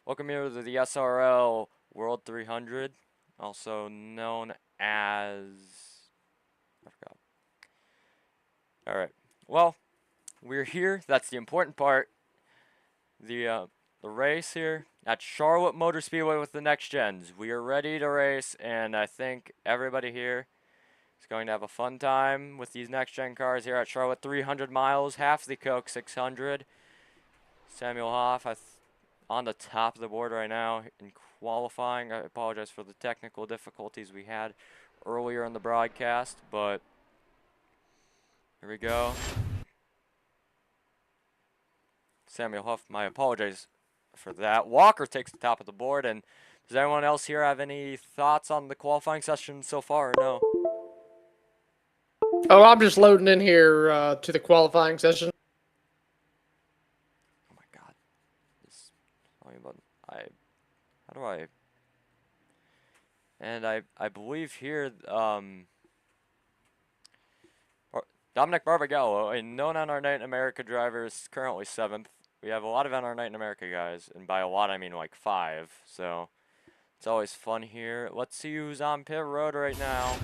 Welcome here to the SRL World 300, also known as... I forgot. Alright, well, we're here. That's the important part. The race here at Charlotte Motor Speedway with the Next Gens. We are ready to race, and I think everybody here is going to have a fun time with these Next Gen cars here at Charlotte. 300 miles, half the Coke 600. Samuel Hoff on the top of the board right now in qualifying. I apologize for the technical difficulties we had earlier in the broadcast, but here we go. Samuel Huff, my apologies for that. Walker takes the top of the board, and does anyone else here have any thoughts on the qualifying session so far, or no? Oh, I'm just loading in here to the qualifying session. Oh my God, this volume button. How do I? And I believe here, Dominic Barbagallo, a known NR Night in America driver, is currently 7th. We have a lot of NR Night in America guys, and by a lot I mean like 5. So it's always fun here. Let's see who's on pit road right now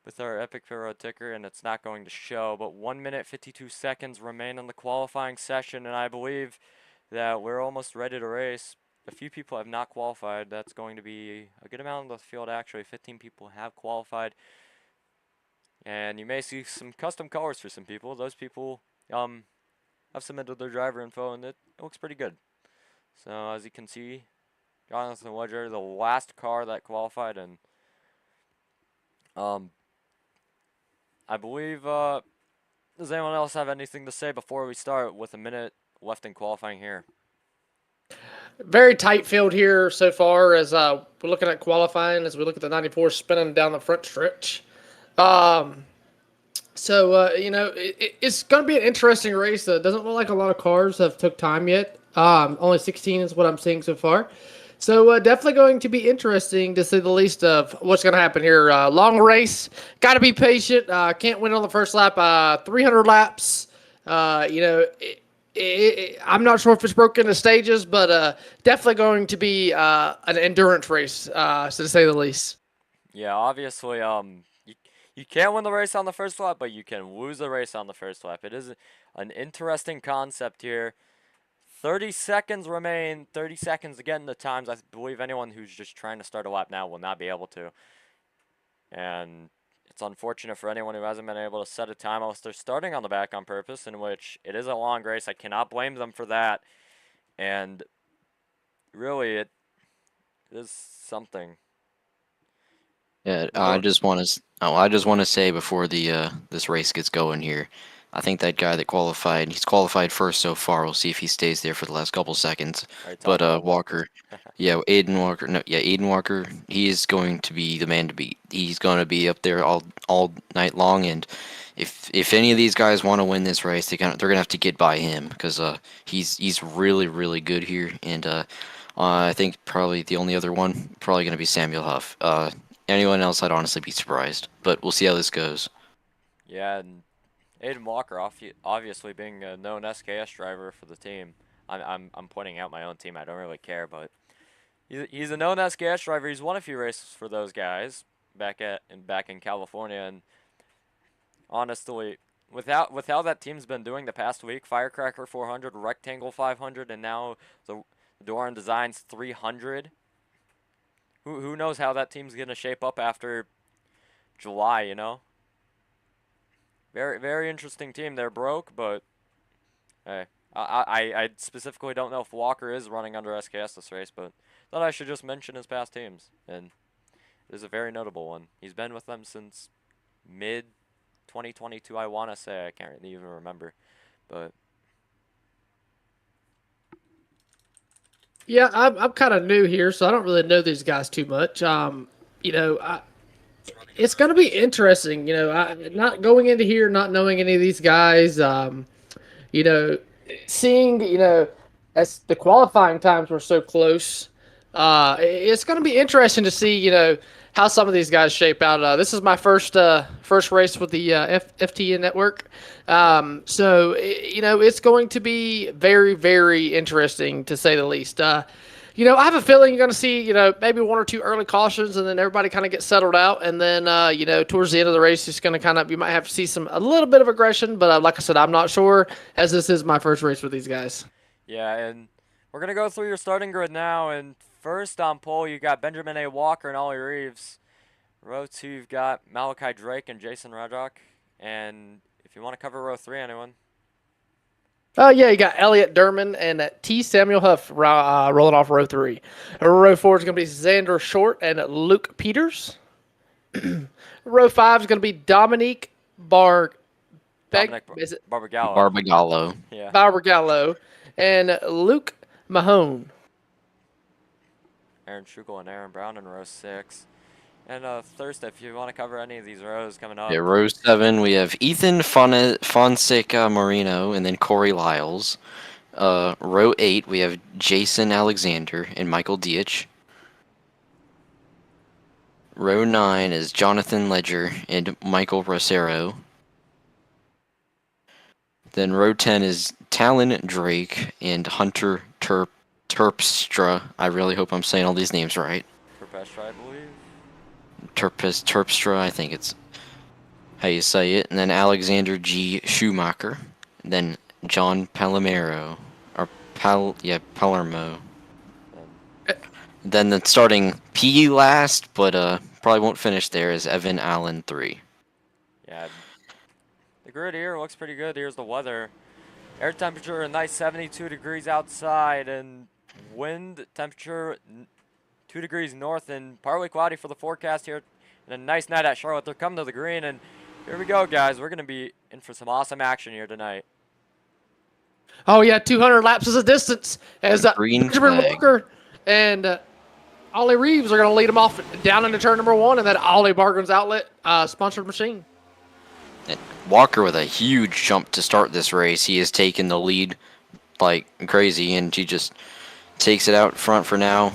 with our epic pit road ticker, and it's not going to show, but 1 minute 52 seconds remain in the qualifying session, and I believe that we're almost ready to race. A few people have not qualified. That's going to be a good amount of the field, actually. 15 people have qualified, and you may see some custom colors for some people. Those people have submitted their driver info, and it looks pretty good. So as you can see, Jonathan Wedger, the last car that qualified, and I believe, does anyone else have anything to say before we start with a minute left in qualifying here? Very tight field here so far as we're looking at qualifying, as we look at the 94 spinning down the front stretch. It's going to be an interesting race. It doesn't look like a lot of cars have took time yet. Only 16 is what I'm seeing so far. So definitely going to be interesting to say the least of what's going to happen here. Long race, got to be patient. Can't win on the first lap. 300 laps. I'm not sure if it's broken into stages, but definitely going to be an endurance race, to say the least. Yeah, obviously, you can't win the race on the first lap, but you can lose the race on the first lap. It is an interesting concept here. 30 seconds remain. 30 seconds to get in the times. I believe anyone who's just trying to start a lap now will not be able to. And it's unfortunate for anyone who hasn't been able to set a time unless they're starting on the back on purpose, in which it is a long race. I cannot blame them for that. And really, it is something. Yeah, I just want to say before the this race gets going here, I think that guy that qualified, he's qualified first so far. We'll see if he stays there for the last couple seconds. Right, But Walker, yeah, Aiden Walker, he is going to be the man to beat. He's going to be up there all night long, and if any of these guys want to win this race, they're gonna have to get by him because he's really good here, and I think probably the only other one probably going to be Samuel Huff. Anyone else, I'd honestly be surprised, but we'll see how this goes. Yeah, and Aiden Walker, obviously being a known SKS driver for the team. I'm pointing out my own team. I don't really care, but he's a known SKS driver. He's won a few races for those guys back in California, and honestly, with how that team's been doing the past week, Firecracker 400, Rectangle 500, and now the Doran Designs 300. Who knows how that team's going to shape up after July, you know? Very interesting team. They're broke, but hey, I specifically don't know if Walker is running under SKS this race, but thought I should just mention his past teams, and it is a very notable one. He's been with them since mid-2022, I want to say. I can't really even remember, but... Yeah, I'm kind of new here, so I don't really know these guys too much. It's going to be interesting. Not going into here, not knowing any of these guys. Seeing as the qualifying times were so close, it's going to be interesting to see how some of these guys shape out. This is my first race with the FTN network, so it's going to be very, very interesting to say the least. I have a feeling you're going to see, maybe one or two early cautions, and then everybody kind of gets settled out, and then towards the end of the race, it's going to you might have to see a little bit of aggression, but like I said, I'm not sure, as this is my first race with these guys. Yeah, and we're going to go through your starting grid now, and first on pole, you got Benjamin A. Walker and Ollie Reeves. Row 2, you've got Malachi Drake and Jason Radrock. And if you want to cover row 3, anyone? Yeah, you got Elliot Durman and T. Samuel Huff rolling off row 3. Row 4 is going to be Xander Short and Luke Peters. Row 5 is going to be Dominique Barbagallo. Barbagallo. Yeah. Barbagallo and Luke Mahone. Aaron Schukel and Aaron Brown in row 6. And Thursday, if you want to cover any of these rows coming up. Yeah, row 7, we have Ethan Fonseca Marino and then Corey Lyles. Row 8, we have Jason Alexander and Michael Dietsch. Row 9 is Jonathan Ledger and Michael Rosero. Then row 10 is Talon Drake and Hunter Terpstra. I really hope I'm saying all these names right. Terpstra, I believe. Terpstra, I think it's how you say it. And then Alexander G. Schumacher. And then John Palomero. Or Palermo. Then the starting P last, but probably won't finish there, is Evan Allen 3. Yeah. The grid here looks pretty good. Here's the weather. Air temperature a nice 72 degrees outside, and wind temperature 2 degrees north, and partly cloudy for the forecast here. And a nice night at Charlotte. They're coming to the green, and here we go, guys. We're going to be in for some awesome action here tonight. Oh, yeah, 200 laps is a distance. As Green Benjamin flag. Walker and Ollie Reeves are going to lead them off down into turn number 1, and that Ollie Bargains Outlet sponsored machine. And Walker with a huge jump to start this race. He has taken the lead like crazy, and he just takes it out front for now.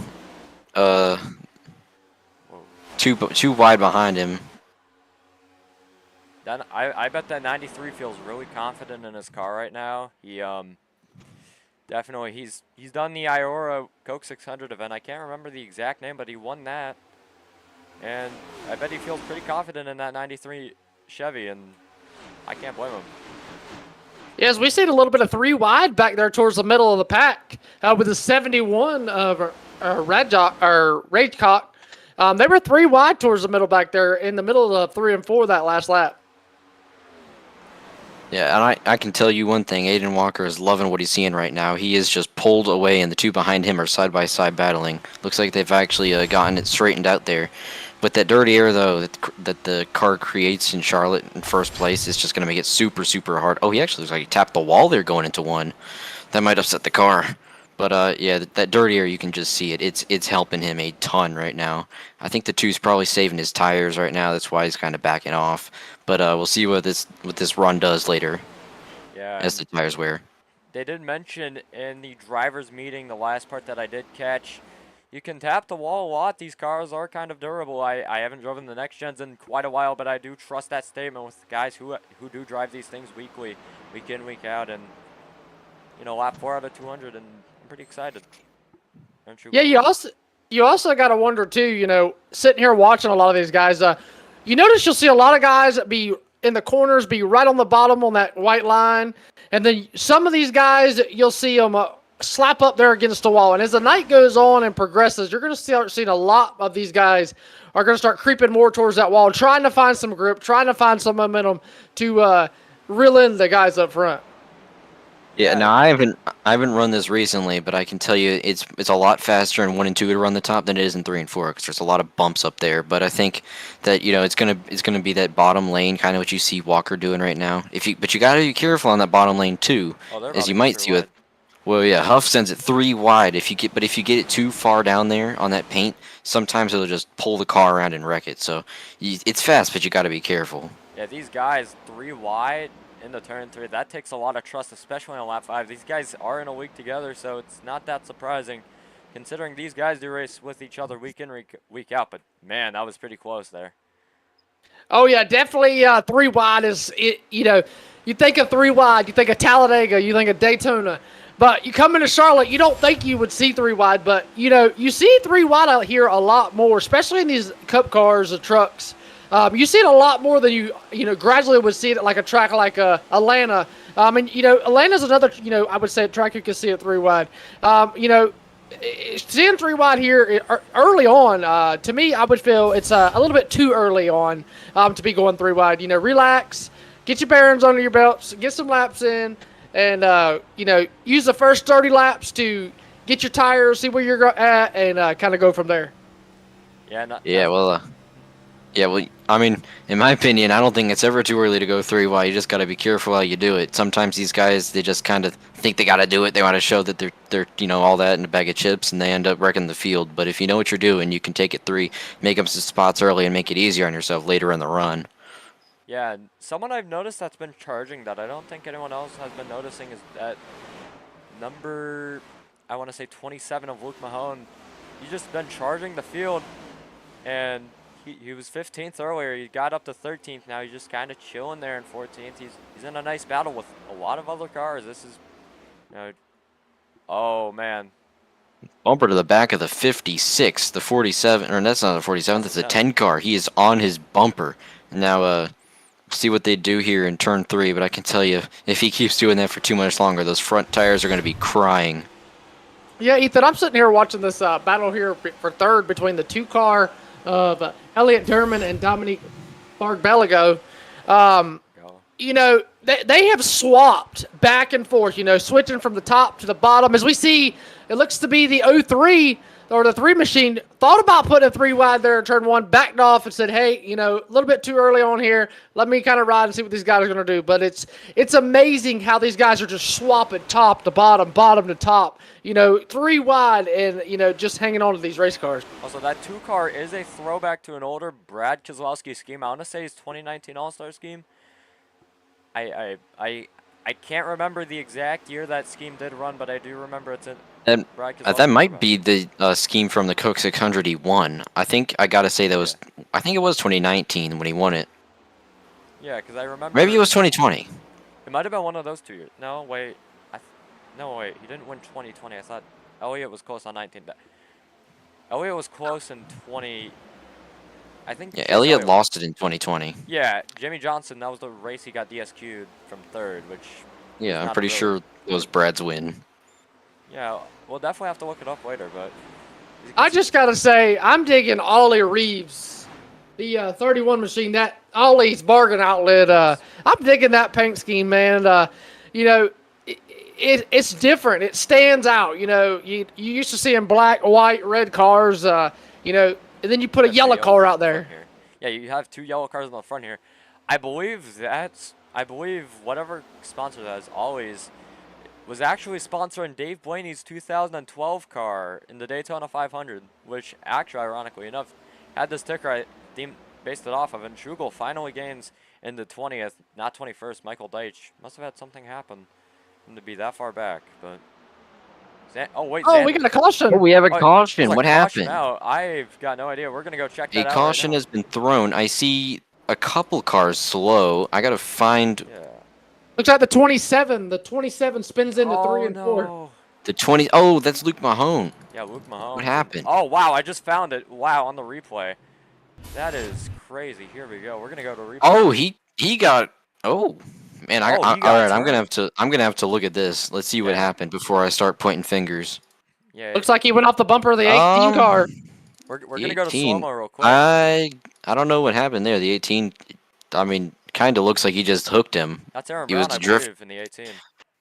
Too wide behind him. Then I bet that 93 feels really confident in his car right now. He definitely he's done the IORA Coke 600 event. I can't remember the exact name, but he won that. And I bet he feels pretty confident in that 93 Chevy, and I can't blame him. Yes, we seen a little bit of 3 wide back there towards the middle of the pack with the 71 of Ragecock. They were 3 wide towards the middle back there in the middle of 3 and 4 that last lap. Yeah, and I can tell you one thing. Aiden Walker is loving what he's seeing right now. He is just pulled away, and the 2 behind him are side-by-side battling. Looks like they've actually gotten it straightened out there. But that dirty air, though, that the car creates in Charlotte in first place is just going to make it super, super hard. Oh, he actually looks like he tapped the wall there going into 1. That might upset the car. But, yeah, that dirty air, you can just see it. It's helping him a ton right now. I think the 2's probably saving his tires right now. That's why he's kind of backing off. But we'll see what this run does later. Yeah. As the tires wear. They did mention in the drivers' meeting, the last part that I did catch, you can tap the wall a lot. These cars are kind of durable. I haven't driven the next gens in quite a while, but I do trust that statement with guys who do drive these things weekly, week in, week out, and lap 4 out of 200, and I'm pretty excited. Aren't you? Yeah, you also got to wonder too. Sitting here watching a lot of these guys, you notice you'll see a lot of guys be in the corners, be right on the bottom on that white line, and then some of these guys you'll see them slap up there against the wall. And as the night goes on and progresses, you're going to start seeing a lot of these guys are going to start creeping more towards that wall, trying to find some grip, trying to find some momentum to reel in the guys up front. Yeah, now I haven't run this recently, but I can tell you it's a lot faster in 1 and 2 to run the top than it is in 3 and 4 because there's a lot of bumps up there. But I think that it's gonna be that bottom lane, kind of what you see Walker doing right now. But you gotta be careful on that bottom lane too, as you might see with. Well, yeah, Huff sends it 3 wide. If you get it too far down there on that paint, sometimes it'll just pull the car around and wreck it. So it's fast, but you got to be careful. Yeah, these guys 3 wide in the turn 3, that takes a lot of trust, especially on lap 5. These guys are in a league together, so it's not that surprising considering these guys do race with each other week in, week out. But man, that was pretty close there. Oh yeah, definitely. 3 wide is it. You know, you think of 3 wide, you think of Talladega, you think of Daytona, but you come into Charlotte, you don't think you would see 3 wide, but you know, you see 3 wide out here a lot more, especially in these Cup cars or trucks. You see it a lot more than you know gradually would see it at like a track like Atlanta. And you know, Atlanta's another I would say a track you can see it 3 wide. You know, seeing 3 wide here early on, to me, I would feel it's a little bit too early on to be going 3 wide. You know, relax, get your bearings under your belts, get some laps in, and you know, use the first 30 laps to get your tires, see where you're at, and kind of go from there. Yeah. Yeah, well, I mean, in my opinion, I don't think it's ever too early to go 3 wide. You just got to be careful how you do it. Sometimes these guys, they just kind of think they got to do it. They want to show that they're you know, all that in a bag of chips, and they end up wrecking the field. But if you know what you're doing, you can take it 3, make up some spots early, and make it easier on yourself later in the run. Yeah, someone I've noticed that's been charging that I don't think anyone else has been noticing is that number, I want to say 27 of Luke Mahone. He's just been charging the field, and he was 15th earlier. He got up to 13th. Now he's just kind of chilling there in 14th. He's in a nice battle with a lot of other cars. This is, you know, oh man. Bumper to the back of the 56, the 47, or that's not the 47, that's a 10 car. He is on his bumper. Now, see what they do here in turn 3, but I can tell you, if he keeps doing that for too much longer, those front tires are going to be crying. Yeah, Ethan, I'm sitting here watching this battle here for third between the 2 car of Elliot Durman and Dominique Bargbelago. You know, they have swapped back and forth, you know, switching from the top to the bottom. As we see, it looks to be the 03 or the 3 machine thought about putting a 3 wide there in turn 1, backed off and said, hey, you know, a little bit too early on here. Let me kind of ride and see what these guys are going to do. But it's amazing how these guys are just swapping top to bottom, bottom to top, you know, 3 wide and, you know, just hanging on to these race cars. Also, that 2 car is a throwback to an older Brad Keselowski scheme. I want to say his 2019 All-Star scheme. I can't remember the exact year that scheme did run, but I do remember it's in Brad Keselowski. That might be the scheme from the Coke 600 he won. I think I gotta say that was. I think it was 2019 when he won it. Yeah, because I remember. Maybe it was 2020. It might have been one of those 2 years. No, wait. No, wait. He didn't win 2020. I thought Elliott was close on 19. Elliott was close in 20. I think. Yeah, Elliott lost it in 2020. Yeah, Jimmy Johnson. That was the race he got DSQ'd from 3rd, which. Yeah, I'm pretty sure it was Brad's win. Yeah, we'll definitely have to look it up later, but. I just gotta say, I'm digging Ollie Reeves, the 31 machine, that Ollie's bargain outlet. I'm digging that paint scheme, man. You know, it's different. It stands out. You know, you used to see in black, white, red cars. You know, and then you put a yellow car out there. Yeah, you have 2 yellow cars on the front here. I believe whatever sponsor that is, always was actually sponsoring Dave Blaney's 2012 car in the Daytona 500, which actually, ironically enough, had the sticker I based it off of. And Schugel finally gains in the 20th, not 21st. Michael Deitch must have had something happen for him to be that far back, but. Oh, wait. Oh, we got a caution. Oh, we have a caution. What happened? Now, I've got no idea. We're going to go check that out. A caution has been thrown. I see a couple cars slow. I got to find. Yeah. Looks like the 27. The 27 spins into 3 and 4. The 20. Oh, that's Luke Mahone. Yeah, Luke Mahone. What happened? Oh, wow. I just found it. Wow, on the replay. That is crazy. Here we go. We're going to go to replay. Oh, he got. Oh. Man, all right. I'm gonna have to look at this. Let's see what happened before I start pointing fingers. Yeah. Looks like he went off the bumper of the 18 car. We're gonna go to slow-mo real quick. I don't know what happened there. The 18. I mean, kind of looks like he just hooked him. That's Aaron Brown, I believe, in the 18.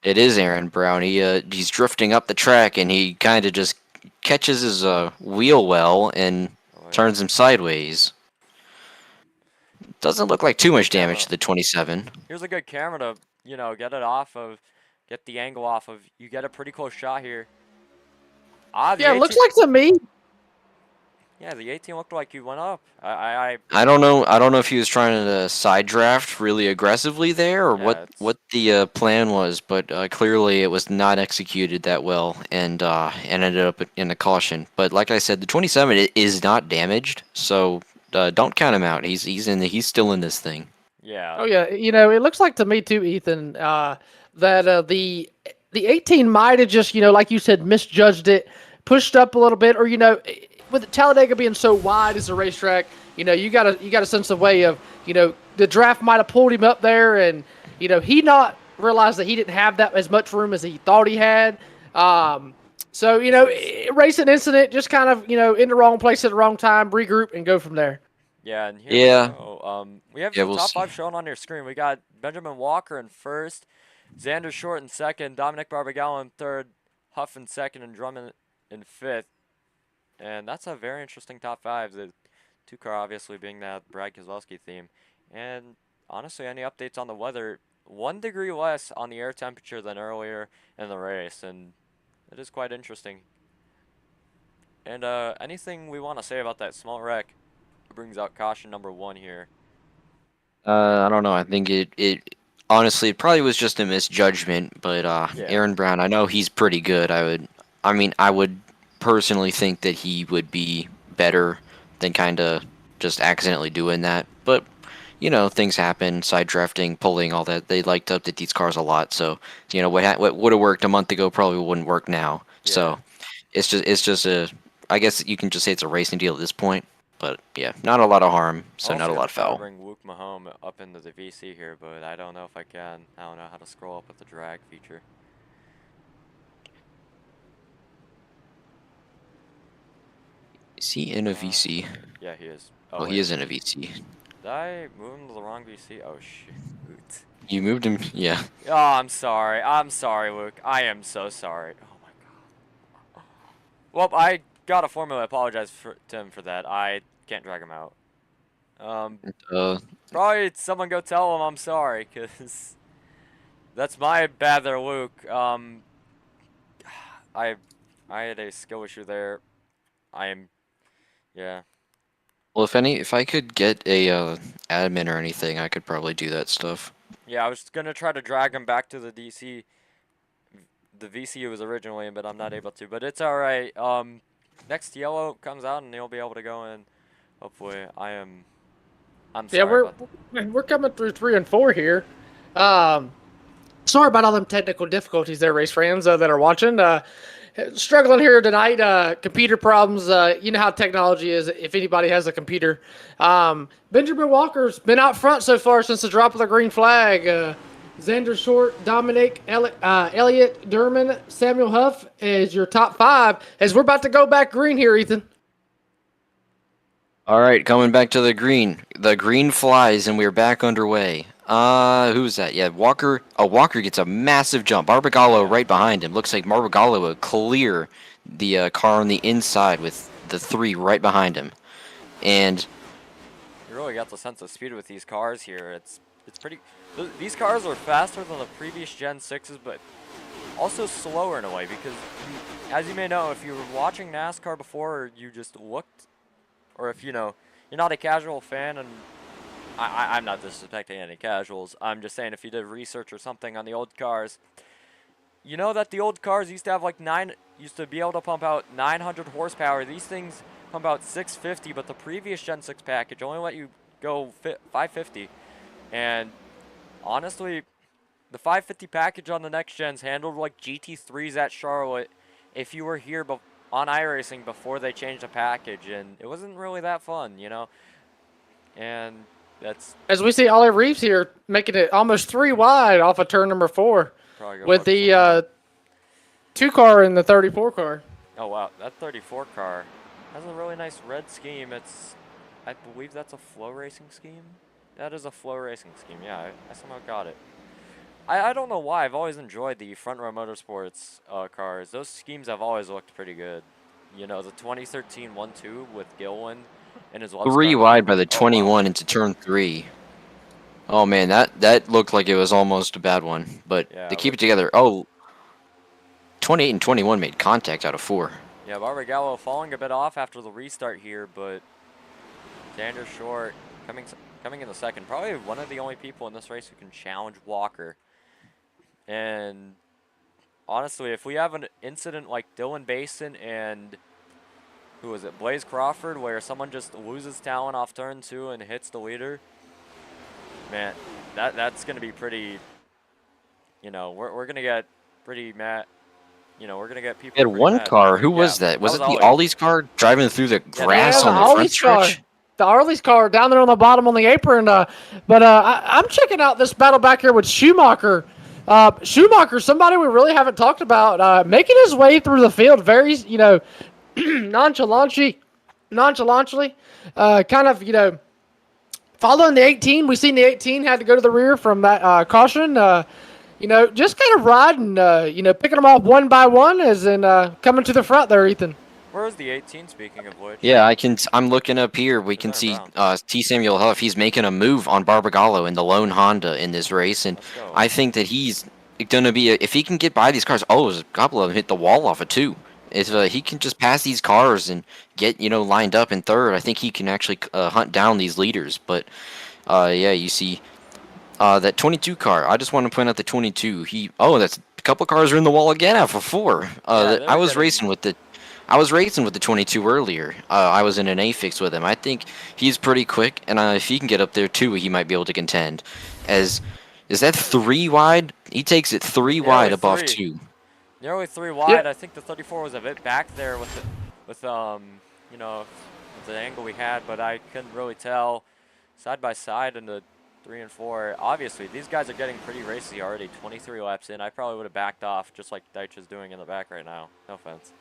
It is Aaron Brown. He's drifting up the track and he kind of just catches his wheel well and turns him sideways. Doesn't look like too much damage to the 27. Here's a good camera to, you know, get the angle off of. You get a pretty close shot here. Yeah, it looks like to me. Yeah, the 18 looked like he went up. I I don't know. I don't know if he was trying to side draft really aggressively there, or yeah, what the plan was, but clearly it was not executed that well, and ended up in a caution. But like I said, the 27 is not damaged, so don't count him out. He's still in this thing. yeah, Oh yeah, it looks like to me too, Ethan, that the 18 might have just, like you said, misjudged it, pushed up a little bit, or with Talladega being so wide as a racetrack, you got a sense of way of, the draft might have pulled him up there, and he not realized that he didn't have that as much room as he thought he had. So racing incident, just kind of in the wrong place at the wrong time, regroup and go from there. yeah. And here Yeah, we go. We have yeah, the we'll top see. 5 shown on your screen. We got Benjamin Walker in first, Xander Short in second, Dominic Barbagallo in third, Huff in second, and Drummond in fifth. And that's a very interesting top 5. The 2-car obviously being that Brad Keselowski theme. And honestly, any updates on the weather? 1 degree less on the air temperature than earlier in the race, and it is quite interesting. And anything we want to say about that small wreck brings out caution number 1 here. I don't know. I think it honestly it probably was just a misjudgment, but Yeah, Aaron Brown, I know he's pretty good. I would personally think that he would be better than kind of just accidentally doing that. But things happen, side drafting, pulling, all that. They like to update these cars a lot, so what would have worked a month ago probably wouldn't work now. yeah. So it's just a, I guess you can just say it's a racing deal at this point. But yeah, not a lot of harm, so I'm not also a lot gonna of try to foul. bring Luke Mahome up into the VC here, but I don't know if I can. I don't know how to scroll up with the drag feature. Is he in a VC? Yeah, he is. Oh, Oh he wait, is in a VC. did I move him to the wrong VC? Oh shoot. You moved him? Yeah. Oh, I'm sorry. I'm sorry, Luke. I am so sorry. Oh my god. Well, I gotta formally apologize to him for that. I can't drag him out. Uh, Probably someone go tell him I'm sorry, cause that's my bad there, Luke. I I had a skill issue there. I am, yeah. well, if I could get a admin or anything, I could probably do that stuff. Yeah, I was gonna try to drag him back to the DC, the VC he was originally in, but I'm not able to. But it's all right. Next yellow comes out and he'll be able to go in. Hopefully, I'm Yeah, sorry we're about we're coming through 3 and 4 here. Um, Sorry about all them technical difficulties there, race fans that are watching. Struggling here tonight. Computer problems. You know how technology is. If anybody has a computer, Benjamin Walker's been out front so far since the drop of the green flag. Xander Short, Dominic, Elliott, Durman, Samuel Huff is your top 5. As we're about to go back green here, Ethan. All right, coming back to the green. The green flies, and we're back underway. Who's that? Yeah, Walker. Oh, Walker gets a massive jump. Barbagallo Yeah. right behind him. Looks like Barbagallo will clear the car on the inside with the 3 right behind him. And You really got the sense of speed with these cars here. It's pretty. These cars are faster than the previous Gen 6s, but also slower in a way because, as you may know, if you were watching NASCAR before, or you just looked, or if you're not a casual fan, and I'm not disrespecting any casuals. I'm just saying if you did research or something on the old cars, you know that the old cars used to have used to be able to pump out 900 horsepower. These things pump out 650, but the previous Gen 6 package only let you go 550. And honestly, the 550 package on the next gens handled like GT3s at Charlotte if you were here on iRacing before they changed the package, and it wasn't really that fun, And that's As we see Ollie Reeves here making it almost 3 wide off of turn number 4 probably go with focus on the 2 car and the 34 car. Oh wow, that 34 car has a really nice red scheme. I believe that's a flow racing scheme. That is a flow racing scheme. Yeah, I somehow got it. I don't know why. I've always enjoyed the front row motorsports cars. Those schemes have always looked pretty good. The 2013 1-2 with Gilwin and his love 3 star. wide by the Oh wow. 21 into turn 3. Oh man, that looked like it was almost a bad one, but Yeah, they keep it together. Oh, 28 and 21 made contact out of 4. Yeah, Barbagallo falling a bit off after the restart here, but Xander Short coming in the second. Probably one of the only people in this race who can challenge Walker. And honestly, if we have an incident like Dylan Basin and who was it, Blaze Crawford, where someone just loses talent off turn 2 and hits the leader, man, that's going to be pretty, you know, we're going to get pretty mad. You know, we're going to get people Had pretty one mad. car. Who Yeah, was that? Was it the Ollie. Ollie's car driving through the grass the on the front Ollie's car. stretch? The Harley's car down there on the bottom on the apron. I'm checking out this battle back here with Schumacher. Schumacher, somebody we really haven't talked about, making his way through the field very, you know, nonchalantly, kind of, you know, following the 18. We seen the 18 had to go to the rear from that caution. You know, just kind of riding, you know, picking them off one by one as in coming to the front there, Ethan. Where is the 18, speaking of which? Yeah, I'm looking up here. We can see T. Samuel Huff. He's making a move on Barbagallo in the lone Honda in this race, and I think that he's going to be if he can get by these cars. Oh, a couple of them hit the wall off of 2. If he can just pass these cars and get, you know, lined up in third, I think he can actually hunt down these leaders. But yeah, you see that 22 car. I just want to point out the 22. That's a couple cars are in the wall again after 4. I was racing with the 22 earlier. I was in an A-fix with him. I think he's pretty quick, and if he can get up there too, he might be able to contend. Is that 3 wide? He takes it 3 wide above 2. Nearly 3 wide. Yeah. I think the 34 was a bit back there with you know, with the angle we had, but I couldn't really tell side by side in the 3 and 4. Obviously, these guys are getting pretty racy already. 23 laps in. I probably would have backed off just like Deitch is doing in the back right now. No offense.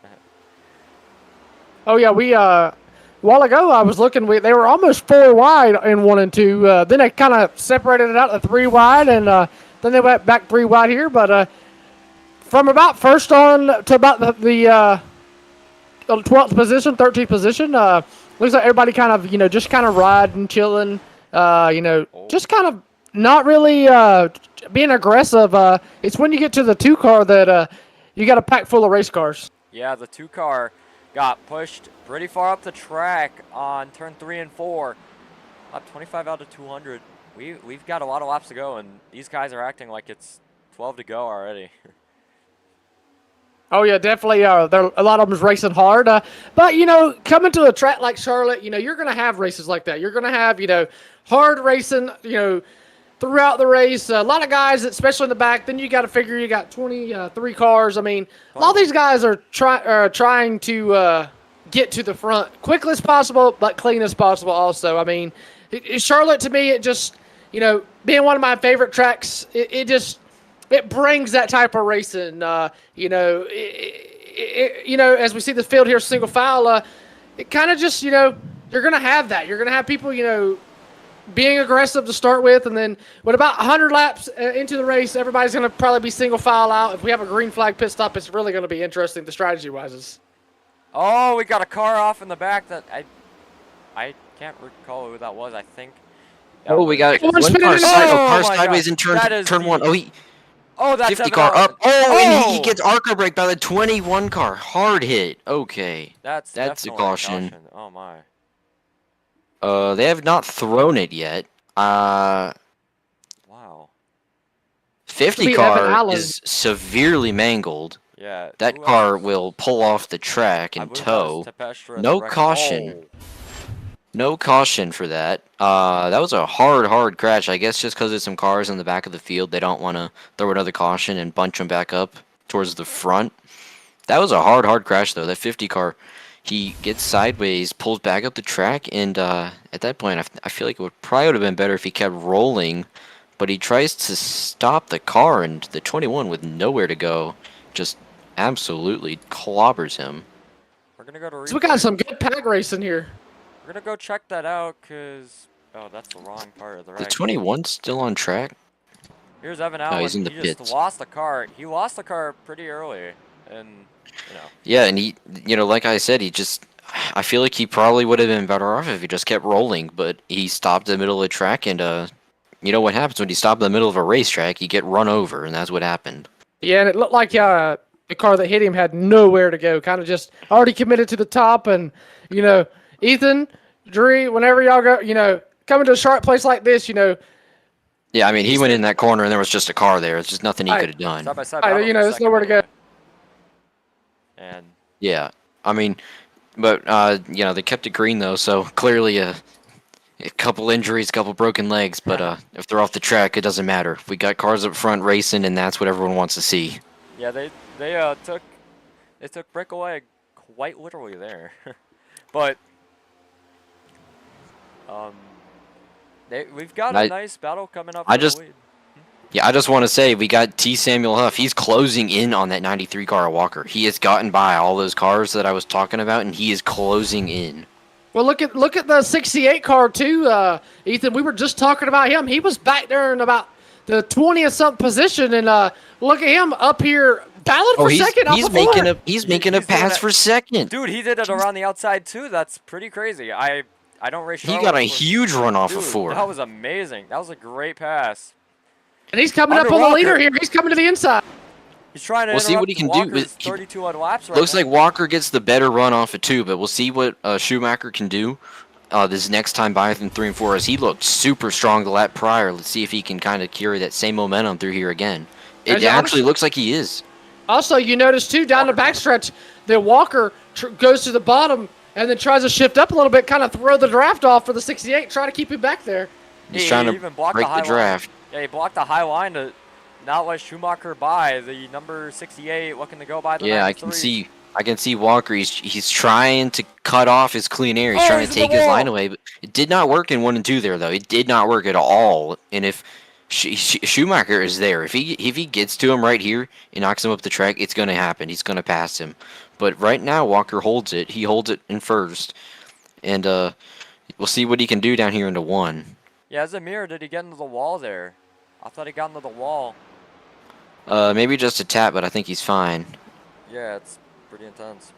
Oh yeah, a while ago I was looking. They were almost 4 wide in 1 and 2. Then they kind of separated it out to 3 wide, and then they went back 3 wide here. But from about first on to about the 12th position, 13th position, looks like everybody kind of, you know, just kind of riding, chilling. You know, just kind of not really being aggressive. It's when you get to the 2 car that you got a pack full of race cars. Yeah, the 2 car got pushed pretty far up the track on turn 3 and 4. Lap 25 out of 200. We've got a lot of laps to go, and these guys are acting like it's 12 to go already. Oh yeah, definitely. A lot of them's racing hard. But you know, coming to a track like Charlotte, you know, you're gonna have races like that. You're gonna have, you know, hard racing, you know, throughout the race. A lot of guys, especially in the back. Then you got to figure you got 23 cars. I mean, a lot of these guys are trying to get to the front quickly as possible, but clean as possible. Also, I mean, Charlotte to me, it just, you know, being one of my favorite tracks, it brings that type of racing. You know, you know, as we see the field here, single file, it kind of just, you know, you're gonna have that. You're gonna have people, you know, being aggressive to start with, and then with about 100 laps into the race, everybody's going to probably be single file out. If we have a green flag pit stop, it's really going to be interesting, the strategy-wise. Oh, we got a car off in the back that I can't recall who that was. I think. We got one car sideways in turn 1. That's 50 car up. And he gets Arco brake by the 21 car. Hard hit. Okay. That's a caution. Oh my. They have not thrown it yet. Wow. 50 car is severely mangled. Yeah. That car will pull off the track and tow. No caution. No caution for that. That was a hard crash. I guess just because there's some cars in the back of the field, they don't want to throw another caution and bunch them back up towards the front. That was a hard crash, though. That 50 car, he gets sideways, pulls back up the track, and at that point, I feel like it would have been better if he kept rolling, but he tries to stop the car, and the 21 with nowhere to go just absolutely clobbers him. We're gonna go to. So we got some good pack racing here. We're gonna go check that out, cause that's the wrong part of the race. The 21's still on track. Here's Evan Allen. He's in the pits. Just lost the car. He lost the car pretty early, and you know. Yeah, and he, you know, like I said, I feel like he probably would have been better off if he just kept rolling, but he stopped in the middle of the track, and you know what happens when you stop in the middle of a racetrack? You get run over, and that's what happened. Yeah, and it looked like the car that hit him had nowhere to go. Kind of just already committed to the top. And, Ethan, Drew, whenever y'all go, coming to a sharp place like this, Yeah, I mean, he went in that corner and there was just a car there. It's just nothing he Right. could have done. Side by side battle for there's second nowhere to go. And Yeah, I mean, but they kept it green though, so clearly a couple injuries, a couple broken legs. But if they're off the track, it doesn't matter. We got cars up front racing, and that's what everyone wants to see. yeah, they took breakaway quite literally there, but we've got a nice battle coming up. For the lead. Yeah, I just want to say we got T. Samuel Huff. He's closing in on that 93 car of Walker. He has gotten by all those cars that I was talking about, and he is closing in. Well, look at the 68 car too, Ethan. We were just talking about him. He was back there in about the 20th something position, and look at him up here battling for second. He's making a pass for second. Dude, he did it around the outside too. That's pretty crazy. I don't race. He got a huge run off of 4. That was amazing. That was a great pass. And he's coming up on the leader here. He's coming to the inside. He's trying to. We'll see what he can do. 32 on laps right looks now. like Walker gets the better run off of 2, but we'll see what Schumacher can do this next time by in 3 and 4, as he looked super strong the lap prior. Let's see if he can kind of carry that same momentum through here again. It actually looks like he is. Also, you notice too down the backstretch that Walker goes to the bottom and then tries to shift up a little bit, kind of throw the draft off for the 68, try to keep him back there. He's trying to break the draft. Yeah, he blocked the high line to not let Schumacher by the number 68, looking to go by the 93. I can see Walker. He's trying to cut off his clean air. He's trying to take his line away, but it did not work in 1 and 2 there though. It did not work at all. And if Schumacher is there, if he gets to him right here and knocks him up the track, it's going to happen. He's going to pass him. But right now Walker holds it. He holds it in first, and we'll see what he can do down here into 1. Yeah, Zamir, did he get into the wall there? I thought he got into the wall. Maybe just a tap, but I think he's fine. Yeah, it's pretty intense.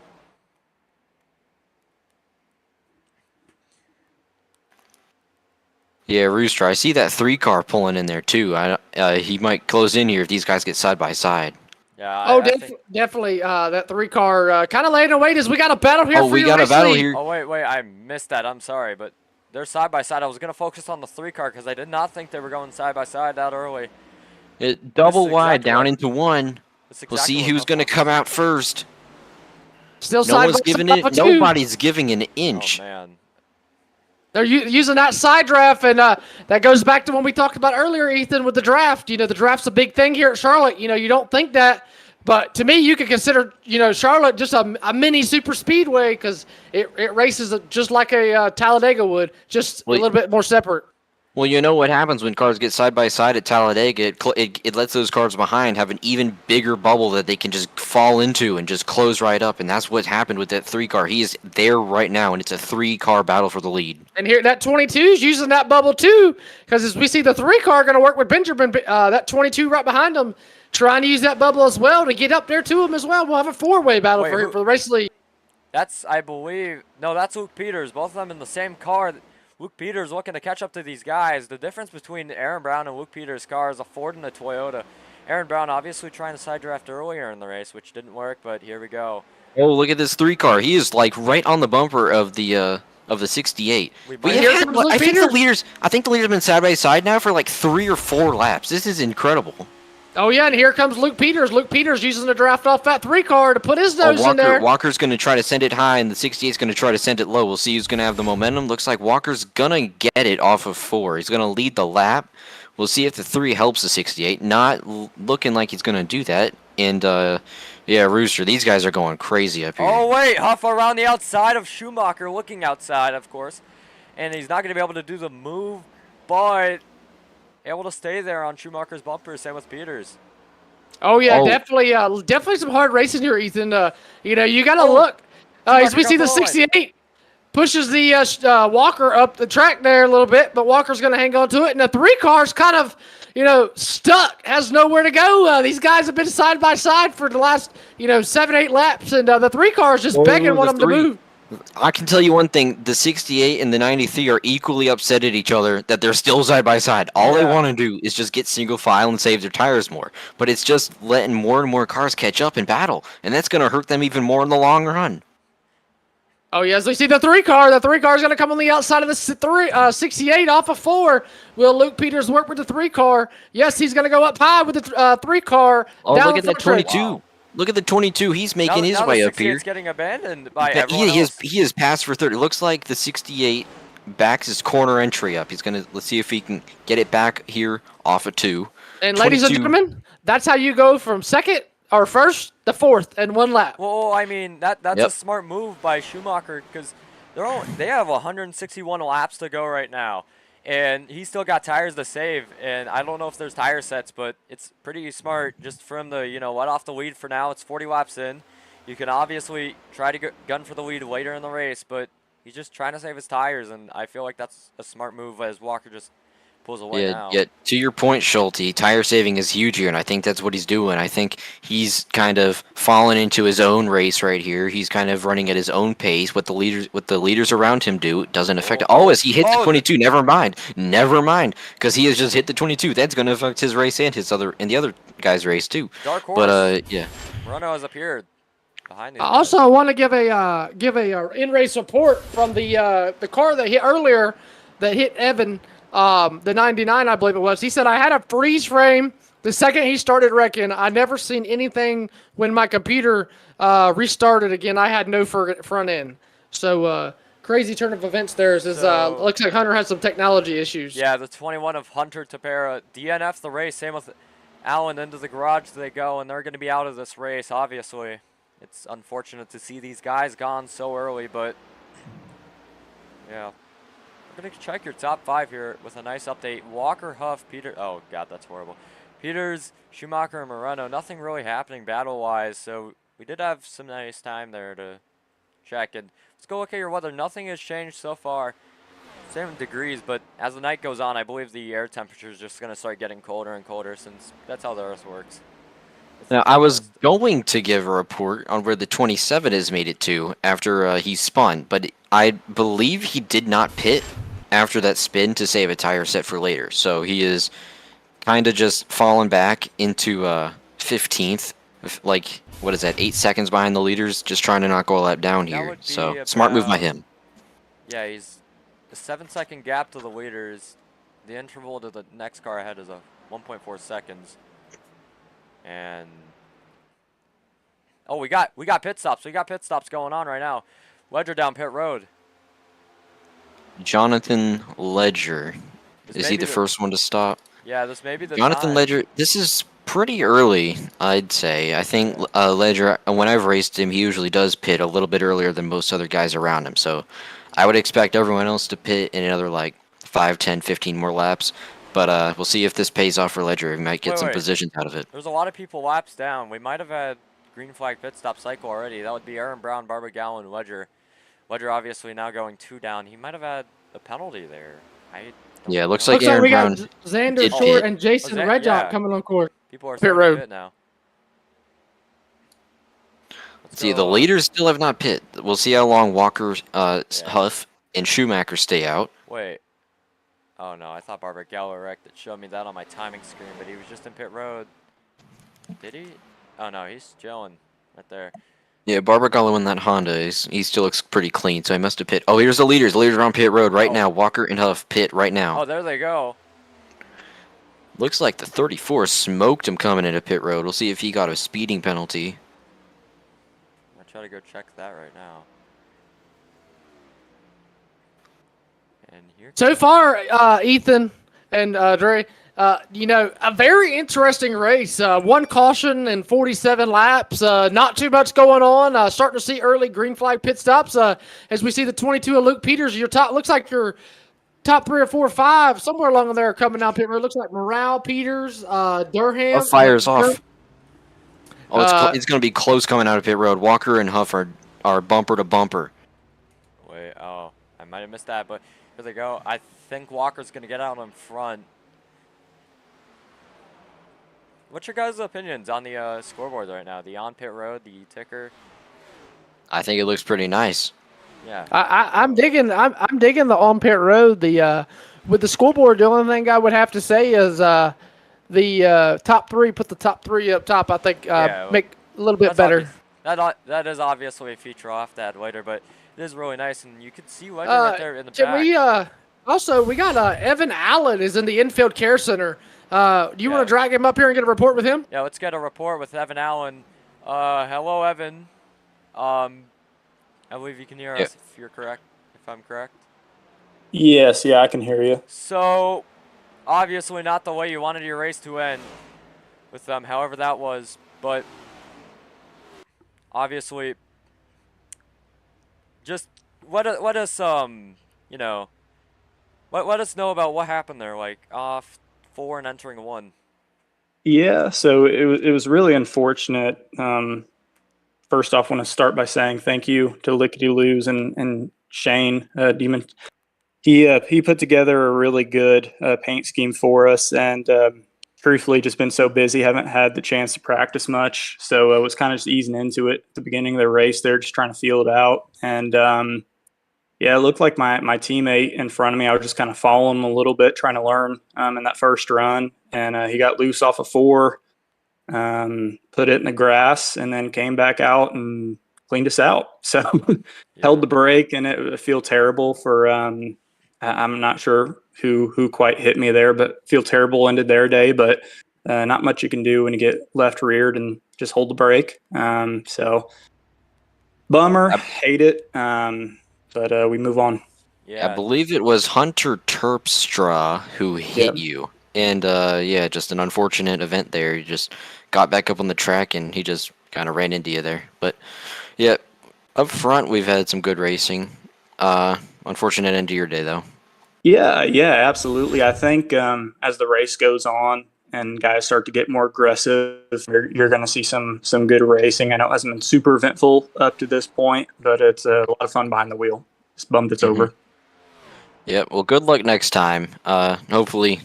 Yeah, Rooster, I see that 3 car pulling in there too. He might close in here if these guys get side by side. Yeah. Definitely. That 3 car kind of laying in wait as we got a battle here. Oh, we got a battle here. Oh wait, I missed that. I'm sorry, but they're side by side. I was gonna focus on the 3 car because I did not think they were going side by side that early. Double wide down into 1. We'll see who's going to come out first. Still Nobody's giving an inch. Oh, man. They're using that side draft, and that goes back to when we talked about earlier, Ethan, with the draft. The draft's a big thing here at Charlotte. You don't think that, but to me, you could consider, Charlotte just a mini super speedway because it races just like a Talladega would, just a little bit more separate. Well, you know what happens when cars get side by side at Talladega? It lets those cars behind have an even bigger bubble that they can just fall into and just close right up, and that's what happened with that 3 car. He is there right now, and it's a 3 car battle for the lead. And here, that 22 is using that bubble too, because as we see the 3 car going to work with Benjamin, that 22 right behind him, trying to use that bubble as well to get up there to him as well. We'll have a 4-way battle for the race lead. That's, I believe, no, that's Luke Peters. Both of them in the same car. Luke Peters looking to catch up to these guys. The difference between Aaron Brown and Luke Peters' car is a Ford and a Toyota. Aaron Brown obviously trying to side draft earlier in the race, which didn't work, but here we go. Oh, look at this 3 car. He is like right on the bumper of the 68. I think the leaders have been side by side now for like 3 or 4 laps. This is incredible. Oh, yeah, and here comes Luke Peters. Luke Peters using the draft off that 3 car to put his nose in there. Walker's going to try to send it high, and the 68's going to try to send it low. We'll see who's going to have the momentum. Looks like Walker's going to get it off of 4. He's going to lead the lap. We'll see if the 3 helps the 68. Not looking like he's going to do that. And, yeah, Rooster, these guys are going crazy up here. Oh, wait, Huff around the outside of Schumacher, looking outside, of course. And he's not going to be able to do the move, but able to stay there on Schumacher's bumper, same with Peters. Oh, yeah, definitely some hard racing here, Ethan. You got to look. As we see the 68 pushes the Walker up the track there a little bit, but Walker's going to hang on to it. And the 3 car's kind of, stuck, has nowhere to go. These guys have been side by side for the last, 7-8 laps, and the 3 car's just begging one of them to move. I can tell you one thing: the 68 and the 93 are equally upset at each other that they're still side by side. All they Yeah. want to do is just get single file and save their tires more. But it's just letting more and more cars catch up in battle, and that's going to hurt them even more in the long run. Oh, yes, we see the 3-car. The 3-car is going to come on the outside of the 68 off of 4. Will Luke Peters work with the 3-car? Yes, he's going to go up high with the 3-car. Oh, down look the at that front stretch. 22! Wow. Look at the 22. He's making his Now way the up here. 68's getting abandoned by That- everyone he else. has passed for third. It looks like the 68 backs his corner entry up. He's gonna let's see if he can get it back here off of 2. And ladies and 22. gentlemen, that's how you go from second or first to fourth in one lap. Well, I mean that's Yep. a smart move by Schumacher because they have 161 laps to go right now, and he still got tires to save. And I don't know if there's tire sets, but it's pretty smart just for him to let off the lead for now. It's 40 laps in. You can obviously try to gun for the lead later in the race, but he's just trying to save his tires, and I feel like that's a smart move as Walker just pulls away Yeah, now. yeah. To your point, Schulte, tire saving is huge here, and I think that's what he's doing. I think he's kind of fallen into his own race right here. He's kind of running at his own pace. What the leaders around him do doesn't affect. Oh, as he hit the 22. Never mind, because he has just hit the 22. That's going to affect his race and the other guy's race too. Dark horse. But yeah. Moreno has appeared behind the Also, I want to give a in-race report from the car that hit earlier that hit Evan, the 99, I believe it was. He said, I had a freeze frame the second he started wrecking. I never seen anything when my computer restarted again. I had no front end. So crazy turn of events there. Looks like Hunter has some technology issues. Yeah, the 21 of Hunter Tapera DNF the race. Same with Allen. Into the garage they go, and they're going to be out of this race, obviously. It's unfortunate to see these guys gone so early, but yeah. We're going to check your top 5 here with a nice update. Walker, Huff, Peter. Oh, God, that's horrible. Peters, Schumacher, and Moreno. Nothing really happening battle-wise, so we did have some nice time there to check. And let's go look at your weather. Nothing has changed so far. Same degrees, but as the night goes on, I believe the air temperature is just going to start getting colder and colder since that's how the Earth works. Now, I was going to give a report on where the 27 has made it to after he spun, but I believe he did not pit after that spin to save a tire set for later. So he is kind of just fallen back into 15th, like, what is that, 8 seconds behind the leaders, just trying to not go a lap down here. So, smart move by him. Yeah, he's a 7-second gap to the leaders. The interval to the next car ahead is a 1.4 seconds. And oh, we got pit stops. We got pit stops going on right now. Ledger down pit road. Jonathan Ledger. Is he the first one to stop? Yeah, this may be the Jonathan time. Ledger, this is pretty early, I'd say. I think Ledger, when I've raced him, he usually does pit a little bit earlier than most other guys around him. So I would expect everyone else to pit in another like 5, 10, 15 more laps. But we'll see if this pays off for Ledger. We might get some positions out of it. There's a lot of people laps down. We might have had green flag pit stop cycle already. That would be Aaron Brown, Barbara Gallen, Ledger. Ledger obviously now going 2 down. He might have had a penalty there. Yeah, it looks like Aaron we Brown got Xander did Short pit. and Jason Redjock coming on court. People are pit starting road. to pit now. See, the leaders still have not pit. We'll see how long Walker, Huff, and Schumacher stay out. Wait. Oh, no. I thought Barbara Galler wrecked. It showed me that on my timing screen, but he was just in pit road. Did he? Oh, no. He's chilling right there. Yeah, Barbagallo in that Honda, he still looks pretty clean, so he must have pit. Oh, here's the leaders. The leaders are on pit road right now. Walker and Huff pit right now. Oh, there they go. Looks like the 34 smoked him coming into pit road. We'll see if he got a speeding penalty. I'll try to go check that right now. And here. So far, Ethan and Dre, a very interesting race. 1 caution and 47 laps. Not too much going on. Starting to see early green flag pit stops. As we see the 22 of Luke Peters, looks like your top 3 or 4 or 5 somewhere along there coming down pit road. Looks like Morale, Peters, Durham. Huff fires off. Oh, it's going to be close coming out of pit road. Walker and Huff are bumper to bumper. Wait, oh, I might have missed that, but here they go. I think Walker's going to get out in front. What's your guys' opinions on the scoreboard right now? The on pit road, the ticker? I think it looks pretty nice. Yeah. I'm digging. I'm digging the on pit road. The with the scoreboard, the only thing I would have to say is the top three. Put the top three up top. I think Yeah. make a little bit That's better. obvious. That is obviously a feature I'll have to add later, but it is really nice, and you can see Ledger right there in the Can back. we also we got Evan Allen is in the infield care center. Do you want to drag him up here and get a report with him? Yeah, let's get a report with Evan Allen. Hello, Evan. I believe you can hear us if you're correct, if I'm correct. Yes, yeah, I can hear you. So, obviously not the way you wanted your race to end with them, however that was, but obviously just let us you know, let us know about what happened there, like off 4 and entering 1. Yeah, so it was really unfortunate. First off, I want to start by saying thank you to Lickety Loos and Shane Demon. He put together a really good paint scheme for us, and truthfully, just been so busy, haven't had the chance to practice much. So I was kind of just easing into it at the beginning of the race. They're just trying to feel it out, and yeah, it looked like my teammate in front of me. I was just kind of following him a little bit, trying to learn in that first run, and he got loose off of 4. Put it in the grass, and then came back out and cleaned us out. So held the brake, and it feel terrible for I'm not sure who quite hit me there, but feel terrible ended their day. But not much you can do when you get left reared and just hold the brake. So bummer, hate it. But we move on. Yeah. I believe it was Hunter Terpstra who hit you. And yeah, just an unfortunate event there. He just got back up on the track and he just kind of ran into you there. But yeah, up front we've had some good racing. Unfortunate end to your day though. Yeah, absolutely. I think as the race goes on and guys start to get more aggressive, you're going to see some good racing. I know it hasn't been super eventful up to this point, but it's a lot of fun behind the wheel. Just bummed it's over. Yeah, well, good luck next time. Hopefully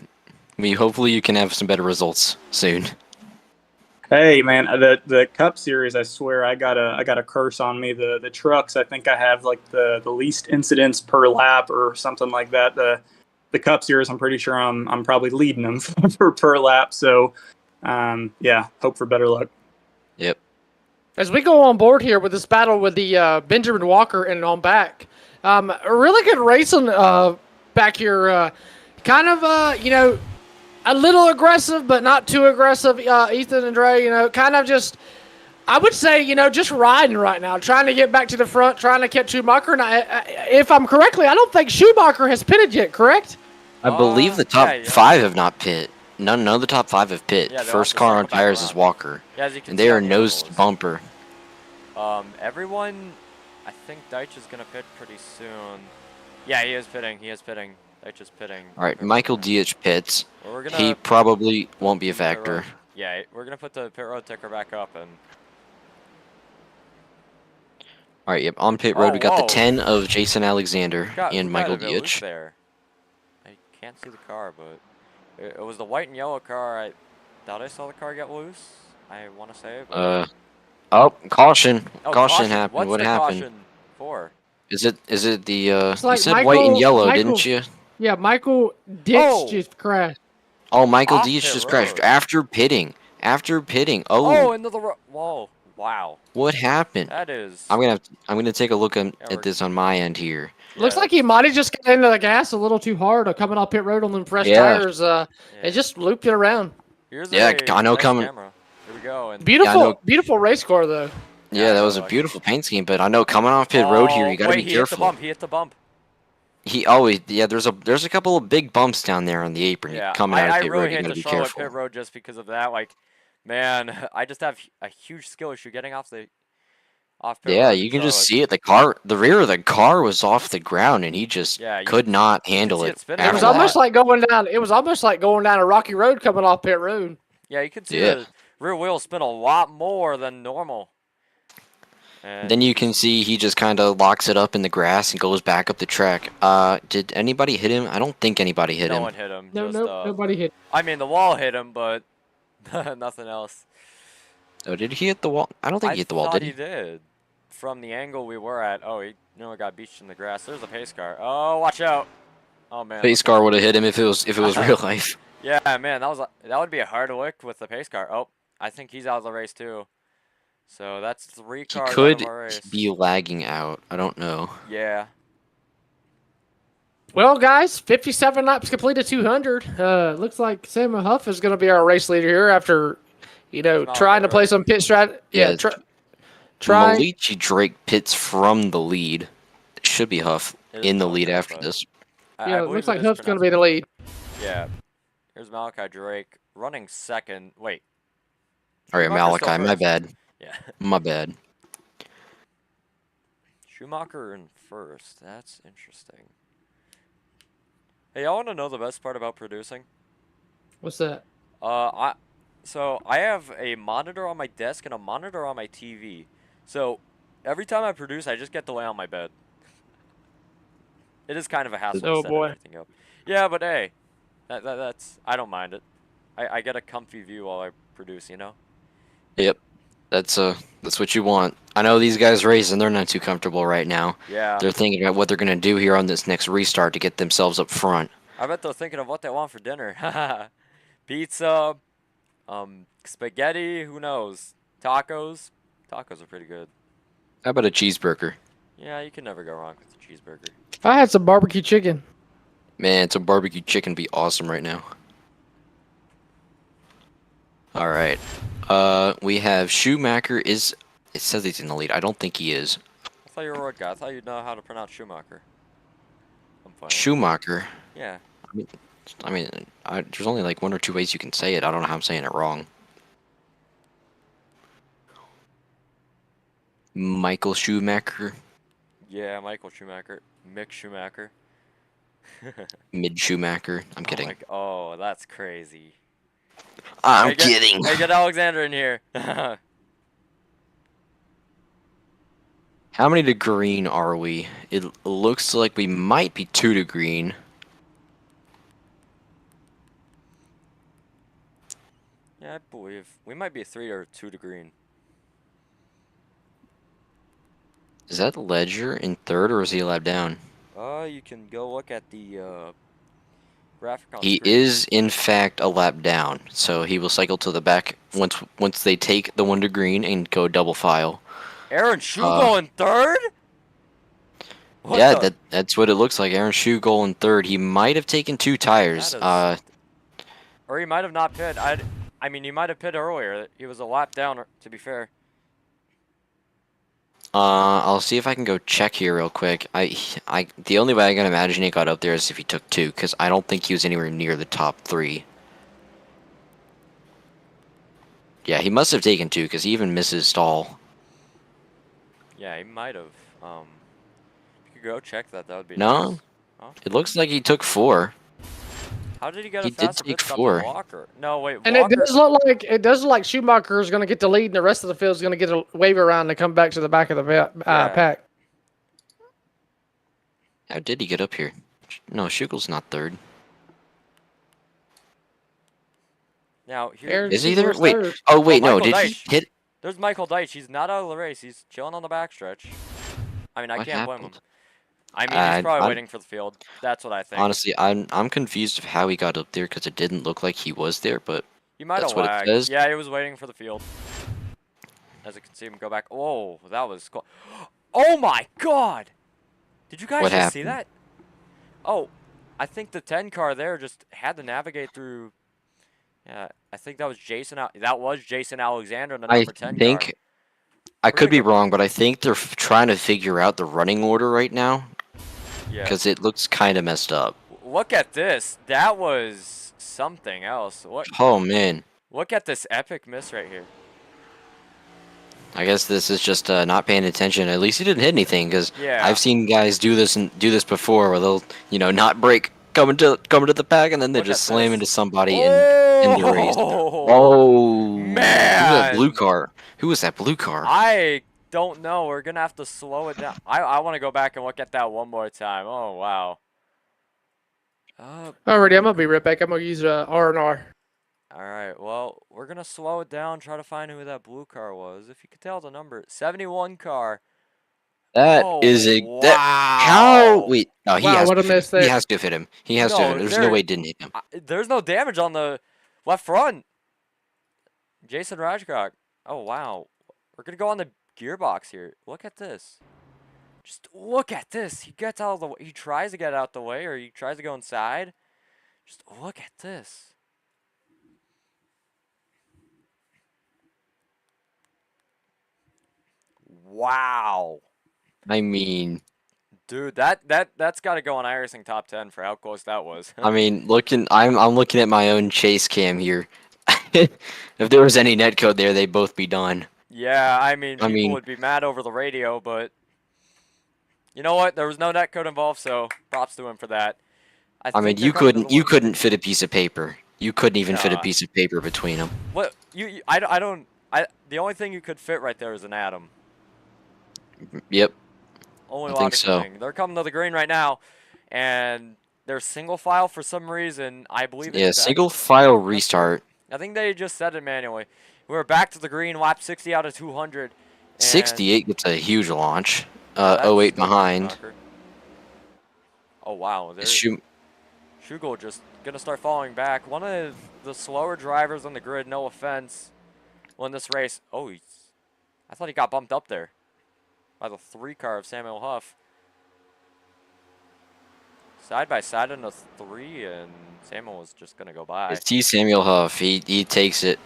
you can have some better results soon. Hey man, the Cup Series, I swear I got a curse on me. The trucks, I think I have like the least incidents per lap or something like that. The Cup Series, I'm pretty sure I'm probably leading them for per lap. So yeah, hope for better luck. Yep. As we go on board here with this battle with the Benjamin Walker and on back, a really good racing back here. Kind of you know, a little aggressive, but not too aggressive. Ethan and Dre, you know, kind of just, I would say, you know, just riding right now, trying to get back to the front, trying to catch Schumacher. And if I'm correctly, I don't think Schumacher has pitted yet, correct? I believe the top 5 have not pit. None of the top 5 have pit. Yeah, First car on tires is Walker. Yeah, as you can and see they on are the nose rules. bumper. Everyone, I think Deitch is going to pit pretty soon. Yeah, he is pitting. Deitch is pitting. All right, Michael Dietz pits. Well, He probably won't be a factor. Yeah, we're going to put the pit road ticker back up. And All right, yep, on pit road we got the 10 of Jason Alexander and Michael Dietz. There. I can't see the car, but it was the white and yellow car. I thought I saw the car get loose. I want to say. But Oh, caution. oh, Caution happened. What's What the happened? Caution for? Is it the It's you like said white and yellow, Michael- didn't you? Yeah, Michael Dix just crashed. Oh, Michael Off Dietz pit just crashed road. after pitting. Oh, Oh, into the whoa! Wow, what happened? that is. I'm gonna take a look at we're- this on my end here. Looks like he might have just got into the gas a little too hard, coming off pit road on them fresh tires, and just looped it around. Here's Yeah, a I know nice coming. camera. Here we go. And Beautiful race car though. Yeah, that was a beautiful paint scheme, but I know coming off pit road here, you gotta be careful. He hit the bump. He always, there's a couple of big bumps down there on the apron. Yeah, Coming out of pit I really road, you hate gotta the be Charlotte careful. pit road just because of that. Like, man, I just have a huge skill issue getting off pit Yeah, road you in can just Charlotte. see it. The rear of the car was off the ground, and he just could not handle see it. it spinning It a was lot. almost like going down. It was almost like going down a rocky road coming off pit road. Yeah, you can see the rear wheel spin a lot more than normal. And Then you can see he just kind of locks it up in the grass and goes back up the track. Did anybody hit him? I don't think anybody hit him. no one hit him. No, just, nobody hit. I mean, the wall hit him, but nothing else. Oh, did he hit the wall? I don't think he hit the wall, thought did he? he did. from the angle we were at. Oh, he nearly got beached in the grass. There's a pace car. Oh, watch out. Oh, man. Pace car would have hit him if it was real life. Yeah, man, that would be a hard lick with the pace car. Oh, I think he's out of the race, too. So that's 3 He cars out could of our race. be lagging out. I don't know. Yeah. Well, guys, 57 laps completed 200. Looks like Sam Huff is going to be our race leader here after, trying to play some pit strat. Yeah, try. Malichi Drake pits from the lead. It should be Huff It is in the Malachi, lead after but- this. Yeah, it believe looks like is Huff's going to pronounced be the lead. Yeah. Here's Malachi Drake running second. Wait. All right, Schumacher's still Malachi, my first. bad. Yeah. My bad. Schumacher in first. That's interesting. Hey, y'all want to know the best part about producing? What's that? So I have a monitor on my desk and a monitor on my TV. So every time I produce, I just get to lay on my bed. It is kind of a hassle Oh, to set boy. everything up. Yeah, but hey, that's I don't mind it. I get a comfy view while I produce, you know? Yep. That's what you want. I know these guys racing, they're not too comfortable right now. Yeah. They're thinking about what they're gonna do here on this next restart to get themselves up front. I bet they're thinking of what they want for dinner. Pizza, spaghetti, who knows? Tacos. Tacos are pretty good. How about a cheeseburger? Yeah, you can never go wrong with a cheeseburger. If I had some barbecue chicken. Man, some barbecue chicken would be awesome right now. All right. We have Schumacher is. It says he's in the lead. I don't think he is. I thought you were a road guy. I thought you'd know how to pronounce Schumacher. I'm fine. Schumacher. Yeah. There's only like 1 or 2 ways you can say it. I don't know how I'm saying it wrong. Michael Schumacher. Yeah, Michael Schumacher. Mick Schumacher. Mid Schumacher. I'm kidding. Oh, that's crazy. I'm Hey, kidding. Hey, get Alexander in here. How many to green are we? It looks like we might be 2 to green. Yeah, I believe. We might be 3 or 2 to green. Is that Ledger in third or is he a lap down? You can go look at the graphic on He screen. is in fact a lap down, so he will cycle to the back once they take the 1 to green and go double file. Aaron Schuh going third? What Yeah, the- that's what it looks like. Aaron Schuh going third. He might have taken 2 tires. That is- Or he might have not pit. I mean, he might have pit earlier. He was a lap down, to be fair. I'll see if I can go check here real quick. The only way I can imagine he got up there is if he took 2, because I don't think he was anywhere near the top 3. Yeah, he must have taken 2, because he even misses stall. Yeah, he might have. If you could go check that, that would be No, nice. Oh. it looks like he took 4. How did he get He a did faster take pit stop 4. than Walker? No, wait, And Walker. it does look like Schumacher is going to get the lead, and the rest of the field is going to get a wave around and come back to the back of the pack. How did he get up here? No, Schugel's not third. Now, here, Aaron Is he Schumacher there? was Wait. third. Oh, wait, no. Michael Did he Deitch. hit? there's Michael Deitch. He's not out of the race. He's chilling on the backstretch. I mean, I What can't blame him. happened? I mean, he's probably I'm- waiting for the field. That's what I think. Honestly, I'm confused of how he got up there because it didn't look like he was there, but He might that's have what it lagged. says. Yeah, he was waiting for the field. As I can see him go back. Oh, that was cool. Oh my God! Did you guys What just see happened? that? Oh, I think the 10 car there just had to navigate through. Yeah, I think that was Jason. That was Jason Alexander, the I number 10 think car. I We're could be gonna go- wrong, but I think they're trying to figure out the running order right now Yeah. because it looks kind of messed up. Look at this. That was something else. What? Oh man, Look at this epic miss right here. I guess this is just not paying attention. At least he didn't hit anything because Yeah. I've seen guys do this before where they'll not brake coming to the pack and then they Look just at slam this. into somebody in the race. Oh, Oh Who's that blue man. car? Who was that blue car? I don't know. We're gonna have to slow it down. I want to go back and look at that one more time. Oh wow. Alrighty, I'm going to be right back. I'm going to use R&R. All right. Well, we're gonna slow it down. Try to find who that blue car was. If you could tell the number, 71 car. That Oh, is a that. How? wow. Wait, no, he Wow, has what to a fit him. miss He there. has to fit him. He has to fit him. No, There's no way it didn't hit him. there's no damage on the left front. Jason Rajcock. Oh, wow. We're going to go on the gearbox here. Look at this. Just look at this. He gets out of the way. He tries to get out the way, or he tries to go inside. Just look at this. Wow. I mean, Dude, that's got to go on iRacing top 10 for how close that was. I mean, I'm looking at my own chase cam here. If there was any netcode there, they'd both be done. Yeah, I mean, I people mean, would be mad over the radio, but you know what? There was no netcode involved, so props to him for that. I mean, think they're coming to the you one- couldn't fit a piece of paper. You couldn't even fit a No. piece of paper between them. What the only thing you could fit right there is an atom. Yep. Only I think logical so. thing. They're coming to the green right now, and they're single file for some reason. I believe it's Yeah, back- single file restart. I think they just said it manually. We're back to the green, lap 60 out of 200. and 68 gets a huge launch. that's 08 still behind. Schumacher. Oh wow, It's Schugel just gonna start falling back. One of the slower drivers on the grid, no offense, won this race. Oh, I thought he got bumped up there by the 3 car of Samuel Huff. Side by side in a 3, and Samuel was just gonna go by. It's T. Samuel Huff. He takes it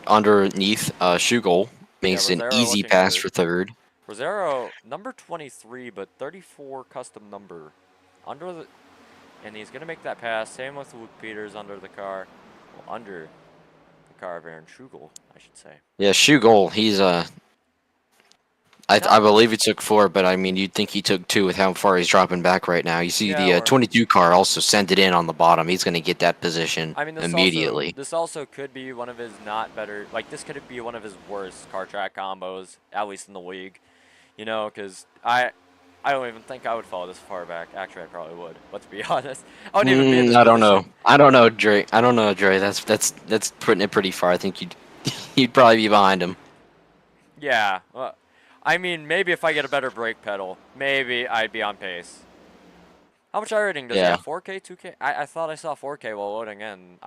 underneath Schugel. Makes an Rosero easy looking pass good. for third. Rosero, number 23, but 34 custom number. And he's going to make that pass. Same with Luke Peters under the car. Well, under the car of Aaron Schugel, I should say. Yeah, Schugel. He's I believe he took 4, but I mean, you'd think he took 2 with how far he's dropping back right now. You see Yeah, the 22 car also sent it in on the bottom. He's going to get that position I mean, immediately. This also could be one of his not better, like this could be one of his worst car track combos, at least in the league. You know, because I don't even think I would fall this far back. Actually, I probably would. Let's be honest. I wouldn't even be in this I don't know. position. I don't know, Dre. I don't know, Dre. That's putting it pretty far. I think you'd probably be behind him. Yeah. I mean, maybe if I get a better brake pedal, maybe I'd be on pace. How much iRating does he Yeah. have? 4K, 2K? I thought I saw 4K while loading in.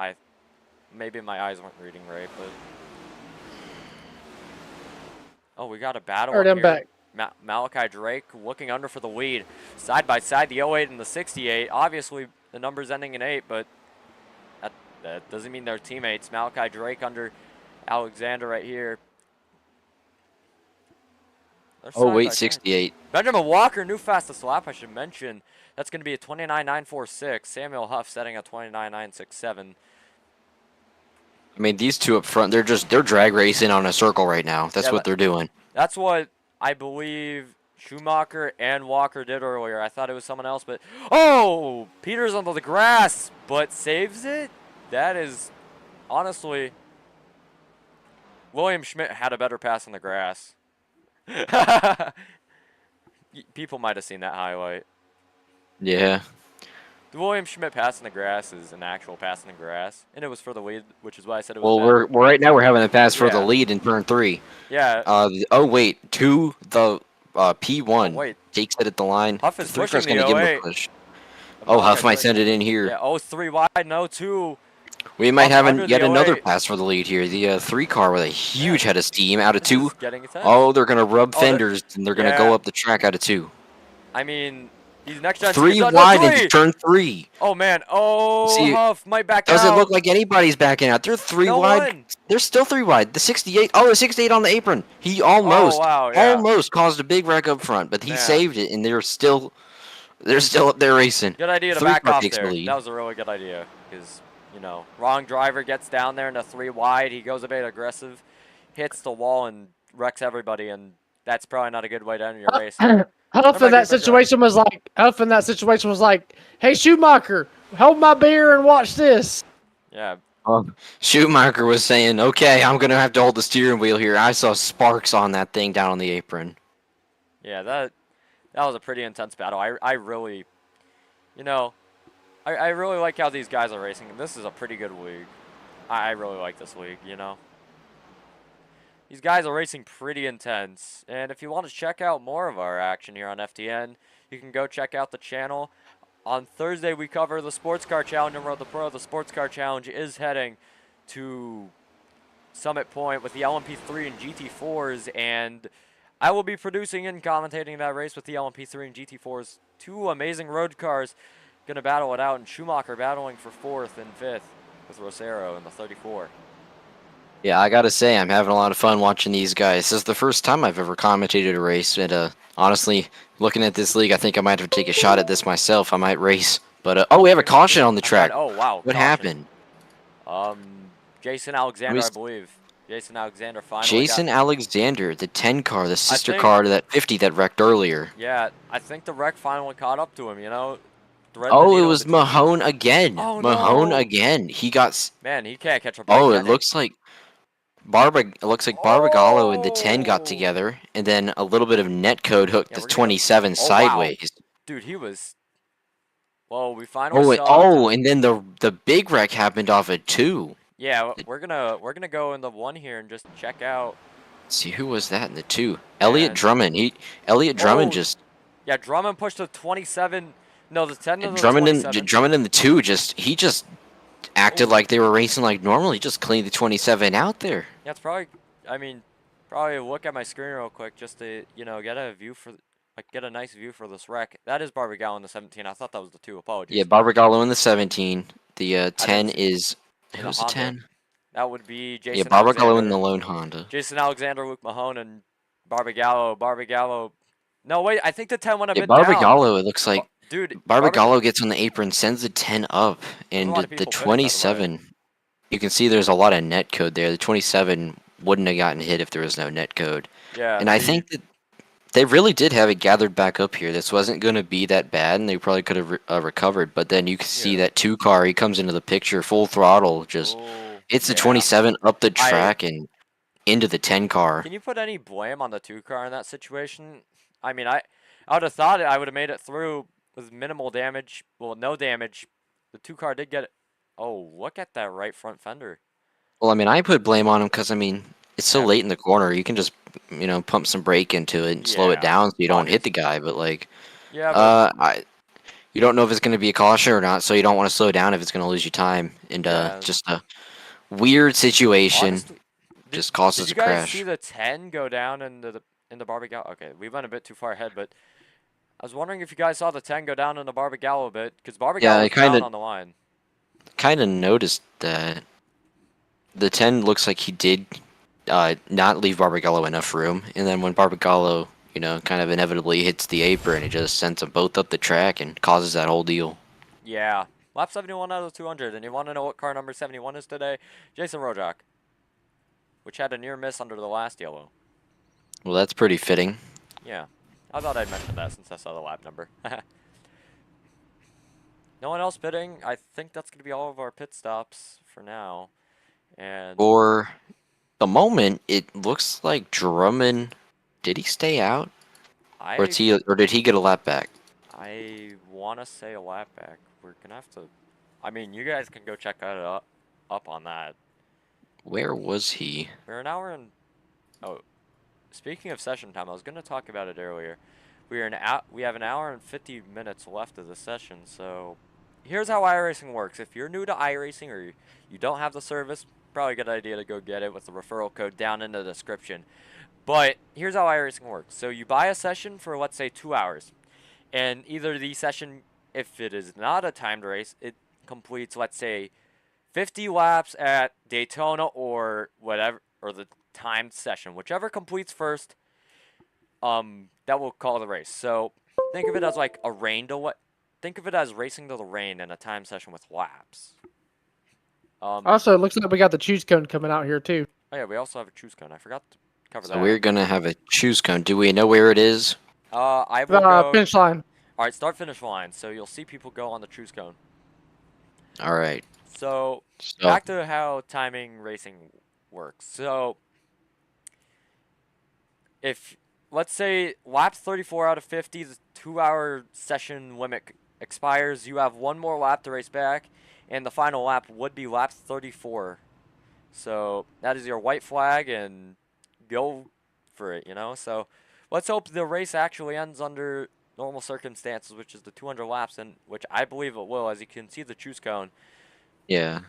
Maybe my eyes weren't reading right, but. Oh, we got a battle. Alright, up I'm here. back. Malachi Drake looking under for the lead. Side by side, the 08 and the 68. Obviously, the numbers ending in 8, but that doesn't mean they're teammates. Malachi Drake under Alexander right here. They're Oh, side wait, by side. 68. Benjamin Walker, new fastest lap, I should mention. That's going to be a 29.946. Samuel Huff setting a 29.967. I mean, these two up front, they're drag racing on a circle right now. That's Yeah, what they're doing. That's what I believe Schumacher and Walker did earlier. I thought it was someone else, but oh, Peters onto the grass, but saves it. That is honestly, William Schmidt had a better pass on the grass. People might have seen that highlight. Yeah. The William Schmidt pass in the grass is an actual pass in the grass, and it was for the lead, which is why I said it was. Well, bad. we're right now we're having a pass for the Yeah. lead in turn 3. Yeah. Oh wait, to the P1 Oh, wait. takes it at the line. Huff is the 3 pushing car's gonna the give him 08. a push. Oh, Huff might send it in here. Yeah. Oh, 3 wide, no 2. We might Huff have under yet the another 08. pass for the lead here. The 3 car with a huge head of steam out of This 2. is getting intense. Oh, they're gonna rub Oh, they're- fenders and they're gonna yeah. go up the track out of 2. I mean, these next gen 3 teams- wide no, into turn 3. Oh man. Oh, See, Huff might back out. Doesn't look like anybody's backing out. They're 3 no wide. one. They're still 3 wide. The 68. Oh, the 68 on the apron. He almost, wow, yeah. almost caused a big wreck up front, but he Yeah. saved it, and they're still up there racing. Good idea to 3 back car off takes the there. lead. That was a really good idea because wrong driver gets down there in a 3 wide. He goes a bit aggressive, hits the wall and wrecks everybody, and that's probably not a good way to end your race. Huff might in that be a situation was like, "Hey Schumacher, hold my beer and watch this." Yeah. Schumacher was saying, "Okay, I'm gonna have to hold the steering wheel here." I saw sparks on that thing down on the apron. Yeah, that was a pretty intense battle. I really, I really like how these guys are racing. This is a pretty good league. I really like this league, These guys are racing pretty intense. And if you want to check out more of our action here on FTN, you can go check out the channel. On Thursday, we cover the Sports Car Challenge and Road to Pro. The Sports Car Challenge is heading to Summit Point with the LMP3 and GT4s, and I will be producing and commentating that race with the LMP3 and GT4s. Two amazing road cars going to battle it out, and Schumacher battling for 4th and 5th with Rosero in the 34. Yeah, I gotta say, I'm having a lot of fun watching these guys. This is the first time I've ever commentated a race, and honestly, looking at this league, I think I might have to take a shot at this myself. I might race, but oh, we have a caution on the track. Oh wow! What caution. happened? Jason Alexander, I believe. Jason Alexander finally. Jason Alexander, the 10 car, the sister car to that 50 that wrecked earlier. Yeah, I think the wreck finally caught up to him. You know. Oh, it was Mahone again. Oh, Mahone no. again. He got. Man, he can't catch a break. Oh, it looks like. It looks like Barbagallo and the 10 got together, and then a little bit of netcode hooked the 27 sideways. Wow. Dude, he was. Well, we finally saw. Oh, and then the big wreck happened off of 2. Yeah, we're gonna go in the 1 here and just check out. Let's see, who was that in the 2? Elliot Drummond. Elliot Drummond just. Yeah, Drummond pushed the 27. No, the 10 to the Drummond 27. Drummond in the 2 he just acted like they were racing like normal. He just cleaned the 27 out there. Yeah, it's probably. I mean, probably look at my screen real quick just to get a view for. Get a nice view for this wreck. That is Barbagallo in the 17. I thought that was the 2. Apologies. Yeah, Barbagallo in the 17. The 10 is. Who's the 10? That would be Jason. Yeah, Barbagallo in the lone Honda. Jason Alexander, Luke Mahone, and Barbagallo. Barbagallo. No, wait. I think the 10 went a bit Barbagallo, down. it looks like. Dude, Barbagallo gets on the apron, sends the 10 up, and the 27. You can see there's a lot of net code there. The 27 wouldn't have gotten hit if there was no net code. Yeah. And I think that they really did have it gathered back up here. This wasn't going to be that bad, and they probably could have recovered. But then you can see that 2 car, he comes into the picture full throttle, just it's the 27 up the track and into the 10 car. Can you put any blame on the 2 car in that situation? I mean, I would have thought I would have made it through with minimal damage. Well, no damage. The 2 car did get it. Oh, look at that right front fender. Well, I mean, I put blame on him because, I mean, it's so late in the corner. You can just, pump some brake into it and slow it down so you don't hit the guy. But, like, you don't know if it's going to be a caution or not, so you don't want to slow down if it's going to lose you time. And just a weird situation. Honestly, just causes a crash. Did you guys see the 10 go down into the Barbagallo? Okay, we went a bit too far ahead, but I was wondering if you guys saw the 10 go down in the Barbagallo a bit, because Barbagallo was down on the line. Kind of noticed that the 10 looks like he did not leave Barbagallo enough room, and then when Barbagallo, kind of inevitably hits the apron, it just sends them both up the track and causes that whole deal. Yeah. Lap 71 out of 200, and you want to know what car number 71 is today? Jason Rojak, which had a near miss under the last yellow. Well, that's pretty fitting. Yeah. I thought I'd mention that since I saw the lap number. No one else pitting. I think that's going to be all of our pit stops for now. And for the moment, it looks like Drummond, did he stay out? Or did he get a lap back? I want to say a lap back. We're going to have to... I mean, you guys can go check that up on that. Where was he? We're an hour and... Oh, speaking of session time, I was going to talk about it earlier. We have an hour and 50 minutes left of the session, so... Here's how iRacing works. If you're new to iRacing or you don't have the service, probably a good idea to go get it with the referral code down in the description. But here's how iRacing works. So you buy a session for, let's say, 2 hours. And either the session, if it is not a timed race, it completes, let's say, 50 laps at Daytona or whatever, or the timed session. Whichever completes first, that will call the race. So think of it as like a rain delay. Think of it as racing to the rain in a time session with laps. Also, it looks like we got the choose cone coming out here, too. Oh, yeah, we also have a choose cone. I forgot to cover that. So we're going to have a choose cone. Do we know where it is? I will go... Finish line. All right, start-finish line. So you'll see people go on the choose cone. All right. So back to how timing racing works. So if, let's say, laps 34 out of 50, the 2-hour session limit expires, you have one more lap to race back, and the final lap would be lap 34. So that is your white flag, and go for it, you know? So let's hope the race actually ends under normal circumstances, which is the 200 laps, and which I believe it will, as you can see the choose cone. Yeah.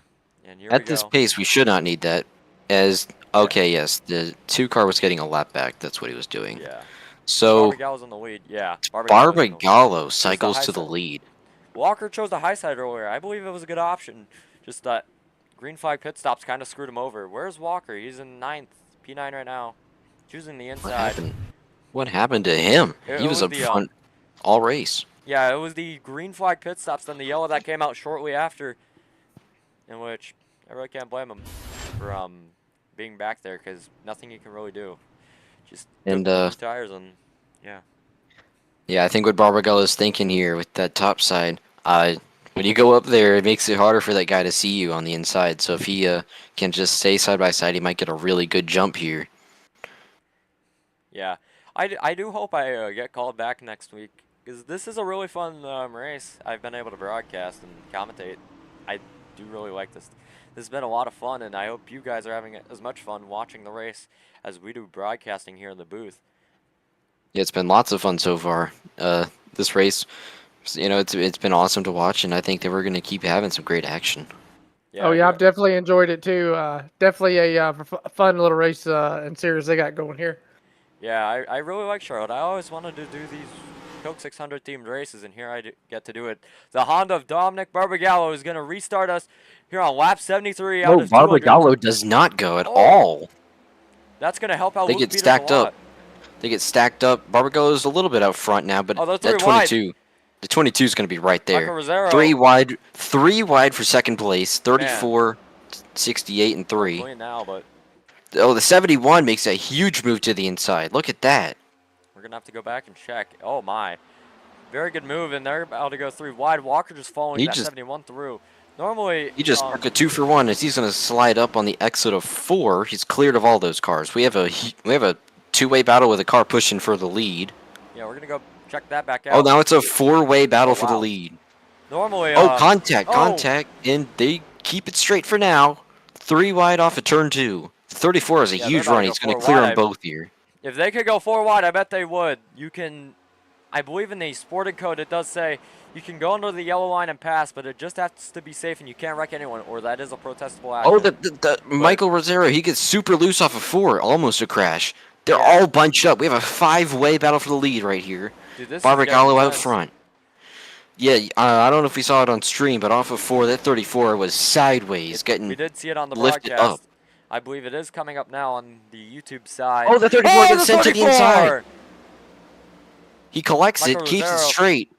And here we At this go. pace, we should not need that. As Yeah. okay, yes, the 2 car was getting a lap back. That's what he was doing. Yeah. So Barbagallo's in the lead. Yeah. Barbagallo's in the lead. Barbagallo Chose the cycles high to the side. lead. Walker chose the high side earlier. I believe it was a good option. Just that green flag pit stops kind of screwed him over. Where's Walker? He's in 9th, P9 right now. Choosing the What inside. happened? What happened to him? It He was was up the, front all race. Yeah, it was the green flag pit stops, then the yellow that came out shortly after, in which I really can't blame him for being back there, because nothing he can really do. Just And those tires, and yeah. yeah, I think what Barbagallo is thinking here with that top side, when you go up there, it makes it harder for that guy to see you on the inside. So if he can just stay side by side, he might get a really good jump here. Yeah, I do hope I get called back next week, because this is a really fun race. I've been able to broadcast and commentate. I do really like this. This has been a lot of fun, and I hope you guys are having as much fun watching the race as we do broadcasting here in the booth. Yeah, it's been lots of fun so far. This race, you know, it's been awesome to watch, and I think that we're going to keep having some great action. Yeah, Oh yeah, I've definitely enjoyed it too. Definitely a fun little race and series they got going here. Yeah, I really like Charlotte. I always wanted to do these Coke 600 themed races, and here I get to do it. The Honda of Dominic Barbagallo is going to restart us here on lap 73 out No, of 200. Barbagallo does not go at all. That's going to help out They Luke get Peters stacked a lot. up. They get stacked up. Barbagallo's a little bit out front now, but they're that 22, the 22 is going to be right there. Michael Rossero. Three wide for second place. 34, 68, and 3. Clean now, but Oh, the 71 makes a huge move to the inside. Look at that. we're going to have to go back and check. Oh, my. Very good move, and they're about to go 3 wide. Walker just following that 71 through. Normally, he just took a 2-for-1 as he's going to slide up on the exit of 4. He's cleared of all those cars. We have a two-way battle with a car pushing for the lead. Yeah, we're going to go check that back out. Oh, now it's a 4-way battle for the lead. Normally, contact, and they keep it straight for now. 3 wide off of turn 2. 34 is a huge run. He's going to clear them both here. If they could go 4 wide, I bet they would. You can, I believe in the sporting code, it does say you can go under the yellow line and pass, but it just has to be safe and you can't wreck anyone, or that is a protestable action. Oh, the Michael Rossero, he gets super loose off of 4, almost a crash. They're all bunched up. We have a 5-way battle for the lead right here. Barbagallo out front. Yeah, I don't know if we saw it on stream, but off of 4, that 34 was sideways, getting we did see it on the lifted broadcast. up. I believe it is coming up now on the YouTube side. Oh, the 34 gets sent to the inside. He collects Michael it, keeps Rossero. it straight.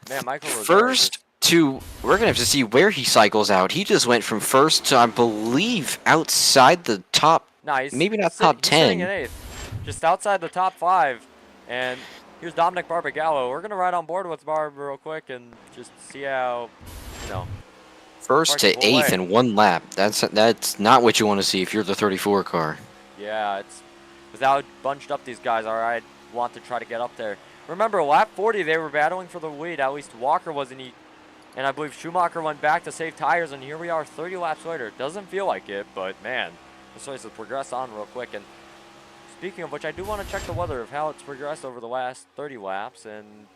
Man, Michael Rossero First to, we're going to have to see where he cycles out. He just went from first to, I believe, outside the top, maybe not top 10. He's sitting in 8th, just outside the top 5. And here's Dominic Barbagallo. We're going to ride on board with Barb real quick and just see how, you know. First to 8th in 1 lap. That's not what you want to see if you're the 34 car. Yeah, it's without bunched up these guys, I want to try to get up there. Remember, lap 40, they were battling for the lead. At least Walker wasn't. And I believe Schumacher went back to save tires, and here we are 30 laps later. It doesn't feel like it, but man, this race has progressed on real quick. And speaking of which, I do want to check the weather of how it's progressed over the last 30 laps. And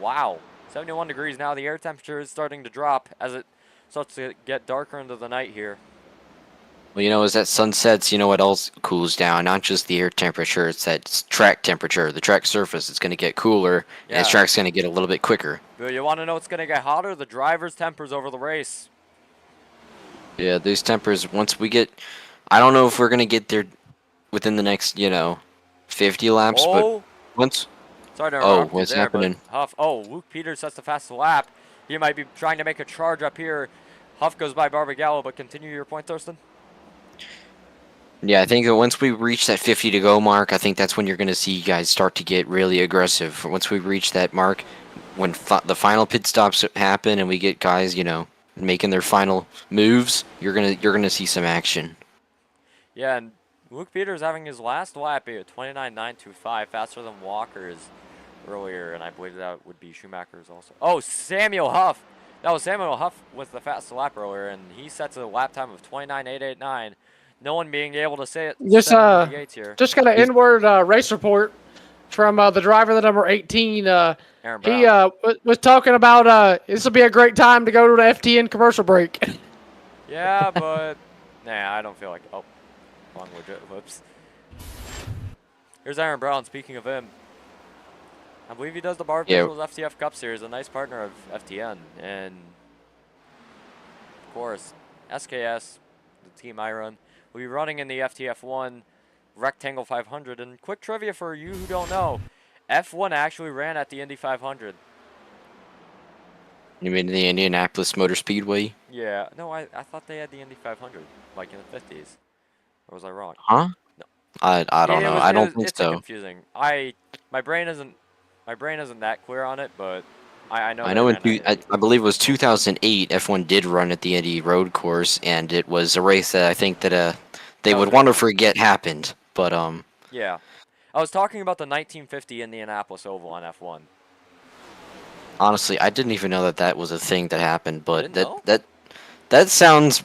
wow, 71 degrees now. The air temperature is starting to drop as it starts to get darker into the night here. Well, you know, as that sun sets, you know what else cools down? Not just the air temperature, it's that track temperature. The track surface is going to get cooler, and the track's going to get a little bit quicker. But you want to know what's going to get hotter? The driver's tempers over the race. Yeah, those tempers, once we get... I don't know if we're going to get there within the next, 50 laps, but once... Sorry to interrupt what's you there, happening? Huff. Oh, Luke Peters sets the fastest lap. He might be trying to make a charge up here. Huff goes by Barbagallo, but continue your point, Thurston. Yeah, I think that once we reach that 50 to go mark, I think that's when you're going to see guys start to get really aggressive. Once we reach that mark, when the final pit stops happen and we get guys, making their final moves, you're gonna see some action. Yeah, and Luke Peters having his last lap here, 29.925, faster than Walker's earlier, and I believe that would be Schumacher's also. Oh, Samuel Huff. That was Samuel Huff with the fastest lap earlier, and he sets a lap time of 29.889. no one being able to say it. Just set out of the gates here. just got an inward race report from the driver, the number 18. Aaron He Brown. was talking about this will be a great time to go to the FTN commercial break. Yeah, but nah, I don't feel like. Oh, wrong legit. Whoops. Here's Aaron Brown. Speaking of him, I believe he does the Bar Yeah. Visuals FTF Cup Series, a nice partner of FTN, and of course SKS, the team I run, will be running in the FTF1 Rectangle 500. And quick trivia for you who don't know, F1 actually ran at the Indy 500. You mean the Indianapolis Motor Speedway? Yeah, no, I thought they had the Indy 500, like in the 50s. Or was I wrong? Huh? No. I don't know. I don't think it's so. confusing. My brain isn't that clear on it, but I know. I know they ran at I believe it was 2008. F1 did run at the Indy Road Course, and it was a race that I think that they That was would want to forget happened. But Yeah, I was talking about the 1950 Indianapolis Oval on F1. honestly, I didn't even know that was a thing that happened. But didn't know? that sounds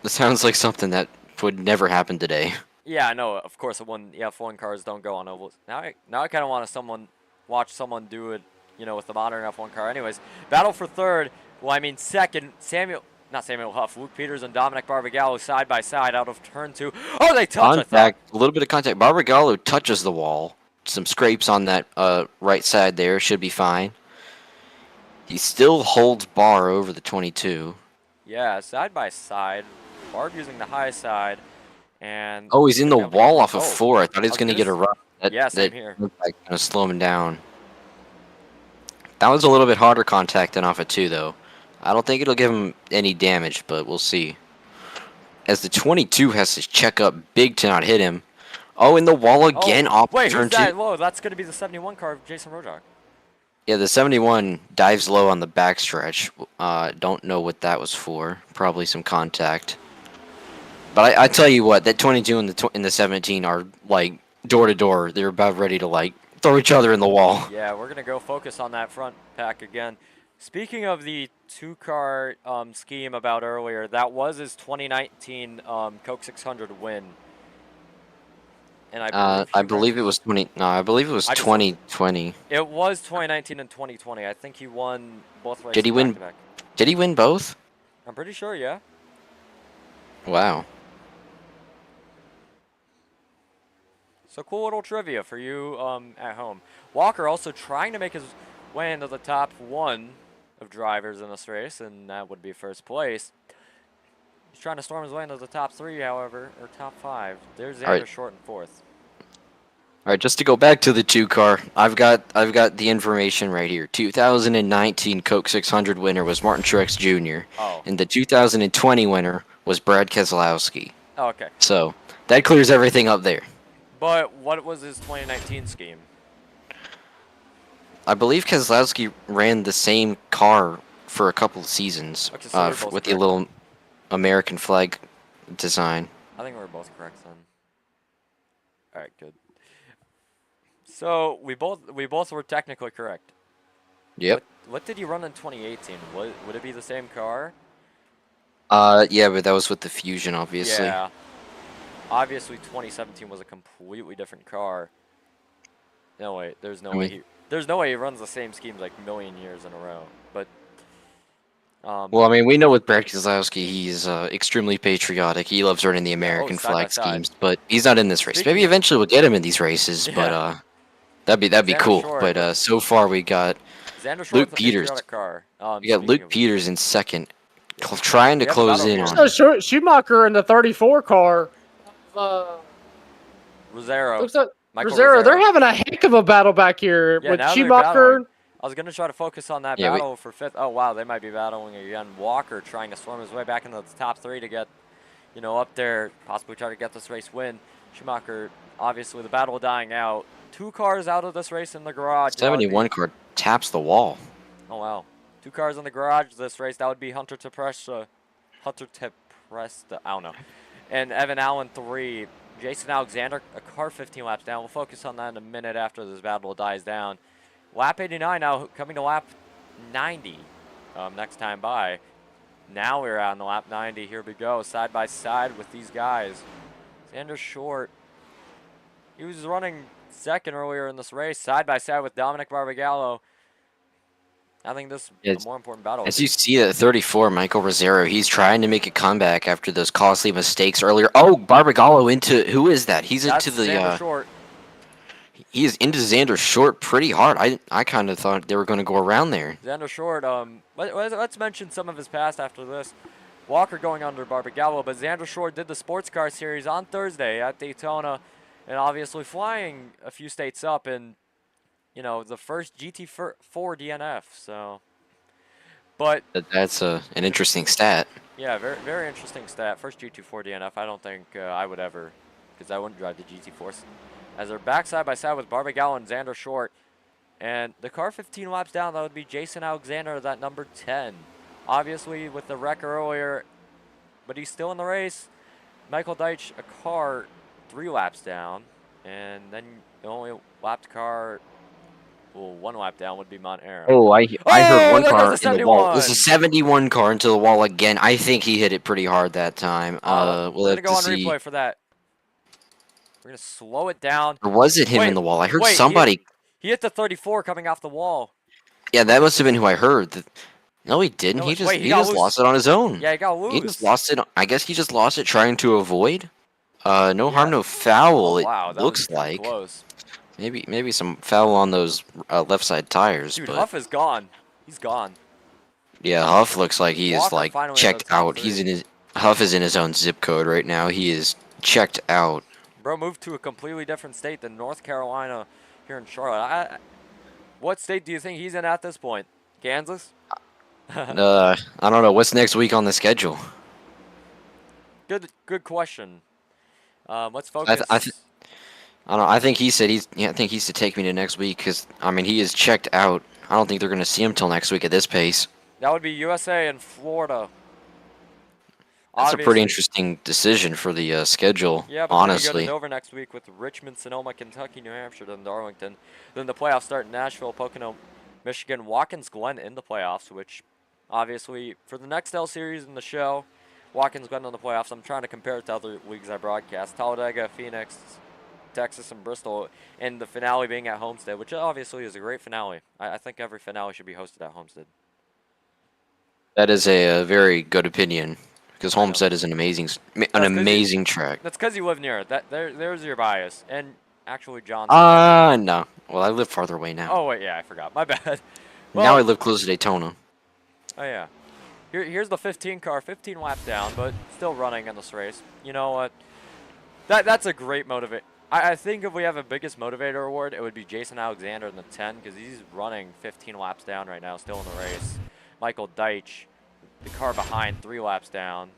like something that would never happen today. Yeah, I know. Of course, when F1 cars don't go on ovals. Now I kind of want to watch someone do it, with the modern F1 car. Anyways, battle for third. Well, I mean second. Not Samuel Huff. Luke Peters and Dominic Barbagallo side by side out of turn 2. Oh, they touch. Contact, a little bit of contact. Barbagallo touches the wall. Some scrapes on that right side there. Should be fine. He still holds Barr over the 22. Yeah, side by side. Barb using the high side. And oh, he's in the wall off of 4. I thought he was going to get a run. Yeah, same here. Looked like going to slow him down. That was a little bit harder contact than off of 2, though. I don't think it'll give him any damage, but we'll see. As the 22 has to check up big to not hit him. Oh, in the wall again off wait, turn who's that? 2. Whoa, that's going to be the 71 car of Jason Rojak. Yeah, the 71 dives low on the backstretch. Don't know what that was for. Probably some contact. But I tell you what, that 22 and the 17 are like door to door. They're about ready to like throw each other in the wall. Yeah, we're gonna go focus on that front pack again. Speaking of the 2-car scheme about earlier, that was his 2019 Coke 600 win. And I believe it was 20. No, I believe it was 2020. It was 2019 and 2020. I think he won both races. Did he win? Back-to-back. Did he win both? I'm pretty sure, yeah. Wow. So cool little trivia for you at home. Walker also trying to make his way into the top 1 of drivers in this race, and that would be first place. He's trying to storm his way into the top 3, however, or top 5. There's Xander Short in 4th. All right, just to go back to the 2-car, I've got the information right here. 2019 Coke 600 winner was Martin Truex Jr. Oh. And the 2020 winner was Brad Keselowski. Oh, okay. So that clears everything up there. But what was his 2019 scheme? I believe Keselowski ran the same car for a couple of seasons Okay, so we're both with the correct. little American flag design. I think we're both correct then. All right, good. So we both were technically correct. Yep. What did he run in 2018? Would it be the same car? Yeah, but that was with the Fusion, obviously. Yeah. Obviously, 2017 was a completely different car. No way. There's no way he runs the same schemes like a million years in a row. But well, I mean, we know with Brad Keselowski, he's extremely patriotic. He loves running the American side by flag side. schemes, but he's not in this race. Maybe eventually we'll get him in these races, Yeah. but that'd be Xander cool. Short. But so far we got Xander Short's Luke a Peters. patriotic car. We got Luke Peters in second, trying to Yeah, close in on. So Schumacher in the 34 car. Rosero. Looks like Michael Rosero. They're having a heck of a battle back here Yeah, with now they're Schumacher. battling. I was going to try to focus on that Yeah, battle for 5th. Oh, wow, they might be battling again. Walker trying to storm his way back into the top 3 to get, up there, possibly try to get this race win. Schumacher, obviously, the battle dying out. 2 cars out of this race in the garage. 71 car taps the wall. Oh, wow. 2 cars in the garage this race. That would be Hunter Tepresta, I don't know. And Evan Allen 3. Jason Alexander, a car 15 laps down. We'll focus on that in a minute after this battle dies down. Lap 89 now, coming to lap 90 next time by. Now we're on the lap 90. Here we go, side by side with these guys. Xander Short. He was running second earlier in this race, side by side with Dominic Barbagallo. I think this is a more important battle. As you see at 34, Michael Rosero, he's trying to make a comeback after those costly mistakes earlier. Oh, Barbagallo into, who is that? He's That's into the, Xander Short. he is into Xander Short pretty hard. I kind of thought they were going to go around there. Xander Short, let's mention some of his past after this. Walker going under Barbagallo, but Xander Short did the sports car series on Thursday at Daytona, and obviously flying a few states up in, you know, the first GT4 DNF. So, but That's an interesting stat. yeah, very very interesting stat. First GT4 DNF. I don't think I would ever, because I wouldn't drive the GT4s. As they're back side by side with Barbagallo and Xander Short, and the car 15 laps down, that would be Jason Alexander, that number 10. Obviously with the wreck earlier, but he's still in the race. Michael Deitch, a car 3 laps down, and then the only lapped car, well, 1 lap down would be Montero. Oh, I heard one there car goes in the wall. This is 71 car into the wall again. I think he hit it pretty hard that time. We're We'll gonna have go to on see. replay for that. We're gonna slow it down. Or was it him in the wall? I heard wait, somebody. He hit the 34 coming off the wall. Yeah, that must have been who I heard. No, he didn't. No, he just wait, he he got just loose. lost it on his own. Yeah, he got loose. He just lost it. I guess he just lost it trying to avoid. No harm, no foul. Oh, wow, It that looks was pretty like close. maybe some foul on those left side tires. Dude, but Huff is gone. He's gone. yeah, Huff looks like he is Walker like finally in the checked top out. 3. He's in his Huff is in his own zip code right now. He is checked out. Bro moved to a completely different state than North Carolina here in Charlotte. What state do you think he's in at this point? Kansas? I don't know what's next week on the schedule. Good question. Let's focus. I don't know. I think he said I think he's to take me to next week because I mean he is checked out. I don't think they're going to see him till next week at this pace. That would be USA and Florida. That's Obviously. a pretty interesting decision for the schedule. Yeah, but honestly. then we go to Dover next week with Richmond, Sonoma, Kentucky, New Hampshire, then Darlington. Then the playoffs start in Nashville, Pocono, Michigan, Watkins Glen in the playoffs, which obviously for the Nextel series in the show, Watkins Glen in the playoffs. I'm trying to compare it to other leagues I broadcast. Talladega, Phoenix, Texas, and Bristol, and the finale being at Homestead, which obviously is a great finale. I think every finale should be hosted at Homestead. That is a very good opinion because Homestead is an amazing track. That's because you live near it. There's your bias. And actually, John. No. Well, I live farther away now. Oh wait, yeah, I forgot. My bad. Now I live close to Daytona. Oh yeah. Here's the 15 car, 15 laps down, but still running in this race. You know what? That's a great motivator. I think if we have a biggest motivator award, it would be Jason Alexander in the 10 because he's running 15 laps down right now, still in the race. Michael Deitch, the car behind, 3 laps down.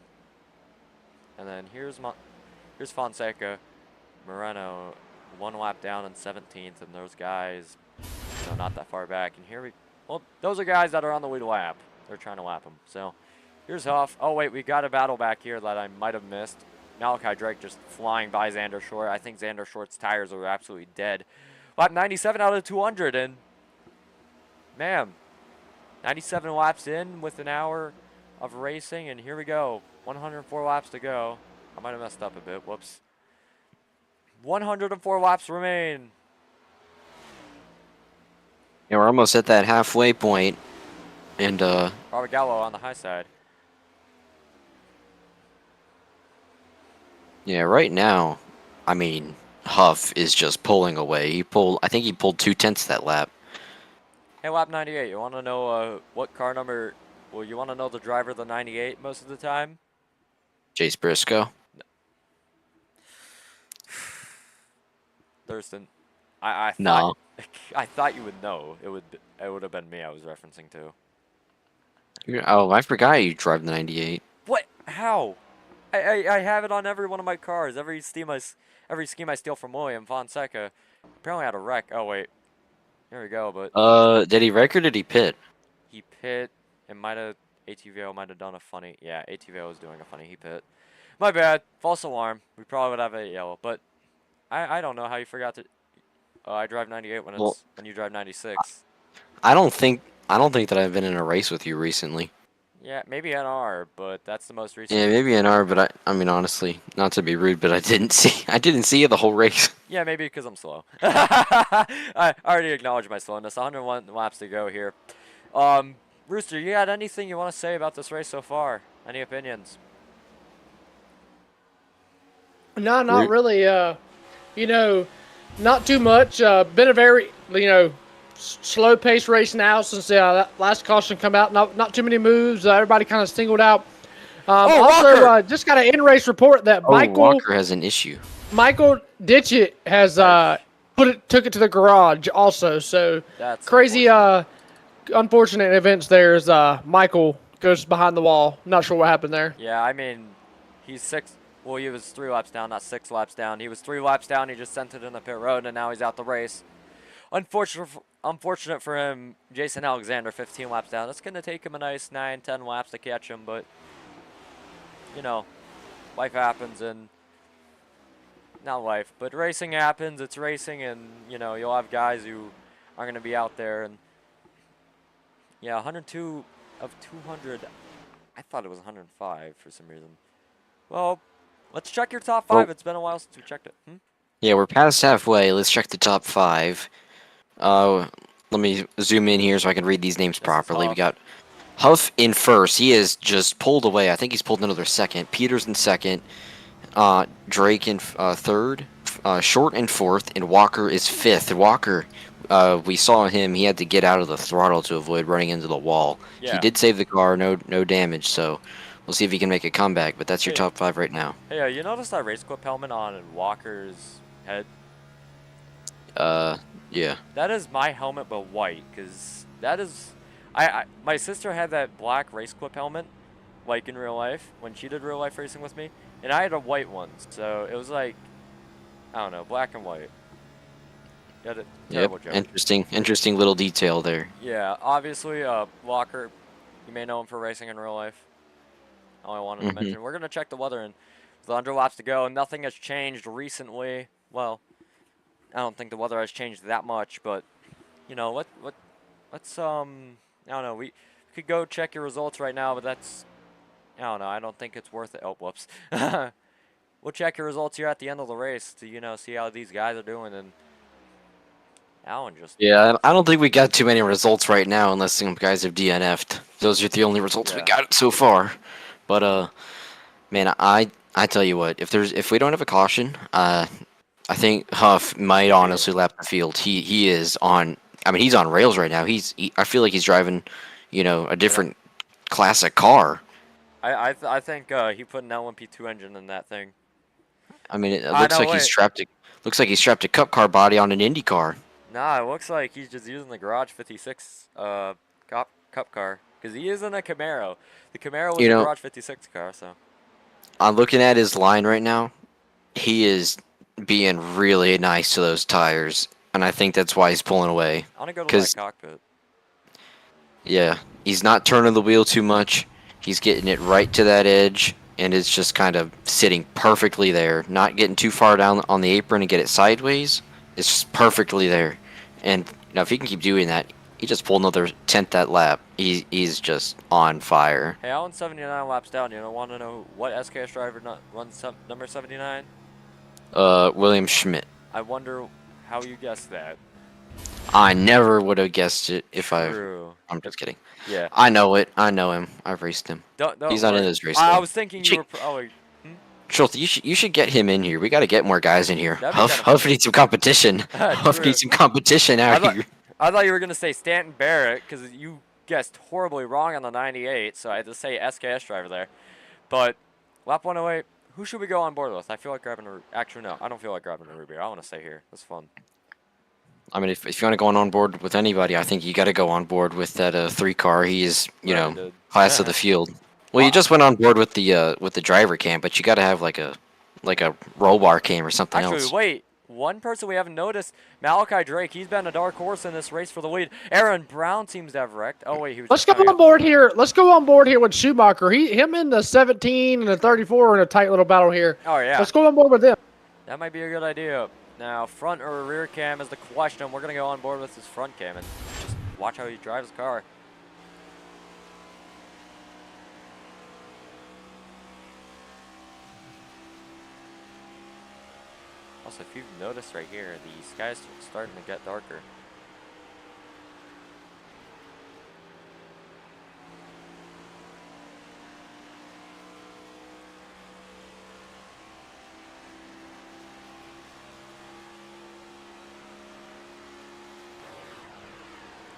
And then here's Fonseca, Moreno, 1 lap down in 17th, and those guys, you know, not that far back. And well, those are guys that are on the way to lap. They're trying to lap him. So here's Huff. Oh wait, we got a battle back here that I might have missed. Malachi Drake just flying by Xander Short. I think Xander Short's tires are absolutely dead. Lap 97 out of 200, and man, 97 laps in with an hour of racing, and here we go. 104 laps to go. I might have messed up a bit. Whoops. 104 laps remain. Yeah, we're almost at that halfway point, and Barbagallo on the high side. yeah, right now, I mean, Huff is just pulling away. I think he pulled 2/10 that lap. Hey, lap 98, you want to know what car number, well, you want to know the driver of the 98 most of the time? Jace Briscoe. Thurston. I thought, No. I thought you would know. It would have been me I was referencing to. Oh, I forgot you drive the 98. What? How? I have it on every one of my cars. Every scheme I steal from William Fonseca. Apparently had a wreck. Oh wait. Here we go, but Did he wreck or did he pit? he pit. It might have ATVO might have done a funny. Yeah, ATVO was doing a funny. He pit. My bad. False alarm. We probably would have a yellow, but I don't know how you forgot to. I drive 98 when when you drive 96. I don't think that I've been in a race with you recently. Yeah, maybe NR, but that's the most recent. Yeah, maybe NR, but I mean, honestly, not to be rude, but I didn't see the whole race. Yeah, maybe because I'm slow. I already acknowledged my slowness. 101 laps to go here. Rooster, you got anything you want to say about this race so far? Any opinions? No, not really. You know, not too much. Been a very, slow pace race now since that last caution come out. Not too many moves. Everybody kind of singled out. Also, just got an in-race report that Walker has an issue. Michael Ditchett has took it to the garage also. So That's crazy, unfortunate events there as Michael goes behind the wall. Not sure what happened there. Yeah, I mean, he's 6. Well, he was 3 laps down, not 6 laps down. He was 3 laps down. He just sent it in the pit road, and now he's out the race. Unfortunate for him, Jason Alexander, 15 laps down. It's going to take him a nice 9, 10 laps to catch him, but, you know, life happens, and not life, but racing happens. It's racing, and, you know, you'll have guys who are going to be out there, and, yeah, 102 of 200. I thought it was 105 for some reason. Well, let's check your top 5. It's been a while since we checked it. Yeah, we're past halfway. Let's check the top 5. Let me zoom in here so I can read these names properly. We got Huff in first. He is just pulled away. I think he's pulled another second. Peters in second. Drake in third. Short in fourth. And Walker is fifth. Walker, we saw him. He had to get out of the throttle to avoid running into the wall. Yeah. He did save the car. No damage. So we'll see if he can make a comeback. But that's your top 5 right now. Hey, you notice that race clip helmet on Walker's head? Yeah. That is my helmet, but white, because that is... my sister had that black race clip helmet, like in real life, when she did real life racing with me, and I had a white one, so it was like, I don't know, black and white. Terrible joke. Interesting little detail there. Yeah, obviously, Walker, you may know him for racing in real life. All I wanted to mention. We're going to check the weather, and with 100 laps to go, nothing has changed recently. Well, I don't think the weather has changed that much, but, you know, let's, I don't know, we could go check your results right now, but that's, I don't know, I don't think it's worth it. Oh, whoops. We'll check your results here at the end of the race to, you know, see how these guys are doing, and Alan just... Yeah, I don't think we got too many results right now unless some guys have DNF'd. Those are the only results we got so far. But, man, I tell you what, if we don't have a caution, I think Huff might honestly lap the field. He is on. I mean, he's on rails right now. I feel like he's driving, you know, a different classic car. I think he put an LMP2 engine in that thing. I mean, it looks like he's strapped a cup car body on an Indy car. Nah, it looks like he's just using the Garage 56 cup car, because he is in a Camaro. The Camaro was a Garage 56 car, so. I'm looking at his line right now. He is being really nice to those tires, and I think that's why he's pulling away. I want to go to that cockpit. Yeah, he's not turning the wheel too much. He's getting it right to that edge, and it's just kind of sitting perfectly there. Not getting too far down on the apron and get it sideways. It's just perfectly there. And you know, if he can keep doing that, he just pulled another 10th that lap. He's just on fire. Hey, Alan's 79 laps down. You want to know what SKS driver runs number 79? William Schmidt. I wonder how you guessed that. I never would have guessed it if True. I'm just kidding. Yeah. I know it. I know him. I've raced him. He's not in this race. I was thinking you were. Schultz, you should get him in here. We got to get more guys in here. Huff needs some competition. Huff needs some competition out here. I thought you were gonna say Stanton Barrett because you guessed horribly wrong on the 98, so I had to say SKS driver there. But lap 108. Who should we go on board with? I feel like grabbing a... Actually, no. I don't feel like grabbing a Ruby. I want to stay here. That's fun. I mean, if you want to go on board with anybody, I think you got to go on board with that 3 car. He is, you know, class of the field. Well, you just went on board with the driver cam, but you got to have like a roll bar cam or something else. Actually, wait. One person we haven't noticed, Malachi Drake. He's been a dark horse in this race for the lead. Aaron Brown seems to have wrecked. Oh wait, he was. Let's go on board here. Let's go on board here with Schumacher. Him in the 17 and the 34 are in a tight little battle here. Oh yeah. Let's go on board with them. That might be a good idea. Now, front or rear cam is the question. We're gonna go on board with his front cam and just watch how he drives his car. Also, if you've noticed right here, the sky's starting to get darker.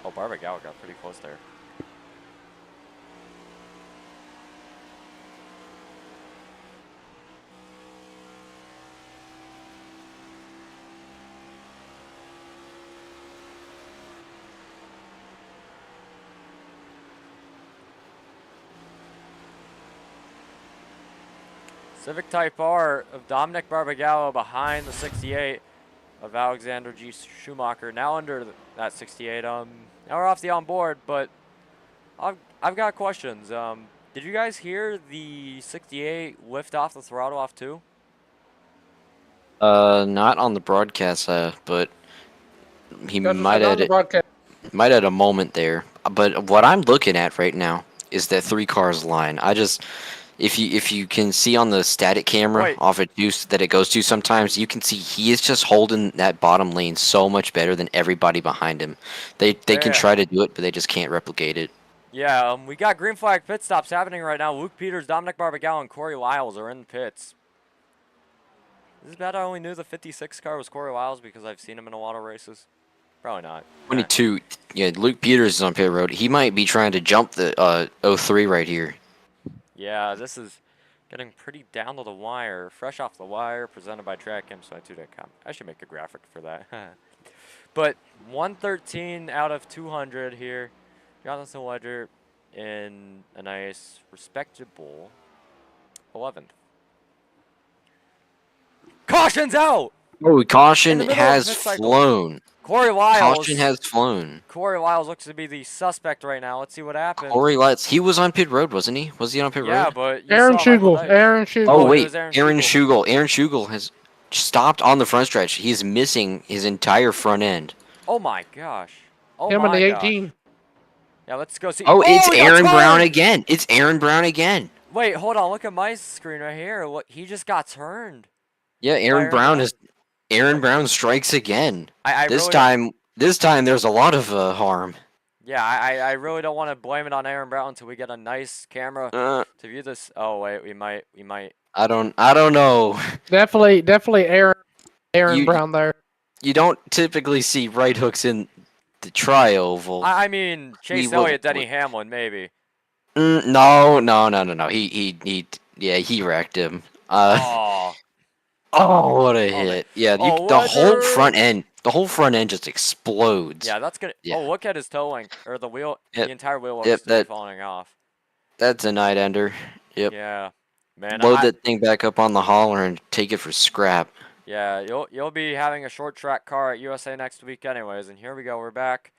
Oh, Barbagallo got pretty close there. Civic Type R of Dominic Barbagallo behind the 68 of Alexander G. Schumacher. Now under that 68. Now we're off the onboard, but I've got questions. Did you guys hear the 68 lift off the throttle off too? Not on the broadcast, but he might On the have broadcast. might have a moment there. But what I'm looking at right now is that 3 cars line. If you can see on the static camera Wait. off of juice that it goes to sometimes, you can see he is just holding that bottom lane so much better than everybody behind him. They can Yeah. try to do it, but they just can't replicate it. Yeah, we got green flag pit stops happening right now. Luke Peters, Dominic Barbagallo, and Corey Lyles are in the pits. Is it bad I only knew the 56 car was Corey Lyles because I've seen him in a lot of races? Probably not. 22. Yeah, Luke Peters is on pit road. He might be trying to jump the 03 right here. Yeah, this is getting pretty down to the wire. Fresh off the wire, presented by TrackInsight2.com. I should make a graphic for that. But 113 out of 200 here. Jonathan Ledger in a nice, respectable 11th. Caution's out! Oh, caution In the middle of has the pit cycle. flown. Corey Lyles. Caution has flown. Corey Lyles looks to be the suspect right now. Let's see what happens. Corey Lyles, he was on pit road, wasn't he? Was he on pit road? Yeah, but you Aaron saw Michael Schugel. Dyke. Aaron Schugel. Oh, it wait, was Aaron Aaron Schugel. Schugel. Aaron Schugel has stopped on the front stretch. He's missing his entire front end. Oh my gosh. Oh Him and my the gosh. 18. Yeah, let's go see. Oh, it's he got Aaron Brown turned! again. It's Aaron Brown again. Wait, hold on. Look at my screen right here. Look, he just got turned. Yeah, Aaron Aaron Brown Brown. is. Aaron Brown strikes again. I This really, time there's a lot of harm. yeah, I really don't want to blame it on Aaron Brown until we get a nice camera to view this. Oh wait, we might. I don't know. Definitely Aaron You- Brown there. You don't typically see right hooks in the tri-oval. I mean, Chase will- Elliott, Denny Hamlin, maybe. No. He wrecked him. Oh, Oh, what a hit! Yeah, Oh, the whole Weather. front end, just explodes. yeah, that's gonna. Yeah. Oh, look at his toe link or the wheel. Yep. The entire wheel looks Yep, to be that- falling off. That's a night ender. Yep. Yeah, man. Load that thing back up on the hauler and take it for scrap. Yeah, you'll be having a short track car at USA next week, anyways. And here we go. We're back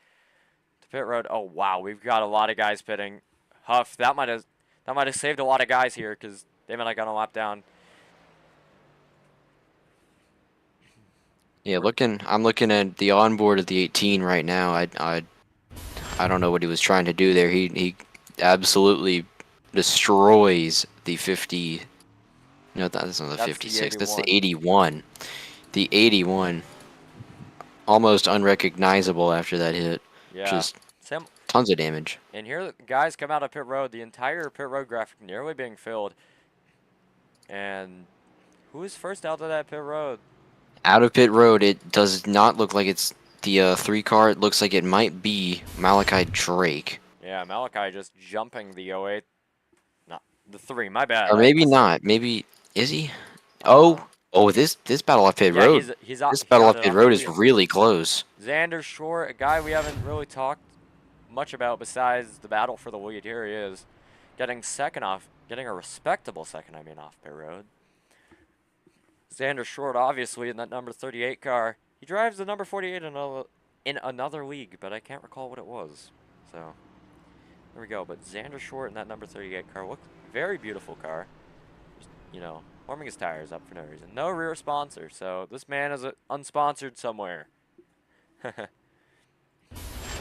to pit road. Oh wow, we've got a lot of guys pitting. Huff, that might have saved a lot of guys here because they might have got a lap down. Yeah, I'm looking at the onboard of the 18 right now. I don't know what he was trying to do there. He absolutely destroys the 50. No, that's not the That's the 56. That's the 81. The 81, almost unrecognizable after that hit. Yeah. Just Sam, tons of damage. and here the guys come out of pit road. The entire pit road graphic nearly being filled. And who is first out of that pit road? Out of pit road, it does not look like it's the 3 car. It looks like it might be Malachi Drake. Yeah, Malachi just jumping the 08. Not the 3. My bad. Or maybe not. Maybe is he? Oh, this battle off pit Yeah, road. he's out. This he battle got off it pit off road the is wheel. really close. Xander Short, a guy we haven't really talked much about besides the battle for the lead. Here he is, getting a respectable second, off pit road. Xander Short, obviously, in that number 38 car. He drives the number 48 in another league, but I can't recall what it was. So, there we go. But Xander Short in that number 38 car. Looks very beautiful car. Just, warming his tires up for no reason. No rear sponsor, so this man is unsponsored somewhere.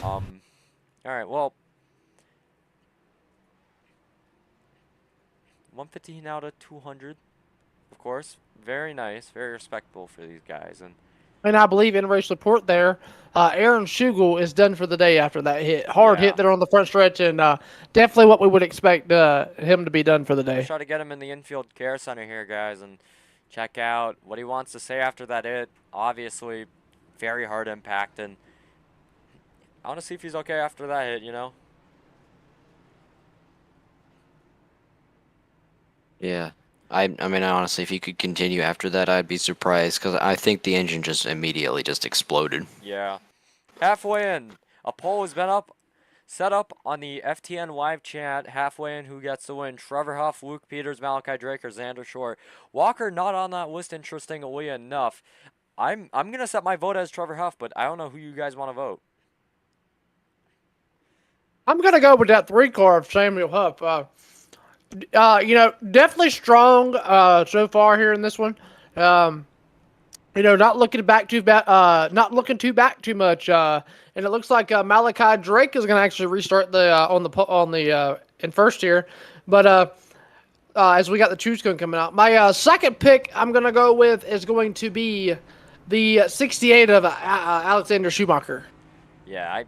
All right, well, 115 out of 200. of course. Very nice, very respectable for these guys. And I believe in race report there, Aaron Schugel is done for the day after that hit. Hard Yeah. hit there on the front stretch, and definitely what we would expect him to be done for the Let's day. try to get him in the infield care center here, guys, and check out what he wants to say after that hit. Obviously, very hard impact, and I want to see if he's okay after that hit, you know? Yeah. I mean, honestly, if he could continue after that, I'd be surprised because I think the engine just immediately just exploded. Yeah. Halfway in, a poll has been set up on the FTN live chat. Halfway in, who gets the win? Trevor Huff, Luke Peters, Malachi Drake, or Xander Short. Walker not on that list, interestingly enough. I'm gonna set my vote as Trevor Huff, but I don't know who you guys want to vote. I'm gonna go with that 3 car of Samuel Huff. Definitely strong so far here in this one. Not looking back too not looking too back too much. And it looks like Malachi Drake is gonna actually restart in first here. But as we got the choose code coming out, my second pick I'm gonna go with is going to be the 68 of Alexander Schumacher. Yeah, I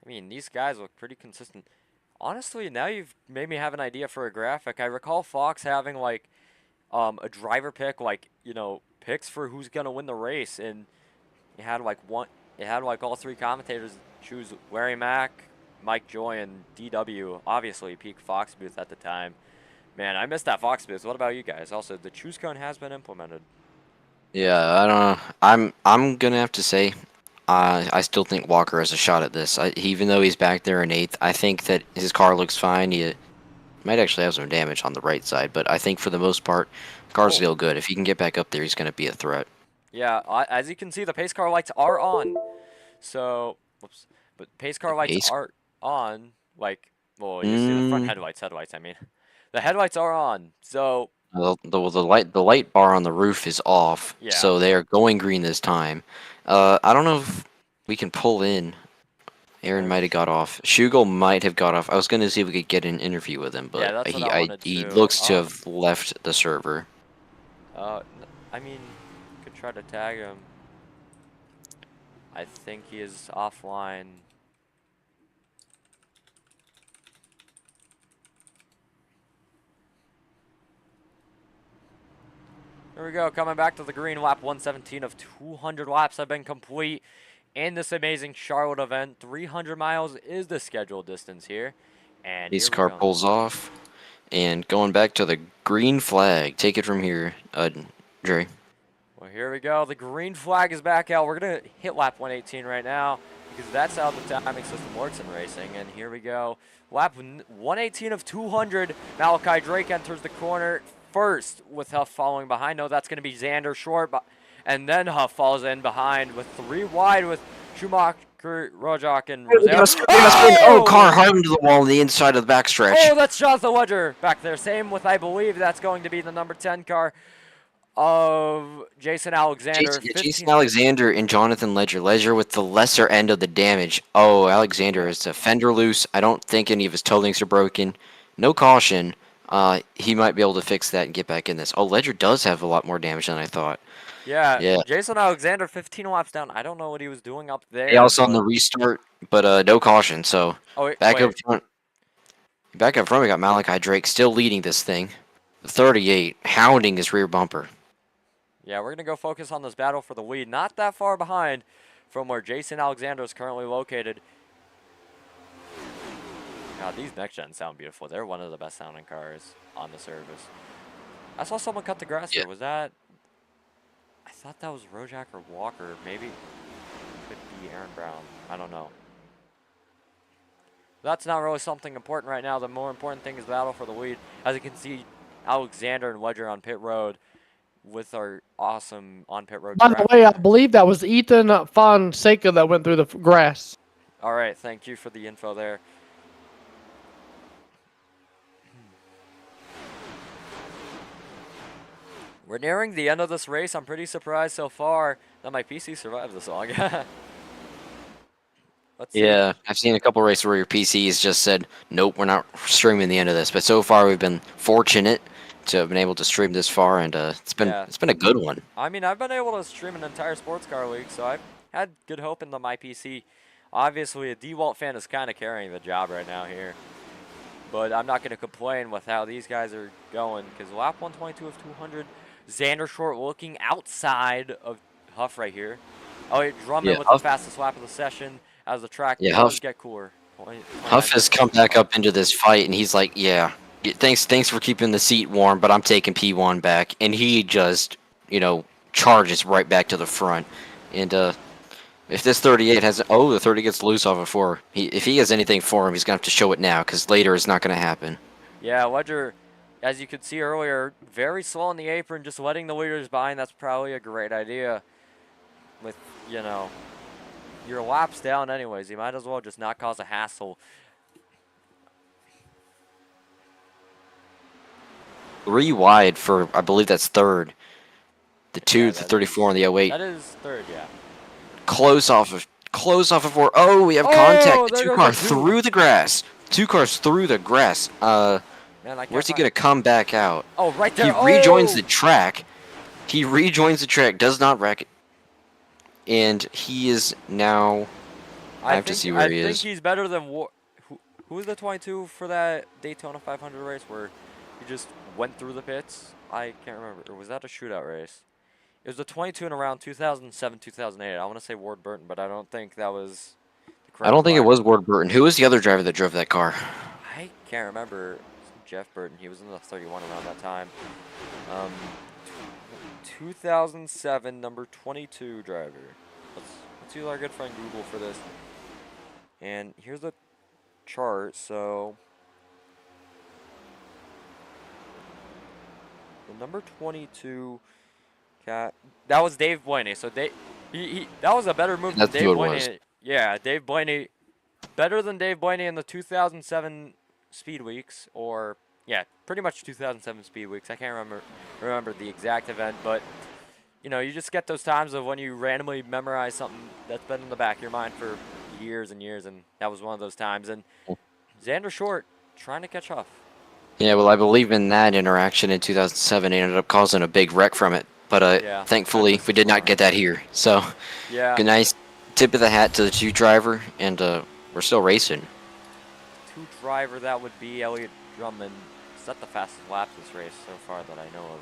mean, these guys look pretty consistent. Honestly, now you've made me have an idea for a graphic. I recall Fox having like a driver pick, like, picks for who's gonna win the race, and it had like all 3 commentators choose Larry Mack, Mike Joy, and DW. Obviously, peak Fox booth at the time. Man, I missed that Fox booth. What about you guys? Also, the choose cone has been implemented. Yeah, I don't know. I'm gonna have to say, I still think Walker has a shot at this. Even though he's back there in 8th, I think that his car looks fine. He might actually have some damage on the right side, but I think for the most part, the car's still good. If he can get back up there, he's gonna be a threat. Yeah, as you can see, the pace car lights are on. So, whoops. But pace car lights are on. Like, well, you see the front headlights, I mean. The headlights are on. So, the light bar on the roof is off, yeah. So they are going green this time. I don't know if we can pull in. Aaron might have got off. Schugel might have got off. I was going to see if we could get an interview with him, but yeah, that's what I wanted he to. looks to have left the server. I mean, could try to tag him. I think he is offline. Here we go, coming back to the green. Lap 117 of 200 laps have been complete in this amazing Charlotte event. 300 miles is the scheduled distance here. And this car pulls off. And going back to the green flag. Take it from here, Dre. Well, here we go. The green flag is back out. We're going to hit lap 118 right now because that's how the timing system works in racing. And here we go. Lap 118 of 200. Malachi Drake enters the corner first with Huff following behind. No, that's going to be Xander Short. And then Huff falls in behind with 3 wide with Schumacher, Rojak, and Car hardened the wall on the inside of the backstretch. Oh, that's Jonathan Ledger back there. Same with, I believe, that's going to be the number 10 car of Jason Alexander. Jason Alexander and Jonathan Ledger. Ledger with the lesser end of the damage. Oh, Alexander is a fender loose. I don't think any of his toe links are broken. No caution. He might be able to fix that and get back in this. Oh, Ledger does have a lot more damage than I thought. Yeah. Jason Alexander, 15 laps down. I don't know what he was doing up there. He also on the restart, but no caution. So back up front. Back up front, we got Malachi Drake still leading this thing. 38, hounding his rear bumper. Yeah, we're going to go focus on this battle for the lead. Not that far behind from where Jason Alexander is currently located. God, these next-gen sound beautiful. They're one of the best sounding cars on the service. I saw someone cut the grass here. Was that... I thought that was Rojak or Walker. Maybe it could be Aaron Brown. I don't know. That's not really something important right now. The more important thing is battle for the lead. As you can see, Alexander and Ledger on pit road with our awesome on-pit road. By the way, I believe that was Ethan Fonseca that went through the grass. All right, thank you for the info there. We're nearing the end of this race. I'm pretty surprised so far that my PC survived this long. Let's see. Yeah, I've seen a couple races where your PCs just said, nope, we're not streaming the end of this. But so far we've been fortunate to have been able to stream this far, and Yeah. it's been a good one. I mean, I've been able to stream an entire sports car league, so I've had good hope in my PC. Obviously, a DeWalt fan is kind of carrying the job right now here. But I'm not going to complain with how these guys are going, because lap 122 of 200, Xander Short looking outside of Huff right here. Elliott Drummond Yeah, with Huff, the fastest lap of the session as the track yeah, does get cooler. Huff has come back up into this fight, and he's like, yeah, thanks for keeping the seat warm, but I'm taking P1 back, and he just, charges right back to the front, and if this 38 has, the 30 gets loose off of 4. If he has anything for him, he's gonna have to show it now, because later it's not gonna happen. Yeah, Ledger, as you could see earlier, very slow on the apron, just letting the leaders behind. That's probably a great idea. With your laps down anyways, you might as well just not cause a hassle. 3 wide for, I believe that's third. The 2, Yeah, the that 34, and the 08. That is third, yeah. Close off of 4. Oh, we have Oh, contact. The there 2 goes car the 2. through the grass. 2 cars through the grass. Man, I can't Where's he find- gonna come back out? Oh, right there. He rejoins the track. He rejoins the track. Does not wreck it. And he is now. I have to see where he is. I think he's better than who was the 22 for that Daytona 500 race where he just went through the pits? I can't remember. Or was that a shootout race? It was the 22 in around 2007, 2008. I want to say Ward Burton, but I don't think that was the correct I don't think it line. was Ward Burton. Who was the other driver that drove that car? I can't remember. Jeff Burton. He was in the 31 around that time. 2007, number 22 driver. Let's use our good friend Google for this. And here's the chart. So the number 22 cat, that was Dave Blaney. So that was a better move That's than who Dave it was. Blaney. Yeah, Dave Blaney, better than Dave Blaney in the 2007 Speed Weeks, or yeah, pretty much 2007 Speed Weeks. I can't remember the exact event, but you just get those times of when you randomly memorize something that's been in the back of your mind for years and years, and that was one of those times. And Xander Short trying to catch Huff. Yeah, well, I believe in that interaction in 2007. He ended up causing a big wreck from it. But Yeah. thankfully, we did not get that here. So, Yeah. good nice tip of the hat to the 2 driver, and we're still racing. 2 driver, that would be Elliott Drummond. Set the fastest lap this race so far that I know of.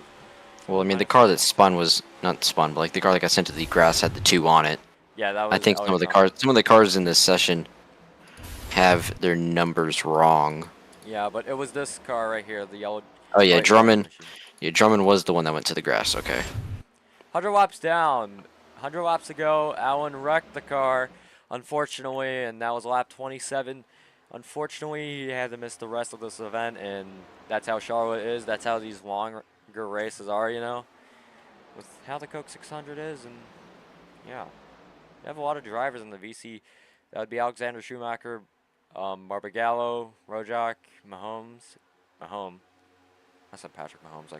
Well, I mean, the car that spun was not spun, but like the car that got sent to the grass had the 2 on it. Yeah, that was I think Elliott some of the cars in this session have their numbers wrong. Yeah, but it was this car right here, the yellow. Oh yeah, white Drummond. machine. Yeah, Drummond was the one that went to the grass. Okay. 100 laps down. 100 laps ago, Allen wrecked the car, unfortunately, and that was lap 27. Unfortunately, he had to miss the rest of this event, and that's how Charlotte is. That's how these longer races are, with how the Coke 600 is, and yeah. You have a lot of drivers in the VC. That would be Alexander Schumacher, Barbagallo, Rojak, Mahomes. I said Patrick Mahomes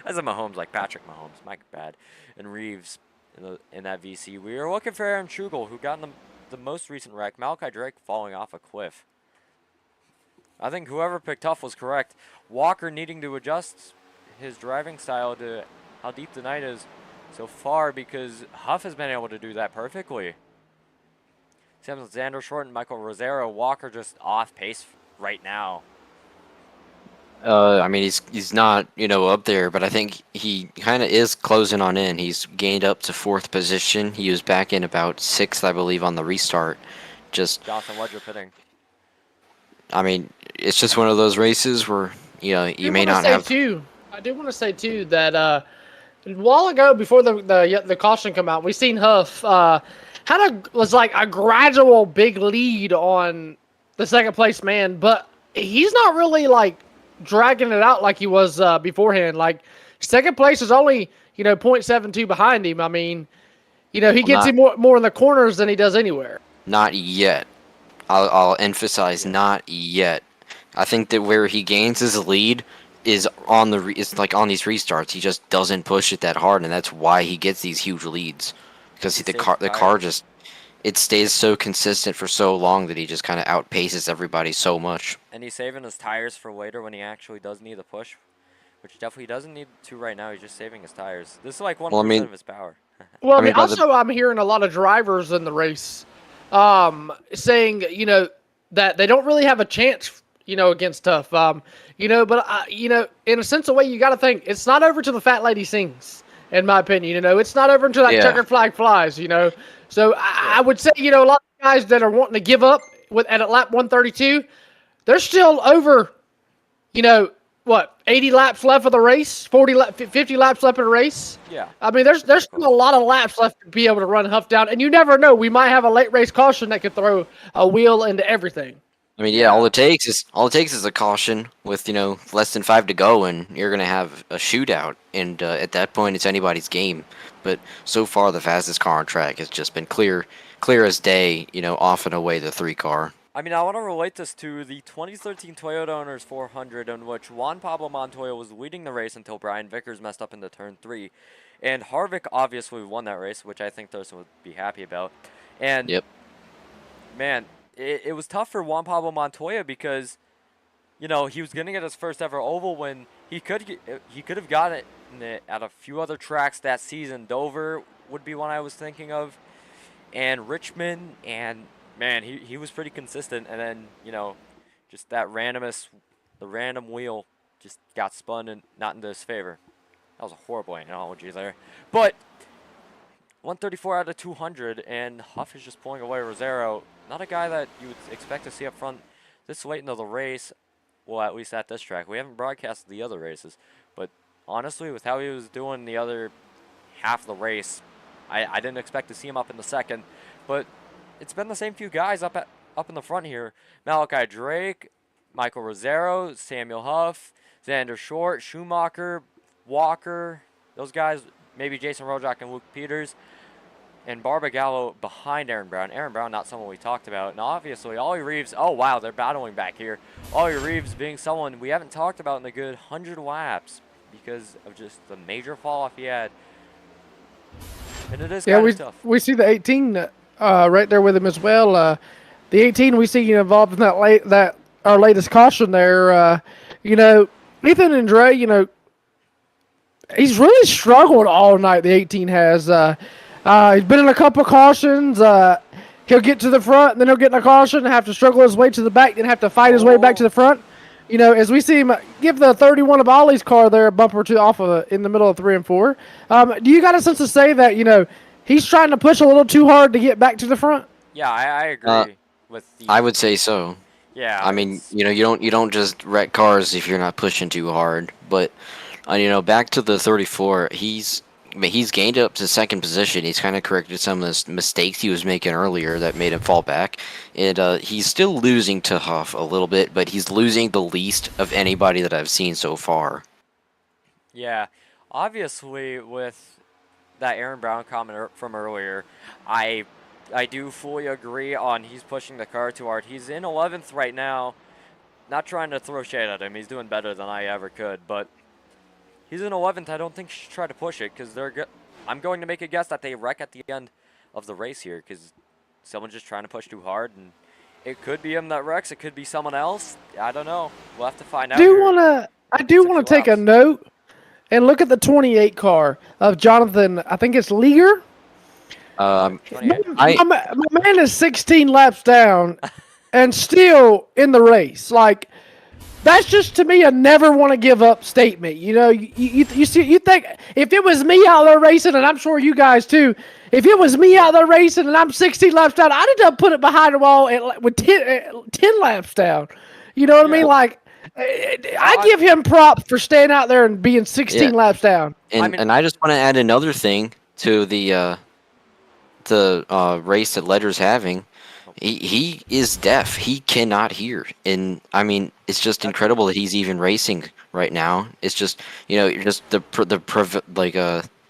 I said Mahomes like Patrick Mahomes. My bad. And Reeves in that VC. We are looking for Aaron Schugel, who got in the most recent wreck. Malachi Drake falling off a cliff. I think whoever picked Huff was correct. Walker needing to adjust his driving style to how deep the night is so far, because Huff has been able to do that perfectly. Same with Xander Short and Michael Rosero. Walker just off pace right now. I mean, he's not, up there, but I think he kind of is closing on in. He's gained up to 4th position. He was back in about 6th, I believe, on the restart. Just, Jonathan Ledger pitting. I mean, it's just one of those races where, you may not have. I do want to say too that a while ago, before the caution come out, we seen Huff was like a gradual big lead on the second place man, but he's not really like dragging it out like he was beforehand. Like second place is only 0.72 behind him. I mean, he gets him more in the corners than he does anywhere. Not yet. I'll emphasize not yet. I think that where he gains his lead is on it's like on these restarts. He just doesn't push it that hard, and that's why he gets these huge leads. Because the car just it stays so consistent for so long that he just kind of outpaces everybody so much. And he's saving his tires for later when he actually does need a push. which definitely doesn't need to right now. He's just saving his tires. This is like 1% Well, I mean, of his power. Well, I I mean, mean, by the also I'm hearing a lot of drivers in the race, saying that they don't really have a chance, against Tough. But in a sense of way, you got to think it's not over till the fat lady sings. In my opinion, it's not over until that Yeah. checkered flag flies. So I would say, a lot of guys that are wanting to give up at lap 132, they're still over, what, 80 laps left of the race, 50 laps left of the race. Yeah. I mean, there's still a lot of laps left to be able to run Huff down, and you never know. We might have a late race caution that could throw a wheel into everything. I mean, yeah, all it takes is a caution with less than 5 to go, and you're gonna have a shootout, and at that point, it's anybody's game. But so far, the fastest car on track has just been clear as day. Off and away the 3 car. I mean, I want to relate this to the 2013 Toyota Owners 400, in which Juan Pablo Montoya was leading the race until Brian Vickers messed up into turn 3. And Harvick obviously won that race, which I think those would be happy about. And, Yep. man, it was tough for Juan Pablo Montoya because, he was going to get his first ever oval win. He could have gotten it at a few other tracks that season. Dover would be one I was thinking of, and Richmond, and man, he was pretty consistent, and then, just the random wheel just got spun and not into his favor. That was a horrible analogy there. But 134 out of 200, and Huff is just pulling away Rosero. Not a guy that you would expect to see up front this late into the race. Well, at least at this track. We haven't broadcasted the other races, but honestly, with how he was doing the other half of the race, I didn't expect to see him up in the second, but it's been the same few guys up in the front here. Malachi Drake, Michael Rosero, Samuel Huff, Xander Short, Schumacher, Walker, those guys, maybe Jason Rojak and Luke Peters, and Barbagallo behind Aaron Brown. Aaron Brown, not someone we talked about. And obviously, Ollie Reeves, oh wow, they're battling back here. Ollie Reeves being someone we haven't talked about in a good 100 laps because of just the major fall off he had. And it is kind of tough. We see the 18 right there with him as well. The 18 we see involved in that our latest caution there. Ethan and Dre, he's really struggled all night. The 18 has. He's been in a couple cautions. He'll get to the front, and then he'll get in a caution and have to struggle his way to the back, then have to fight his way back to the front. As we see him give the 31 of Ollie's car there a bumper or two off of in the middle of 3 and 4. Do you got a sense to say that he's trying to push a little too hard to get back to the front? Yeah, I agree with the. I would say so. Yeah. I mean, you don't just wreck cars if you're not pushing too hard. But back to the 34, he's gained up to second position. He's kind of corrected some of the mistakes he was making earlier that made him fall back. And he's still losing to Huff a little bit, but he's losing the least of anybody that I've seen so far. Yeah, obviously with that Aaron Brown comment from earlier, I do fully agree on he's pushing the car too hard. He's in 11th right now. Not trying to throw shade at him. He's doing better than I ever could, but he's in 11th. I don't think you should try to push it because I'm going to make a guess that they wreck at the end of the race here because someone's just trying to push too hard, and it could be him that wrecks. It could be someone else. I don't know. We'll have to find out. I do want to take a note and look at the 28 car of Jonathan. I think it's Lear. My man is 16 laps down and still in the race. Like, that's just to me a never want to give up statement. You think if it was me out there racing, and I'm sure you guys too, if it was me out there racing and I'm 16 laps down, I'd have done put it behind the wall with 10 laps down. You know what I mean? Like, I give him props for staying out there and being 16 laps down. And I just want to add another thing to the race that Ledger's having. He is deaf. He cannot hear, and I mean, it's just incredible that he's even racing right now. It's just just the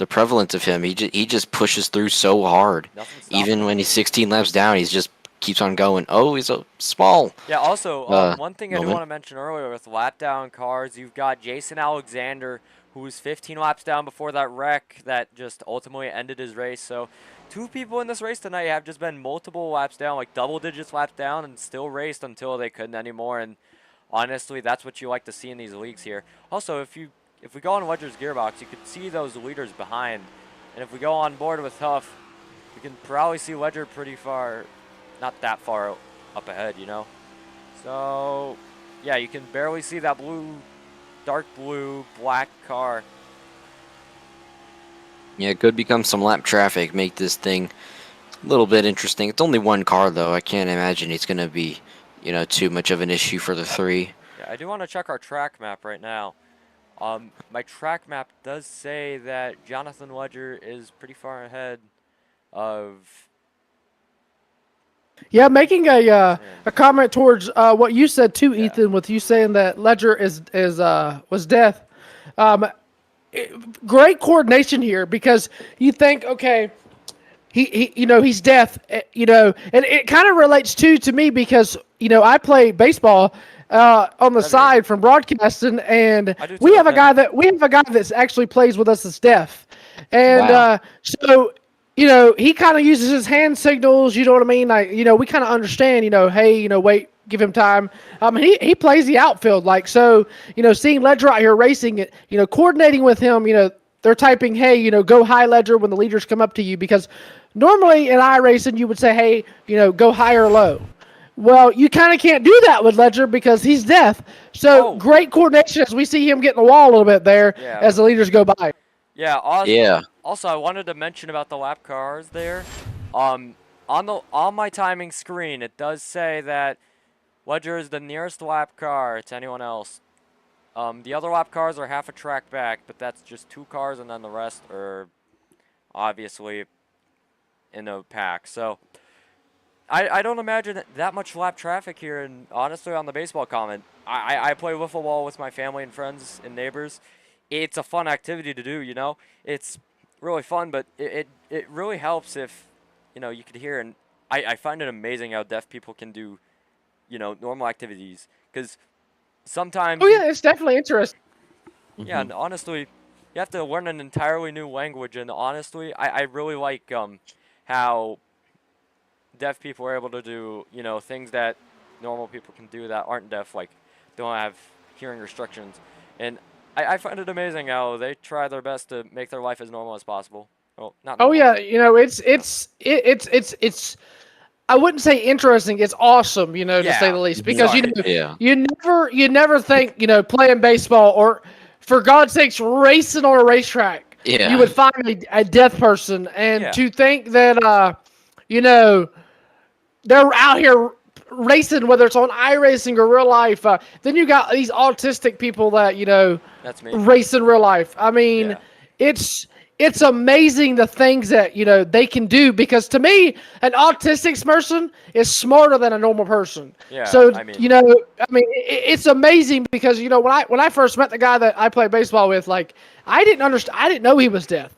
prevalence of him. He just pushes through so hard, even when he's 16 laps down. He's just keeps on going. Oh, he's a small. Yeah. Also, one thing I do want to mention earlier with lap down cars, you've got Jason Alexander, who was 15 laps down before that wreck that just ultimately ended his race. So 2 people in this race tonight have just been multiple laps down, like double digits laps down, and still raced until they couldn't anymore. And honestly, that's what you like to see in these leagues here. Also, if you if we go on Ledger's gearbox, you could see those leaders behind. And if we go on board with Huff, we can probably see Ledger pretty far, not that far up ahead, you know? So, yeah, you can barely see that blue, dark blue, black car. Yeah, it could become some lap traffic, make this thing a little bit interesting. It's only one car, though. I can't imagine it's going to be, you know, too much of an issue for the three. Yeah, I do want to check our track map right now. My track map does say that Jonathan Ledger is pretty far ahead of... Yeah, making a comment towards what you said too, Ethan, with you saying that Ledger was deaf. Great coordination here, because you think, okay, he's deaf, and it kind of relates to me, because I play baseball on the side from broadcasting, and we have a guy that actually plays with us that's deaf, and so he kind of uses his hand signals. You know what I mean? Like, we kind of understand. Hey, wait, give him time. He plays the outfield, like, so. Seeing Ledger out here racing, coordinating with him. They're typing, hey, go high, Ledger, when the leaders come up to you, because normally in iRacing you would say, hey, go high or low. Well, you kind of can't do that with Ledger because he's deaf. So great coordination as we see him getting the wall a little bit there as the leaders go by. Yeah. Also, I wanted to mention about the lap cars there. On my timing screen, it does say that Ledger is the nearest lap car to anyone else. The other lap cars are half a track back, but that's just 2 cars, and then the rest are obviously in a pack. So I don't imagine that much lap traffic here, and honestly, on the baseball comment, I play wiffle ball with my family and friends and neighbors. It's a fun activity to do, It's really fun, but it really helps if, you could hear, and I find it amazing how deaf people can do, normal activities, because sometimes... Oh, yeah, it's definitely interesting. Yeah, and honestly, you have to learn an entirely new language, and honestly, I really like how deaf people are able to do, things that normal people can do that aren't deaf, like don't have hearing restrictions. And I find it amazing how they try their best to make their life as normal as possible. Well, not normal. Oh yeah, it's I wouldn't say interesting, it's awesome, to say the least, because you never think, playing baseball, or for God's sakes racing on a racetrack, you would find a deaf person, and to think that they're out here racing, whether it's on iRacing or real life. Then you got these autistic people that that's me. race in real life. I mean, it's amazing the things that they can do, because to me, an autistic person is smarter than a normal person. Yeah. So it's amazing, because when I first met the guy that I play baseball with, like, I didn't know he was deaf.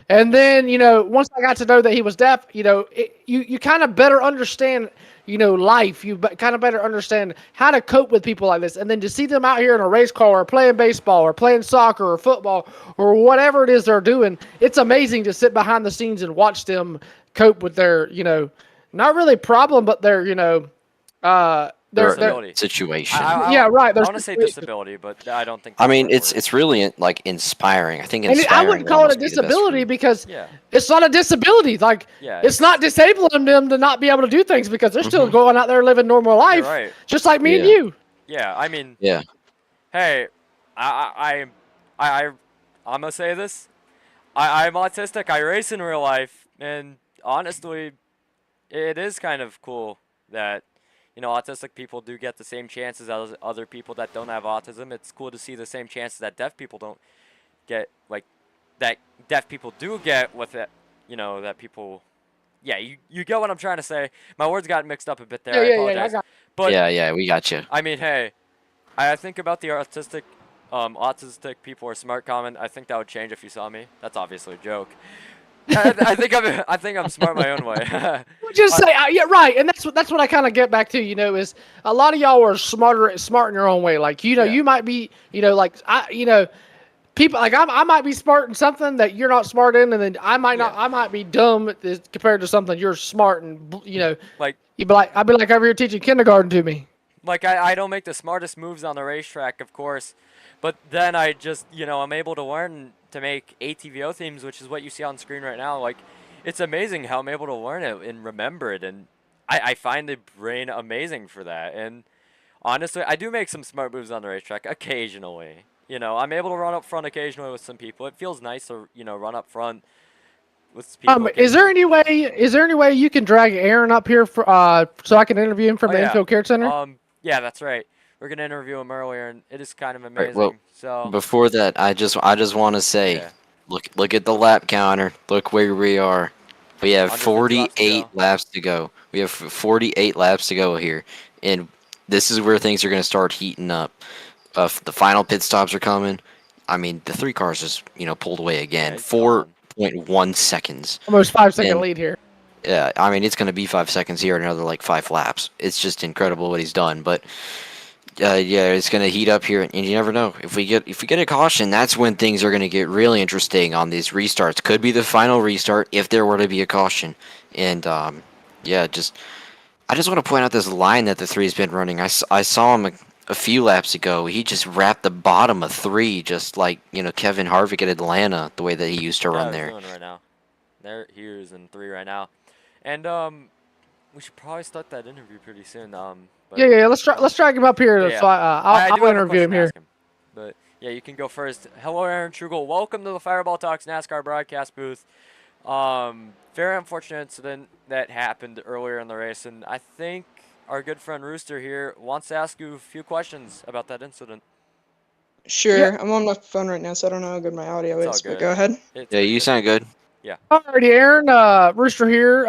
And then, once I got to know that he was deaf, you kind of better understand, life. You kind of better understand how to cope with people like this. And then to see them out here in a race car, or playing baseball, or playing soccer, or football, or whatever it is they're doing, it's amazing to sit behind the scenes and watch them cope with their, not really problem, but their, their situation. Yeah, right. I want to say disability, but I don't think. I mean, it's really like inspiring. I think inspiring. And I wouldn't call it a disability, because it's not a disability. Like, it's not disabling them to not be able to do things, because they're still going out there living normal life, just like me and you. Yeah, I mean. Yeah. Hey, I'm gonna say this. I'm autistic. I race in real life, and honestly, it is kind of cool that autistic people do get the same chances as other people that don't have autism. It's cool to see the same chances that deaf people don't get, like, that deaf people do get with it, that people... Yeah, you get what I'm trying to say. My words got mixed up a bit there. I apologize. But we got you. I mean, hey, I think about the autistic people are smart comment. I think that would change if you saw me. That's obviously a joke. I think I'm smart my own way. Just say right, and that's what I kind of get back to. Is a lot of y'all are smart in your own way. Like you might be people like I might be smart in something that you're not smart in, and then I might not. I might be dumb compared to something you're smart and like. I'd be like over here teaching kindergarten to me. like I don't make the smartest moves on the racetrack, of course, but then I just, I'm able to learn to make ATVO themes, which is what you see on screen right now. Like, it's amazing how I'm able to learn it and remember it, and I find the brain amazing for that. And honestly, I do make some smart moves on the racetrack occasionally. I'm able to run up front occasionally with some people. It feels nice to, run up front with people. Is there any way you can drag Aaron up here for so I can interview him from Oh, the yeah. Infield Care Center? Yeah, that's right. We're gonna interview him earlier, and it is kind of Right, amazing. well, So before that, I just want to say, yeah. look at the lap counter. Look where we are. We have 150 laps to 48 go. laps to go. We have 48 laps to go here, and this is where things are going to start heating up. The final pit stops are coming. I mean, the 3 cars just pulled away again. it's gone. 4.1 seconds. Almost 5-second And lead here. yeah, I mean it's going to be 5 seconds here and another like 5 laps. It's just incredible what he's done. But yeah, it's going to heat up here, and you never know. If we get a caution, that's when things are going to get really interesting on these restarts. Could be the final restart if there were to be a caution. And yeah, I just want to point out this line that the 3's been running. I saw him a few laps ago. He just wrapped the bottom of 3, just like Kevin Harvick at Atlanta, the way that he used to Yeah, run he's there. doing right now. He is in 3 right now, and we should probably start that interview pretty soon. But Yeah. Let's drag him up here. Yeah. So I'll do have a interview him question to here. ask him. But yeah, you can go first. Hello, Aaron Trugel. Welcome to the Fireball Talks NASCAR broadcast booth. Very unfortunate incident that happened earlier in the race, and I think our good friend Rooster here wants to ask you a few questions about that incident. Sure, Yeah. I'm on my phone right now, so I don't know how good my audio It's all is, but good. go ahead. It's Yeah, pretty you good. sound good. Alrighty, Aaron. Rooster here.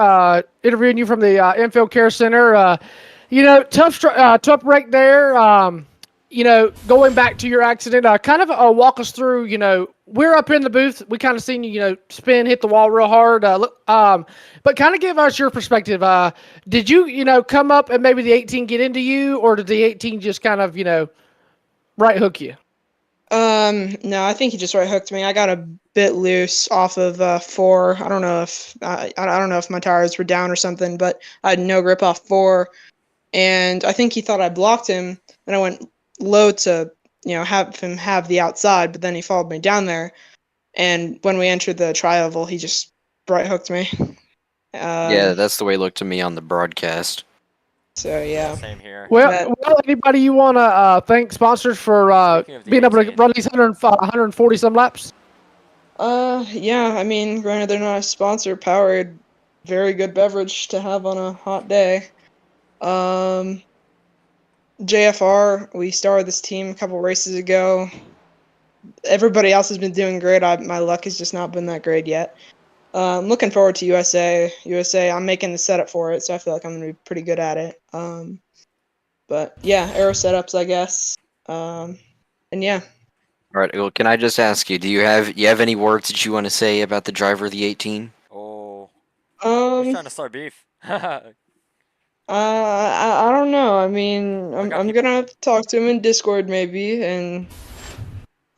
Interviewing you from the Infield Care Center. Tough break there. Going back to your accident, kind of walk us through. We're up in the booth. We kind of seen you, spin, hit the wall real hard. But kind of give us your perspective. Did you, come up and maybe the 18 get into you, or did the 18 just kind of, right hook you? No, I think he just right hooked me. I got a bit loose off of 4. I don't know if I don't know if my tires were down or something, but I had no grip off 4, and I think he thought I blocked him, and I went low to have him have the outside, but then he followed me down there, and when we entered the tri-oval, he just right hooked me. Yeah, that's the way it looked to me on the broadcast. So yeah. Same here. Well, anybody you want to thank sponsors for Speaking of the being able to 18. run these 140 some laps? Yeah, I mean, granted they're not a sponsor, Powerade, very good beverage to have on a hot day. JFR, we started this team a couple races ago. Everybody else has been doing great. My luck has just not been that great yet. I'm looking forward to USA. I'm making the setup for it, so I feel like I'm gonna be pretty good at it. But yeah, aero setups, I guess. And yeah. All right. Well, can I just ask you, do you have any words that you want to say about the driver of the 18? Oh, he's trying to start beef. I don't know. I mean, I got I'm people- gonna have to talk to him in Discord maybe, and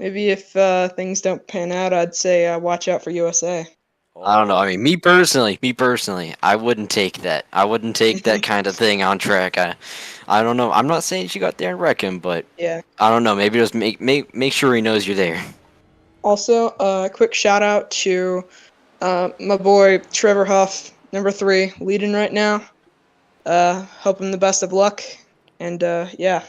maybe if things don't pan out, I'd say watch out for USA. I don't know. I Oh. mean, me personally, I wouldn't take that. I wouldn't take that kind of thing on track. I don't know. I'm not saying you got there and wreck him, but Yeah. I don't know. Maybe just make sure he knows you're there. Also, quick shout out to my boy Trevor Huff, number 3, leading right now. Hope him the best of luck, and yeah.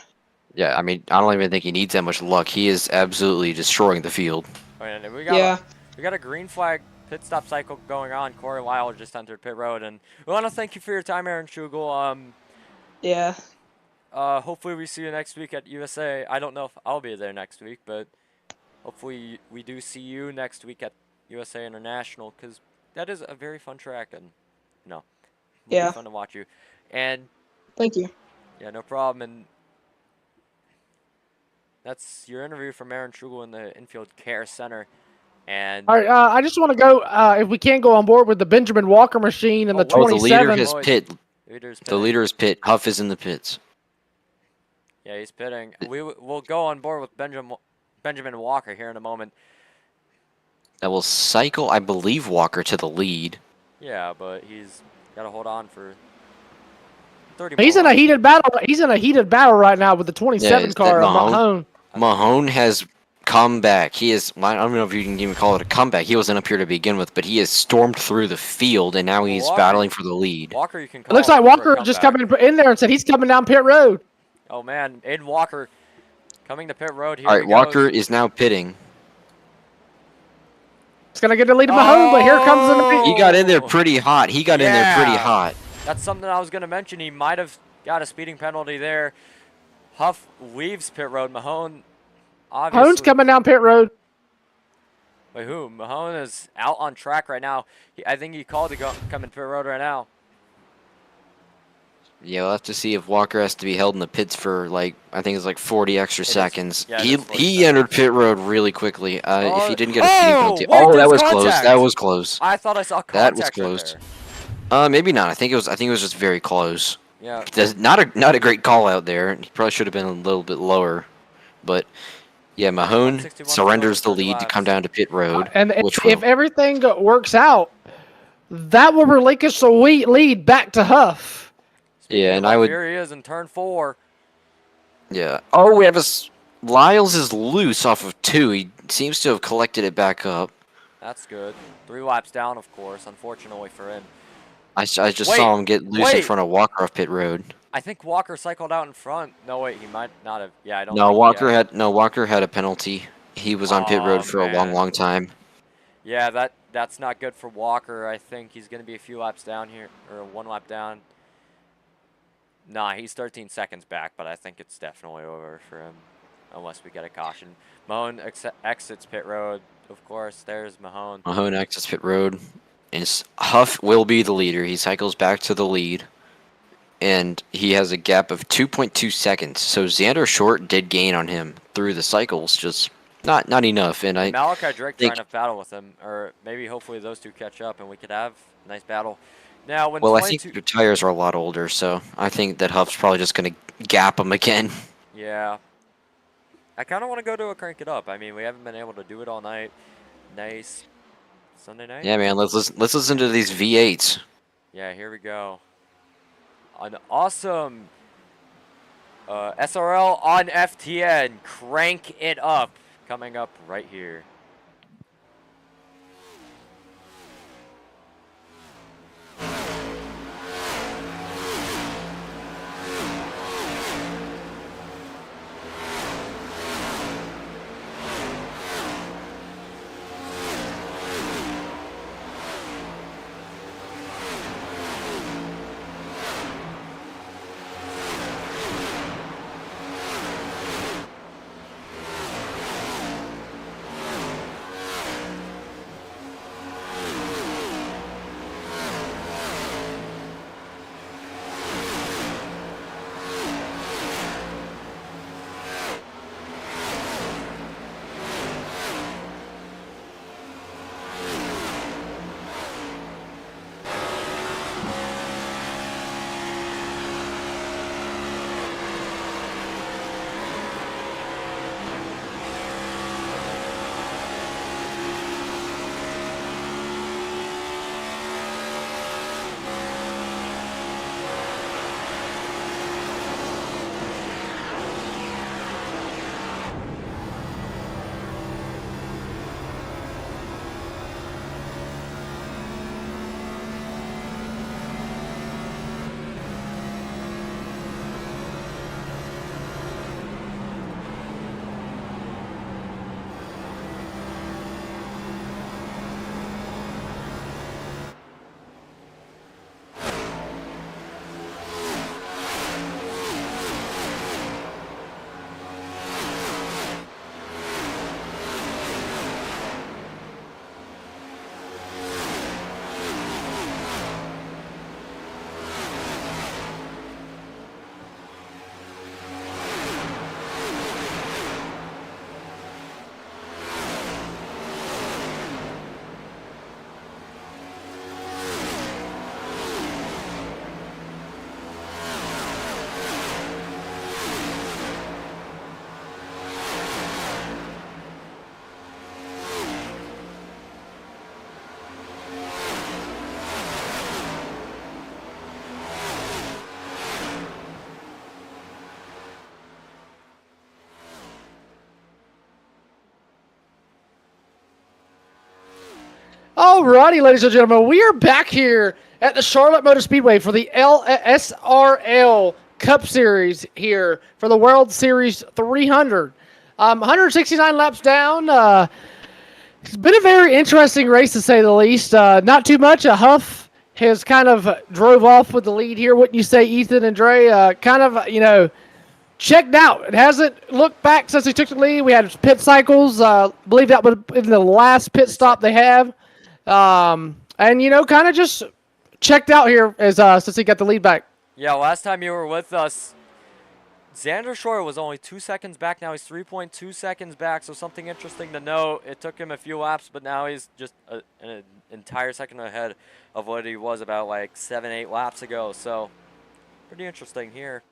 Yeah, I mean, I don't even think he needs that much luck. He is absolutely destroying the field. And we Yeah. got a green flag pit stop cycle going on. Corey Lyle just entered pit road, and we want to thank you for your time, Aaron Schugel. Yeah. Hopefully we see you next week at USA. I don't know if I'll be there next week, but hopefully we do see you next week at USA International, because that is a very fun track, and it'll Yeah. be fun to watch you. And Thank you. yeah, no problem. And that's your interview from Aaron Schugel in the Infield Care Center. And All right, I just want to go, if we can go on board with the Benjamin Walker machine and the Oh, the leader 27. has pit. leader's The pitting. leader is pit. Huff is in the pits. Yeah, he's pitting. We'll go on board with Benjamin Walker here in a moment. That will cycle, I believe, Walker to the lead. Yeah, but he's got to hold on for 30 He's more in a laps. heated battle. He's in a heated battle right now with the 27 it's that car, Mahone. Mahone. Mahone has come back. He is. I don't know if you can even call it a comeback. He wasn't up here to begin with, but he has stormed through the field, and now Well, he's Walker- battling for the lead. Walker, you can It call looks like for a Walker just comeback. coming in there and said he's coming down pit road. Oh man, Aiden Walker coming to pit road. Here All he right, Walker goes. is now pitting. It's gonna get the lead of Mahone, but here comes the. He got in there Oh! pretty hot. He got in there pretty Yeah. hot. That's something I was going to mention. He might have got a speeding penalty there. Huff leaves pit road. Mahone, obviously. Mahone's coming down pit road. Wait, who? Mahone is out on track right now. I think he called to come in pit road right now. Yeah, we'll have to see if Walker has to be held in the pits for like I think it's like 40 extra It is. seconds. Yeah, it is 40 He seconds. entered pit road really quickly. If he didn't get a speeding penalty, wait, oh, that there's was close. contact. That was close. I thought I saw That contact was right close. there. Maybe not. I think it was just very close. Yeah. Not a great call out there. He probably should have been a little bit lower, but yeah, Mahone 161 surrenders the for lead to laps. come down to pit road. And which if everything works out, that will relinquish the lead back to Huff. Yeah, and Huff, I would. Here he is in turn 4. Yeah. Oh, we have Lyles is loose off of 2. He seems to have collected it back up. That's good. 3 laps down, of course, unfortunately for him. I just Wait, saw him get loose in wait. front of Walker off pit road. I think Walker cycled out in front. No, wait, he might not have. Yeah, I don't No, think he Walker had a penalty. He was on pit Oh, road for a man. long time. Yeah, that's not good for Walker. I think he's going to be a few laps down here, or 1 lap down. Nah, he's 13 seconds back, but I think it's definitely over for him, unless we get a caution. Mahone exits pit road, of course. There's Mahone. Mahone exits pit road. And Huff will be the leader. He cycles back to the lead. And he has a gap of 2.2 seconds. So Xander Short did gain on him through the cycles, just not enough. And I Malachi Drake think- trying to battle with him, or maybe hopefully those two catch up and we could have a nice battle. Now, when well, I 22 think your tires are a lot older, so I think that Huff's probably just going to gap him again. Yeah. I kind of want to go to a crank it up. I mean, we haven't been able to do it all night. Nice Sunday night. Yeah, man, let's listen to these V8s. Yeah, here we go. An awesome SRL on FTN. Crank it up. Coming up right here. Alrighty, ladies and gentlemen, we are back here at the Charlotte Motor Speedway for the SRL Cup Series here for the World Series 300. 169 laps down. It's been a very interesting race, to say the least. Not too much. Huff has kind of drove off with the lead here. Wouldn't you say, Ethan and Dre? Kind of, checked out. It hasn't looked back since he took the lead. We had pit cycles. Believe that was in the last pit stop they have. And, kind of just checked out here as since he got the lead back. Yeah, last time you were with us, Xander Shore was only 2 seconds back. Now he's 3.2 seconds back, so something interesting to note. It took him a few laps, but now he's just an entire second ahead of what he was about like 7, 8 laps ago. So pretty interesting here.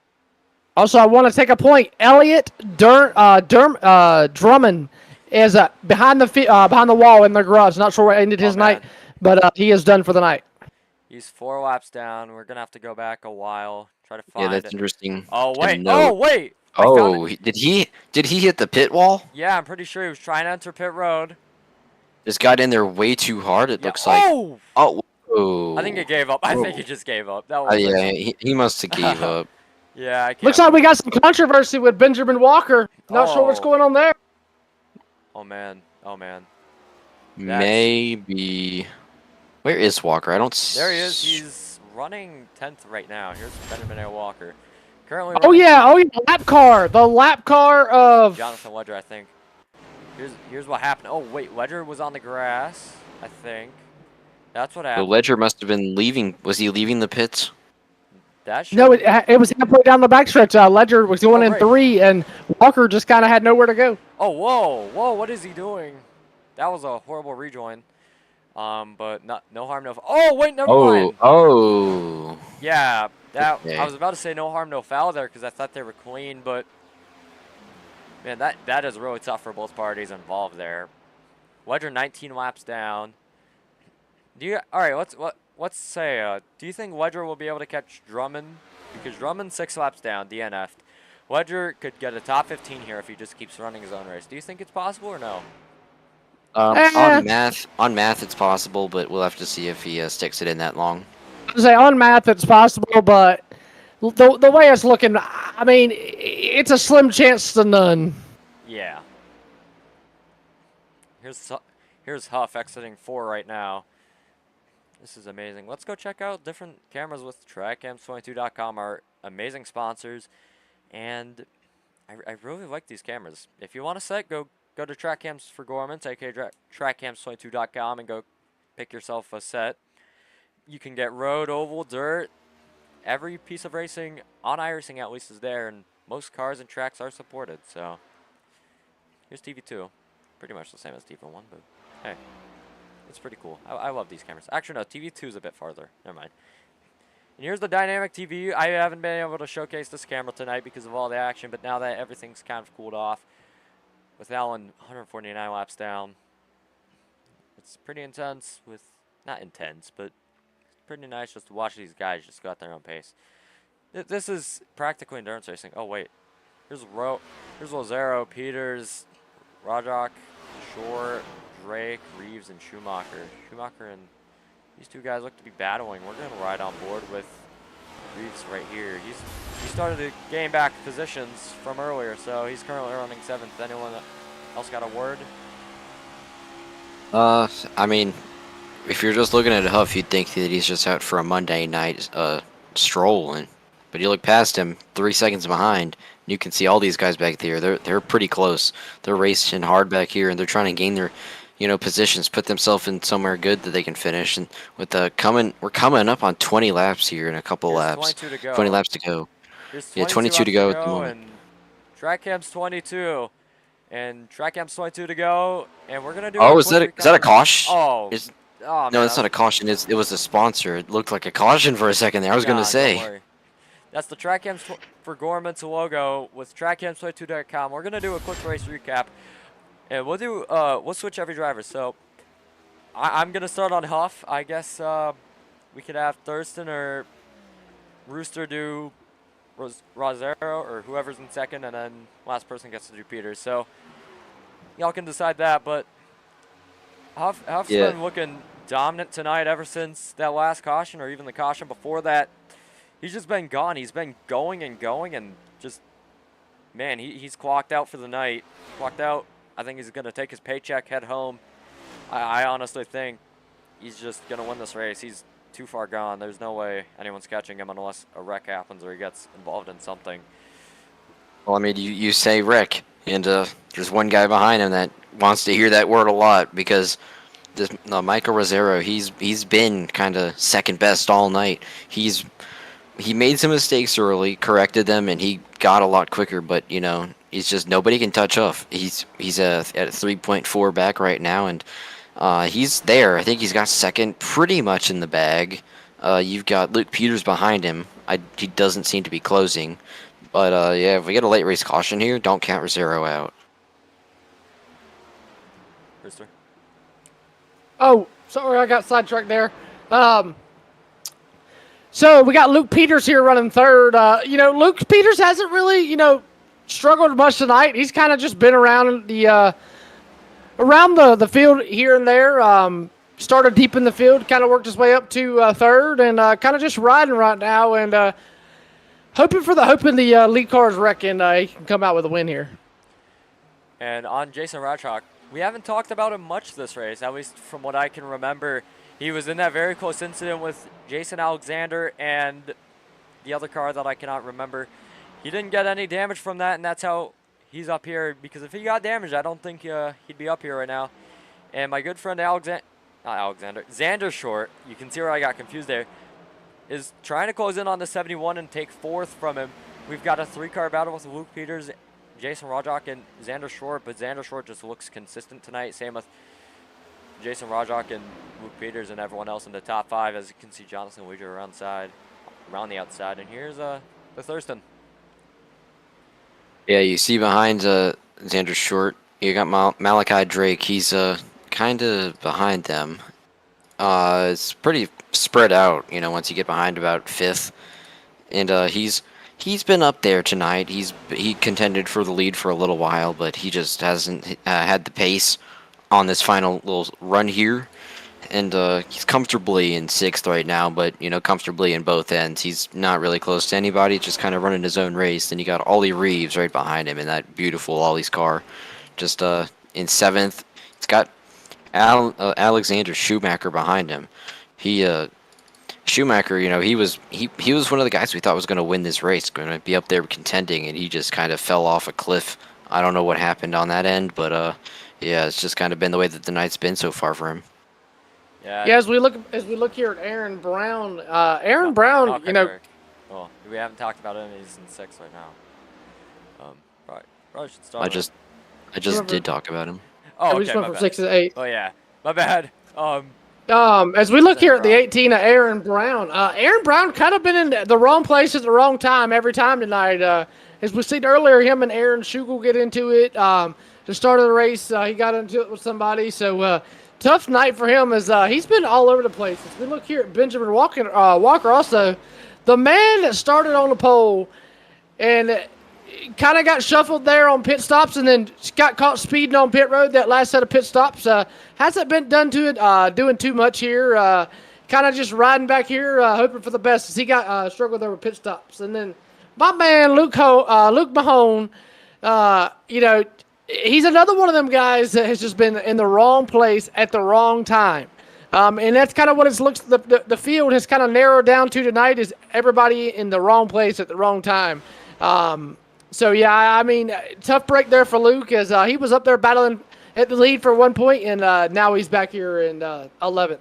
Also, I want to take a point. Elliot Drummond is behind the wall in the garage. Not sure what ended his night, but he is done for the night. He's 4 laps down. We're gonna have to go back a while, try to find. Yeah, that's interesting. Oh wait! note. Oh wait! Oh, did he hit the pit wall? Yeah, I'm pretty sure he was trying to enter pit road. Just got in there way too hard. It looks like. Oh! Whoa. I think he gave up. I think he just gave up. That was Yeah, he must have gave up. Yeah, I can't. Looks like we got some controversy with Benjamin Walker. Not sure what's going on there. Oh man. Maybe. Where is Walker? I don't. There he is. He's running 10th right now. Here's Benjamin A. Walker. Currently. Oh yeah. Lap car. The lap car of Jonathan Ledger, I think. Here's what happened. Oh wait, Ledger was on the grass. I think. That's what happened. The Ledger must have been leaving. Was he leaving the pits? No, it was halfway down the backstretch. Ledger was going in 3, and Walker just kind of had nowhere to go. Oh, whoa, what is he doing? That was a horrible rejoin. But no harm, no foul. Oh, wait, never mind. Oh. Yeah, Okay. I was about to say no harm, no foul there because I thought they were clean, but man, that is really tough for both parties involved there. Ledger 19 laps down. All right, let's say, do you think Ledger will be able to catch Drummond? Because Drummond's 6 laps down, DNF'd. Ledger could get a top 15 here if he just keeps running his own race. Do you think it's possible or no? On math, it's possible, but we'll have to see if he sticks it in that long. I say on math, it's possible, but the way it's looking, I mean, it's a slim chance to none. Yeah. Here's Huff exiting 4 right now. This is amazing. Let's go check out different cameras with TrackCams22.com, our amazing sponsors. And I really like these cameras. If you want a set, go to TrackCams for Gormans, aka TrackCams22.com, and go pick yourself a set. You can get road, oval, dirt. Every piece of racing on iRacing at least is there, and most cars and tracks are supported. So here's TV2. Pretty much the same as TV1, but hey. It's pretty cool. I love these cameras. Actually, no, TV2 is a bit farther. Never mind. And here's the dynamic TV. I haven't been able to showcase this camera tonight because of all the action, but now that everything's kind of cooled off, with Alan 149 laps down, it's pretty intense with, not intense, but pretty nice just to watch these guys just go at their own pace. This is practically endurance racing. Oh, wait. Here's Lozero, Peters, Rajak, Shore, Drake, Reeves, and Schumacher. Schumacher and these two guys look to be battling. We're going to ride on board with Reeves right here. He started to gain back positions from earlier, so he's currently running 7th. Anyone else got a word? I mean, if you're just looking at Huff, you'd think that he's just out for a Monday night stroll, but you look past him, 3 seconds behind. You can see all these guys back there. They're pretty close. They're racing hard back here, and they're trying to gain their positions, put themselves in somewhere good that they can finish. And with we're coming up on 20 laps here in a couple laps. 20 laps to go. Yeah, 22 to go at the moment. And TrackCam's 22. And TrackCam's 22 to go. And we're gonna do. Oh, is that a caution? Oh. No, that's not a caution. It was a sponsor. It looked like a caution for a second there. I was gonna say. That's the TrackCams for Gorman's logo with TrackCams22.com. We're gonna do a quick race recap. And we'll switch every driver. So I'm gonna start on Huff. I guess we could have Thurston or Rooster do Rosero or whoever's in second, and then last person gets to do Peters. So y'all can decide that. But Huff's been looking dominant tonight ever since that last caution, or even the caution before that. He's just been gone. He's been going and going, and just, man, he's clocked out for the night. Clocked out. I think he's going to take his paycheck, head home. I honestly think he's just going to win this race. He's too far gone. There's no way anyone's catching him unless a wreck happens or he gets involved in something. Well, I mean, you say Rick, and there's one guy behind him that wants to hear that word a lot because this Michael Rosero, he's been kind of second best all night. He made some mistakes early, corrected them, and he got a lot quicker. But you know, he's just nobody can touch off. He's at 3.4 back right now, and he's there. I think he's got second pretty much in the bag. You've got Luke Peters behind him. He doesn't seem to be closing. But yeah, if we get a late race caution here, don't count Rosero out. Christopher? Oh, sorry, I got sidetracked there. So we got Luke Peters here running third. You know, Luke Peters hasn't really, you know, struggled much tonight. He's kind of just been around the field here and there. Started deep in the field, kind of worked his way up to third, and kind of just riding right now, and hoping the lead cars wreck, and he can come out with a win here. And on Jason Rodchok, we haven't talked about him much this race, at least from what I can remember. He was in that very close incident with Jason Alexander and the other car that I cannot remember. He didn't get any damage from that, and that's how he's up here, because if he got damaged, I don't think he'd be up here right now. And my good friend Xander Short, you can see where I got confused there, is trying to close in on the 71 and take fourth from him. We've got a three-car battle with Luke Peters, Jason Rodchok, and Xander Short, but Xander Short just looks consistent tonight. Same with Jason Rodchok and Luke Peters and everyone else in the top five. As you can see, Jonathan Weger around the outside. And here's the Thurston. Yeah, you see behind Xander Short, you got Malachi Drake. He's kind of behind them. It's pretty spread out, you know, once you get behind about fifth. And he's been up there tonight. He contended for the lead for a little while, but he just hasn't had the pace on this final little run here. And he's comfortably in sixth right now, but, you know, comfortably in both ends. He's not really close to anybody, just kind of running his own race. Then you got Ollie Reeves right behind him in that beautiful Ollie's car. Just in seventh. It's got Alexander Schumacher behind him. Schumacher, you know, he was one of the guys we thought was going to win this race, going to be up there contending, and he just kind of fell off a cliff. I don't know what happened on that end, but yeah, it's just kind of been the way that the night's been so far for him. Yeah. As we look here at Aaron Brown, Brown, you know. Well, we haven't talked about him. He's in sixth right now. Probably should start. I just did talk about him. Oh, okay, we just went from 6 to 8. Oh yeah, my bad. As we look here at the 18 of Aaron Brown, Aaron Brown kind of been in the wrong place at the wrong time every time tonight. As we seen earlier, him and Aaron Schugel get into it. The start of the race, he got into it with somebody. So tough night for him as he's been all over the place. As we look here at Benjamin Walker also, the man that started on the pole and kind of got shuffled there on pit stops and then got caught speeding on pit road that last set of pit stops. Hasn't been doing too much here. Kind of just riding back here, hoping for the best as he got struggled there with pit stops. And then my man Luke Mahone, you know, he's another one of them guys that has just been in the wrong place at the wrong time. And that's kind of what the field has kind of narrowed down to tonight, is everybody in the wrong place at the wrong time. So, yeah, I mean, tough break there for Luke as he was up there battling at the lead for 1 point, and now he's back here in 11th.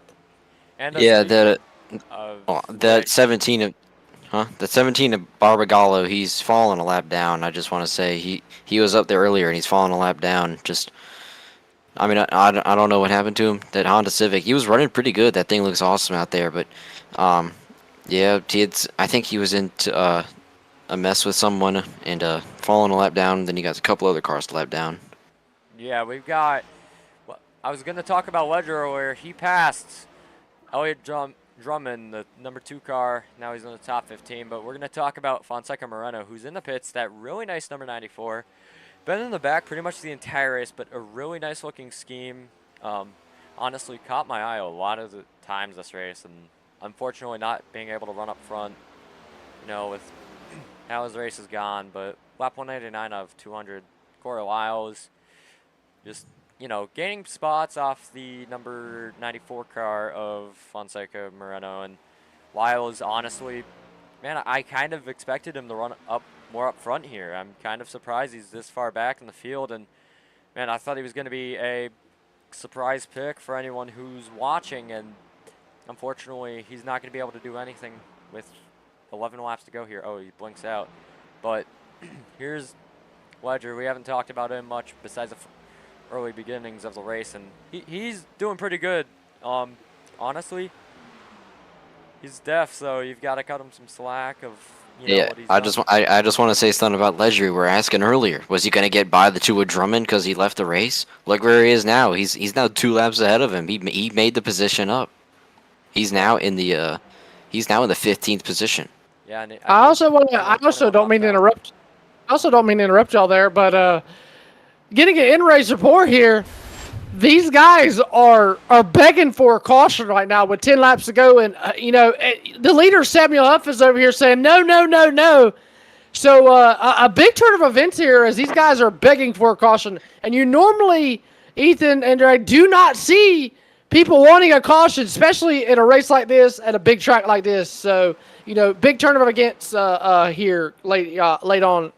And yeah, that 17 of Barbagallo, he's fallen a lap down. I just want to say he was up there earlier, and he's fallen a lap down. Just, I mean, I don't know what happened to him. That Honda Civic, he was running pretty good. That thing looks awesome out there, but yeah, I think he was into a mess with someone and falling a lap down. Then he got a couple other cars to lap down. Yeah, we've got. Well, I was going to talk about Ledger earlier. He passed Elliot Drummond, the number 2 car. Now he's in the top 15. But we're going to talk about Fonseca Moreno, who's in the pits. That really nice number 94. Been in the back pretty much the entire race, but a really nice looking scheme. honestly caught my eye a lot of the times this race, and unfortunately not being able to run up front, with how his race has gone. But lap 189 of 200, Corey Lyles just, gaining spots off the number 94 car of Fonseca Moreno. And Lyles, honestly, man, I kind of expected him to run more up front here. I'm kind of surprised he's this far back in the field, and man, I thought he was going to be a surprise pick for anyone who's watching, and unfortunately, he's not going to be able to do anything with 11 laps to go here. Oh, he blinks out. But here's Ledger. We haven't talked about him much besides the early beginnings of the race, and he's doing pretty good. Honestly, he's deaf, so you've got to cut him some slack of what he's done. I just want to say something about Ledger. We were asking earlier, was he going to get by the two of Drummond because he left the race? Look where he is now. He's now 2 laps ahead of him. He made the position up. He's now in the 15th position. Yeah, and I also don't mean to interrupt. I also don't mean to interrupt y'all there, but getting an in-race report here. These guys are begging for a caution right now with 10 laps to go, and the leader Samuel Huff is over here saying no, no, no, no. So a big turn of events here as these guys are begging for a caution, and you normally, Ethan and Dre, do not see people wanting a caution, especially in a race like this at a big track like this. So big turn of events here late on.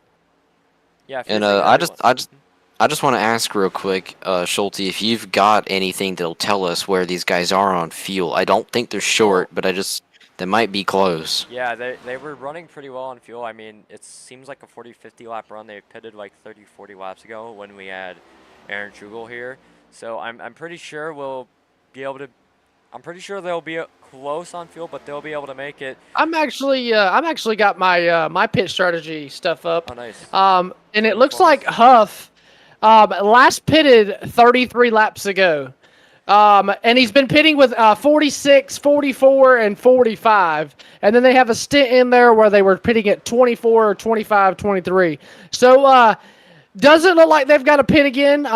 Yeah, and I just want to ask real quick, Schulte, if you've got anything that'll tell us where these guys are on fuel. I don't think they're short, but they might be close. Yeah, they were running pretty well on fuel. I mean, it seems like a 40-50 lap run. They pitted like 30-40 laps ago when we had Aaron Trugel here. So I'm pretty sure we'll be able to. I'm pretty sure they'll be close on fuel, but they'll be able to make it. I'm actually got my my pit strategy stuff up. Oh, nice. And it looks like Huff. Last pitted 33 laps ago. And he's been pitting with 46, 44, and 45. And then they have a stint in there where they were pitting at 24, 25, 23. So doesn't look like they've got a pit again.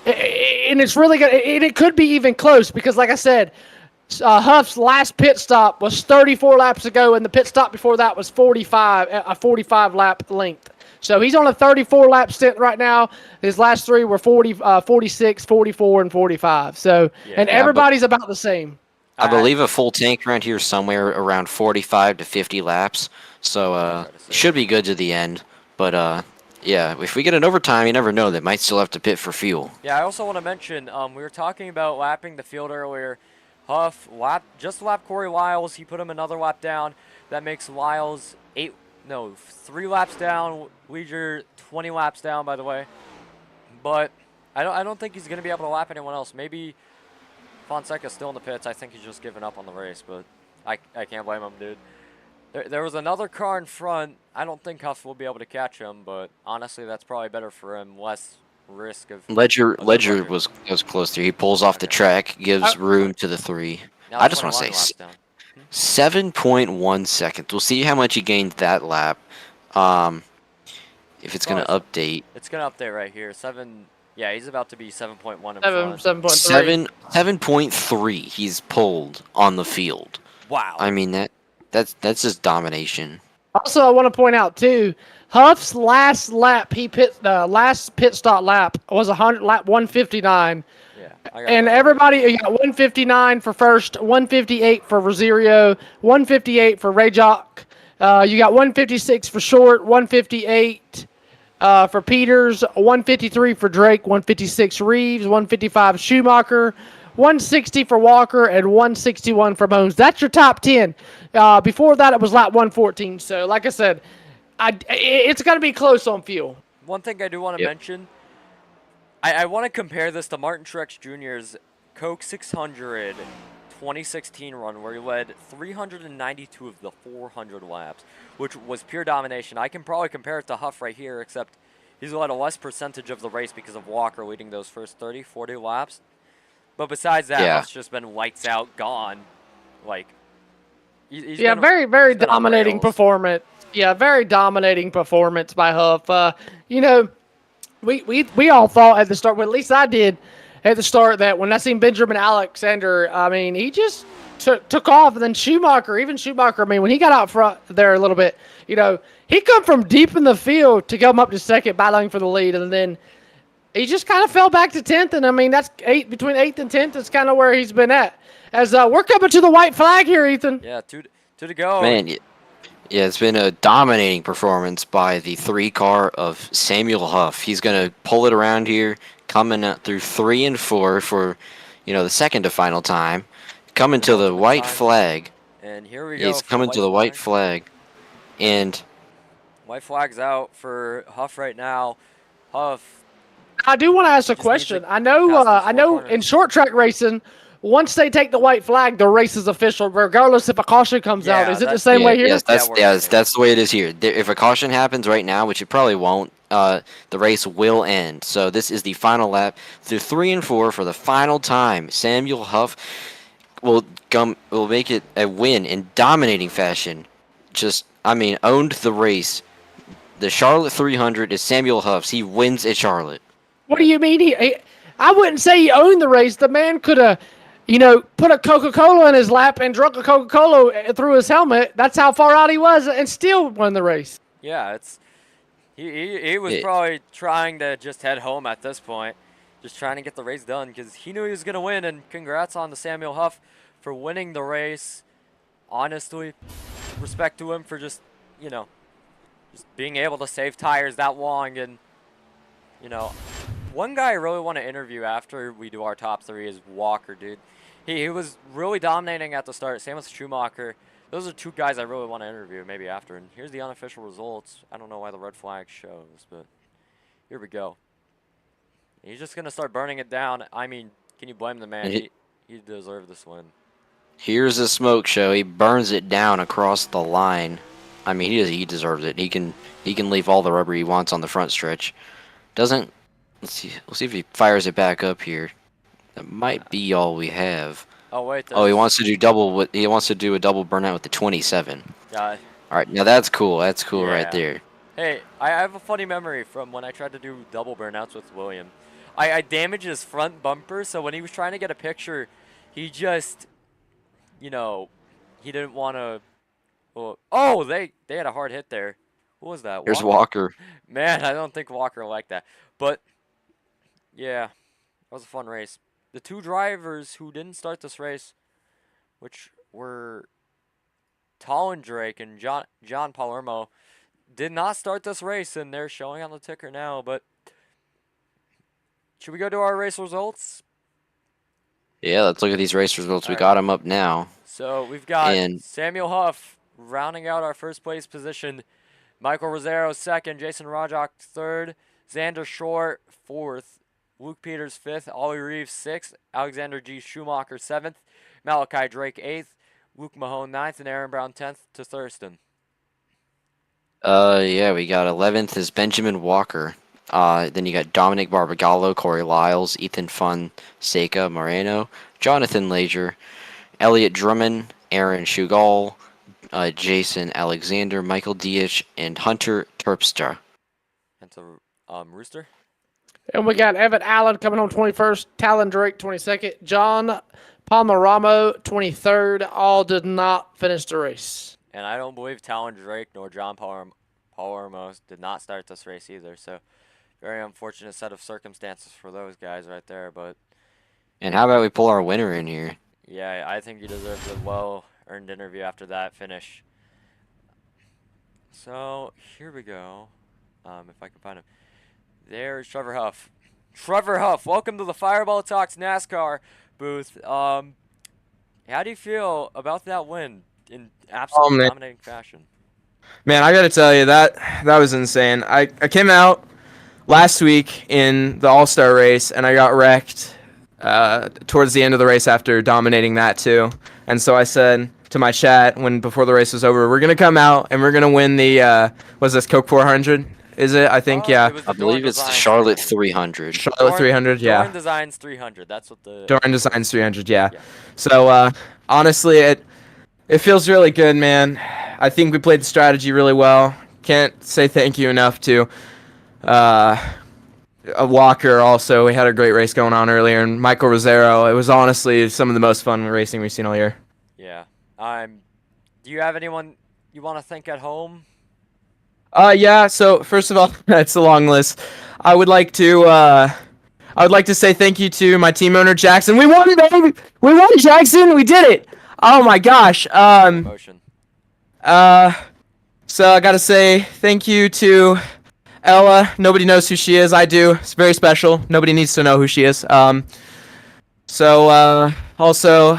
And it's really good. And it could be even close because, like I said, Huff's last pit stop was 34 laps ago, and the pit stop before that was 45, a 45 lap length. So he's on a 34-lap stint right now. His last 3 were 46, 44, and 45. So, and everybody's about the same. I believe a full tank around here somewhere around 45 to 50 laps. So should be good to the end. But yeah, if we get an overtime, you never know. They might still have to pit for fuel. Yeah, I also want to mention, we were talking about lapping the field earlier. Huff just lapped Corey Lyles. He put him another lap down. That makes Lyles 3 laps down. Leisure 20 laps down, by the way. But I don't think he's going to be able to lap anyone else. Maybe Fonseca's still in the pits. I think he's just given up on the race, but I can't blame him, dude. There was another car in front. I don't think Huff will be able to catch him, but honestly, that's probably better for him. Less risk of... Ledger was close there. He pulls off the track, gives room to the 3. I just want to say... 7.1 seconds. We'll see how much he gained that lap. If it's going to update. It's going to update right here. 7. Yeah, he's about to be 7.1 in front. 7.3. 7.3 he's pulled on the field. Wow. I mean, that's just domination. Also, I want to point out, too, Huff's last lap, last pit stop lap was lap 159. And everybody, you got 159 for first, 158 for Rosario, 158 for Rayjock. You got 156 for Short, 158 for Peters, 153 for Drake, 156 Reeves, 155 Schumacher, 160 for Walker, and 161 for Bones. That's your top 10. Before that, it was lap 114. So, like I said, it's going to be close on fuel. One thing I do want to mention. I want to compare this to Martin Truex Jr.'s Coke 600 2016 run where he led 392 of the 400 laps, which was pure domination. I can probably compare it to Huff right here, except he's led a less percentage of the race because of Walker leading those first 30, 40 laps. But besides that, Huff's just been lights out, gone. Like, very, very dominating performance. Yeah, very dominating performance by Huff. We all thought at the start, well, at least I did, at the start that when I seen Benjamin Alexander, I mean, he just took off. And then Schumacher, I mean, when he got out front there a little bit, you know, he come from deep in the field to come up to second, battling for the lead. And then he just kind of fell back to 10th. And I mean, that's between 8th and 10th. That's kind of where he's been at. As we're coming to the white flag here, Ethan. Yeah, two to go. Man, yeah, it's been a dominating performance by the 3-car of Samuel Huff. He's going to pull it around here, coming out through 3 and 4 for, you know, the second to final time. Coming to the white flag. And here we go. He's coming to the white flag. And white flag's out for Huff right now. Huff. I do want to ask a question. I know in short track racing, once they take the white flag, the race is official, regardless if a caution comes out. Is it the same way here? Yes, that's the way it is here. If a caution happens right now, which it probably won't, the race will end. So this is the final lap through 3 and 4 for the final time. Samuel Huff will make it a win in dominating fashion. Owned the race. The Charlotte 300 is Samuel Huff's. He wins at Charlotte. What do you mean? I wouldn't say he owned the race. The man could have, you know, put a Coca-Cola in his lap and drunk a Coca-Cola through his helmet. That's how far out he was, and still won the race. Yeah, he was probably trying to just head home at this point, just trying to get the race done because he knew he was going to win. And congrats on the Samuel Huff for winning the race. Honestly, respect to him for just, you know, just being able to save tires that long. And, you know, one guy I really want to interview after we do our top 3 is Walker, dude. He was really dominating at the start. Same with Schumacher. Those are 2 guys I really want to interview maybe after. And here's the unofficial results. I don't know why the red flag shows, but here we go. He's just going to start burning it down. I mean, can you blame the man? He deserved this win. Here's the smoke show. He burns it down across the line. I mean, he deserves it. He can leave all the rubber he wants on the front stretch. Let's see if he fires it back up here. That might be all we have. Oh wait. Oh, he wants to do a double burnout with the 27. Yeah. All right, now that's cool. That's cool right there. Hey, I have a funny memory from when I tried to do double burnouts with William. I damaged his front bumper, so when he was trying to get a picture, he just, you know, he didn't want to. Well, oh, they had a hard hit there. Who was that? There's Walker. Man, I don't think Walker liked that. But yeah, that was a fun race. The 2 drivers who didn't start this race, which were Talon Drake and John Palermo, did not start this race, and they're showing on the ticker now. But should we go to our race results? Yeah, let's look at these race results. We got them up now. So we've got Samuel Huff rounding out our first place position. Michael Rosero 2nd, Jason Rajak 3rd, Xander Short 4th, Luke Peters 5th, Ollie Reeves 6th, Alexander G. Schumacher 7th, Malachi Drake 8th, Luke Mahone 9th, and Aaron Brown 10th to Thurston. Yeah, we got 11th is Benjamin Walker. Then you got Dominic Barbagallo, Corey Lyles, Ethan Fonseca Moreno, Jonathan Lager, Elliot Drummond, Aaron Shugal, Jason Alexander, Michael Diach, and Hunter Terpstra. And to Rooster. And we got Evan Allen coming home 21st, Talon Drake 22nd, John Palmeramo 23rd. All did not finish the race. And I don't believe Talon Drake nor John Palermo did not start this race either. So very unfortunate set of circumstances for those guys right there. But and how about we pull our winner in here? Yeah, I think he deserves a well-earned interview after that finish. So here we go. If I can find him. There's Trevor Huff. Trevor Huff, welcome to the Fireball Talks NASCAR booth. How do you feel about that win in absolutely dominating fashion? Man, I got to tell you, that was insane. I came out last week in the All-Star race, and I got wrecked towards the end of the race after dominating that too. And so I said to my chat before the race was over, we're going to come out and we're going to win the, what's this, Coke 400? Is it? I think, yeah. I believe it's the Charlotte 300. Charlotte 300, yeah. Doran Designs 300. That's what the... Doran Designs 300, yeah. So, honestly, it feels really good, man. I think we played the strategy really well. Can't say thank you enough to Walker also. We had a great race going on earlier, and Michael Rosero. It was honestly some of the most fun racing we've seen all year. Yeah. Do you have anyone you want to thank at home? Yeah. So first of all, it's a long list. I would like to say thank you to my team owner Jackson. We won, baby. We won, Jackson. We did it. Oh my gosh. Emotion. So I gotta say thank you to Ella. Nobody knows who she is. I do. It's very special. Nobody needs to know who she is. Also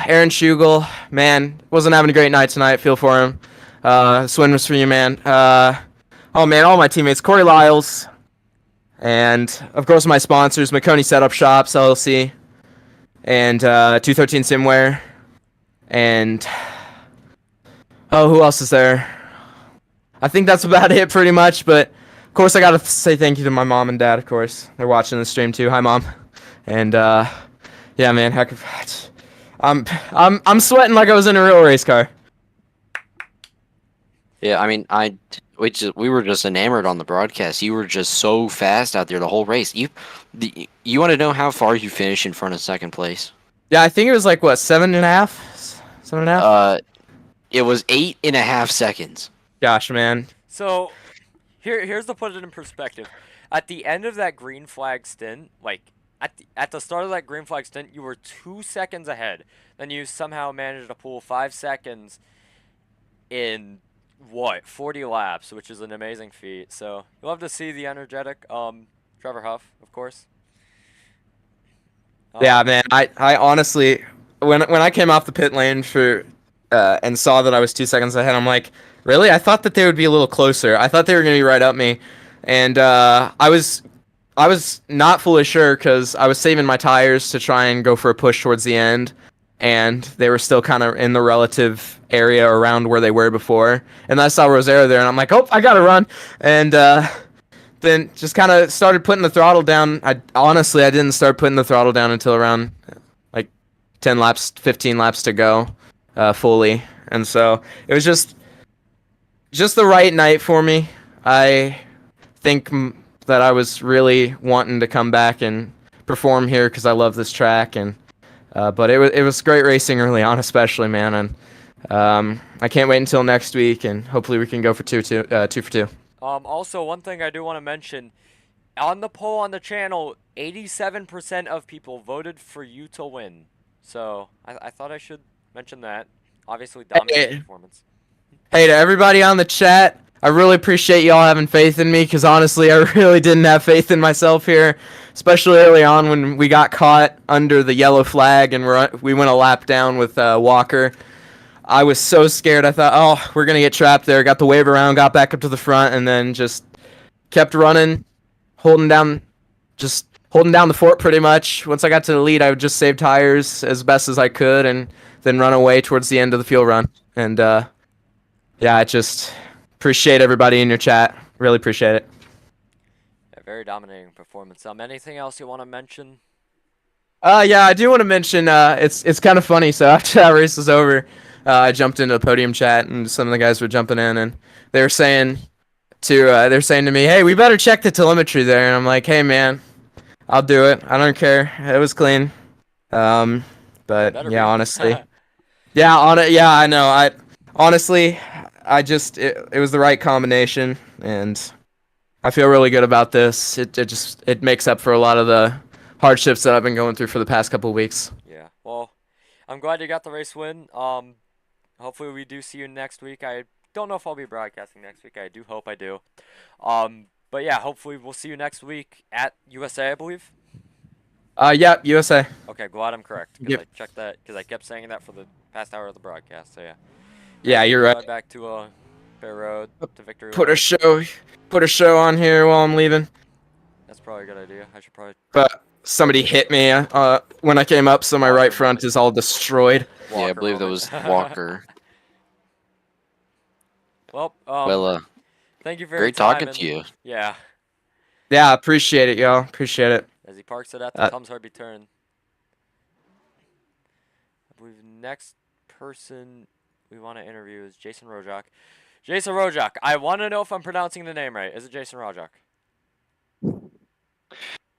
Aaron Schugel. Man, wasn't having a great night tonight. Feel for him. This win was for you, man. Oh man, all my teammates. Corey Lyles. And of course my sponsors, McConey Setup Shops, LLC. And 213 Simware. And oh, who else is there? I think that's about it pretty much, but of course I gotta say thank you to my mom and dad, of course. They're watching the stream too. Hi Mom. And yeah man, heck of I'm sweating like I was in a real race car. Yeah, I mean, we were just enamored on the broadcast. You were just so fast out there the whole race. You want to know how far you finished in front of second place? Yeah, I think it was like what, 7.5? 7.5? It was 8.5 seconds. Gosh, man. So, here's to put it in perspective. At the end of that green flag stint, like at the start of that green flag stint, you were 2 seconds ahead. Then you somehow managed to pull 5 seconds in what, 40 laps, which is an amazing feat. So you'll have to see the energetic Trevor Huff, of course. Yeah, man. I honestly, when I came off the pit lane for and saw that I was 2 seconds ahead, I'm like, really? I thought that they would be a little closer. I thought they were gonna be right up me, and I was not fully sure because I was saving my tires to try and go for a push towards the end, and they were still kind of in the relative area around where they were before. And I saw Rosero there, and I'm like, oh, I gotta run, and then just kind of started putting the throttle down. I didn't start putting the throttle down until around like 10 laps, 15 laps to go fully, and so it was just the right night for me. I think that I was really wanting to come back and perform here because I love this track, and but it was great racing early on, especially, man, and I can't wait until next week, and hopefully we can go for two for two. Also, one thing I do want to mention, on the poll on the channel, 87% of people voted for you to win. So I thought I should mention that. Obviously, dominating performance. Hey, to everybody on the chat, I really appreciate y'all having faith in me, because honestly, I really didn't have faith in myself here, especially early on when we got caught under the yellow flag and we went a lap down with Walker. I was so scared. I thought, oh, we're going to get trapped there. Got the wave around, got back up to the front, and then just kept running, holding down the fort pretty much. Once I got to the lead, I would just save tires as best as I could and then run away towards the end of the fuel run. And yeah, I just appreciate everybody in your chat. Really appreciate it. Yeah, very dominating performance. Anything else you want to mention? Yeah, I do want to mention, it's kind of funny. So after that race was over, I jumped into the podium chat, and some of the guys were jumping in, and they were saying to me, hey, we better check the telemetry there. And I'm like, hey, man, I'll do it. I don't care. It was clean. But yeah, honestly, yeah, I know. Honestly, it was the right combination, and I feel really good about this. It makes up for a lot of the hardships that I've been going through for the past couple of weeks. Yeah, well, I'm glad you got the race win. Hopefully we do see you next week. I don't know if I'll be broadcasting next week. I do hope I do. But yeah, hopefully we'll see you next week at USA, I believe. Yeah, USA. Okay, glad I'm correct. Because I checked that, because I kept saying that for the past hour of the broadcast. So yeah. Yeah, you're right. Back to Fair Road to Victory. Put a show on here while I'm leaving. That's probably a good idea. I should probably. But somebody hit me when I came up, so my right front is all destroyed. Yeah, I believe that was Walker. Well, thank you for great talking to you. Yeah. Yeah, appreciate it, y'all. Appreciate it. As he parks it at the Tom's Harby turn. I believe next person we want to interview is Jason Rojak. Jason Rojak, I want to know if I'm pronouncing the name right. Is it Jason Rojak?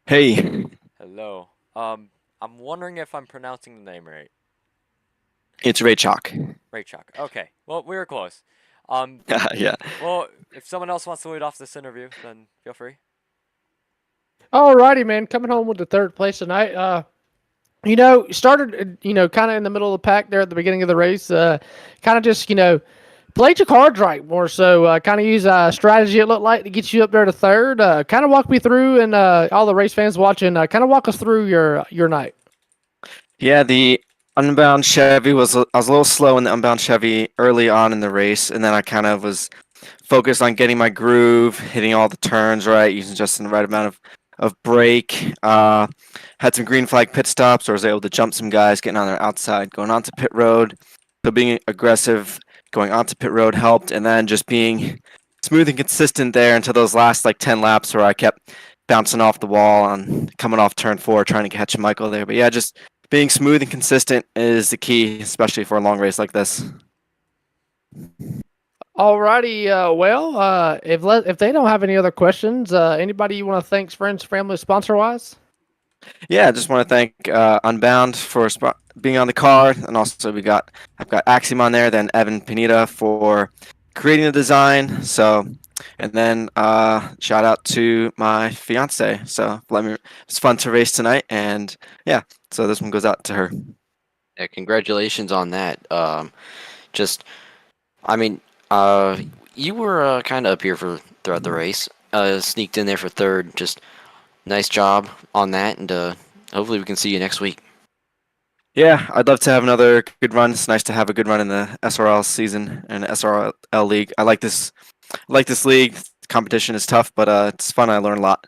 Hey, Hello. I'm wondering if I'm pronouncing the name right. it's Ray Chalk. Raychuk. Okay. Well, we were close. Um, Yeah. well, if someone else wants to lead off this interview, then feel free. Alrighty, man. Coming home with the third place tonight. Started, kind of in the middle of the pack there at the beginning of the race. Kind of just, played your cards right more so. Kind of use a strategy it looked like to get you up there to third. Kind of walk me through and all the race fans watching, kind of walk us through your night. Yeah, the unbound Chevy I was a little slow in the unbound Chevy early on in the race, and then I kind of was focused on getting my groove, hitting all the turns right, using just the right amount of brake. Had some green flag pit stops, or was able to jump some guys, getting on their outside, going onto pit road. So being aggressive, going onto pit road helped, and then just being smooth and consistent there until those last like 10 laps where I kept bouncing off the wall and coming off turn 4, trying to catch Michael there. But yeah, just being smooth and consistent is the key, especially for a long race like this. Alrighty, if they don't have any other questions, anybody you want to thank, friends, family, sponsor wise? Yeah, I just want to thank Unbound for being on the card, and also I've got Axiom on there, then Evan Pineda for creating the design. So, and then shout out to my fiance. So it's fun to race tonight, and yeah, so this one goes out to her. Yeah, congratulations on that. You were kind of up here throughout the race. Sneaked in there for third. Just nice job on that, and hopefully we can see you next week. Yeah, I'd love to have another good run. It's nice to have a good run in the SRL season and SRL league. I like this league. The competition is tough, but it's fun. I learn a lot.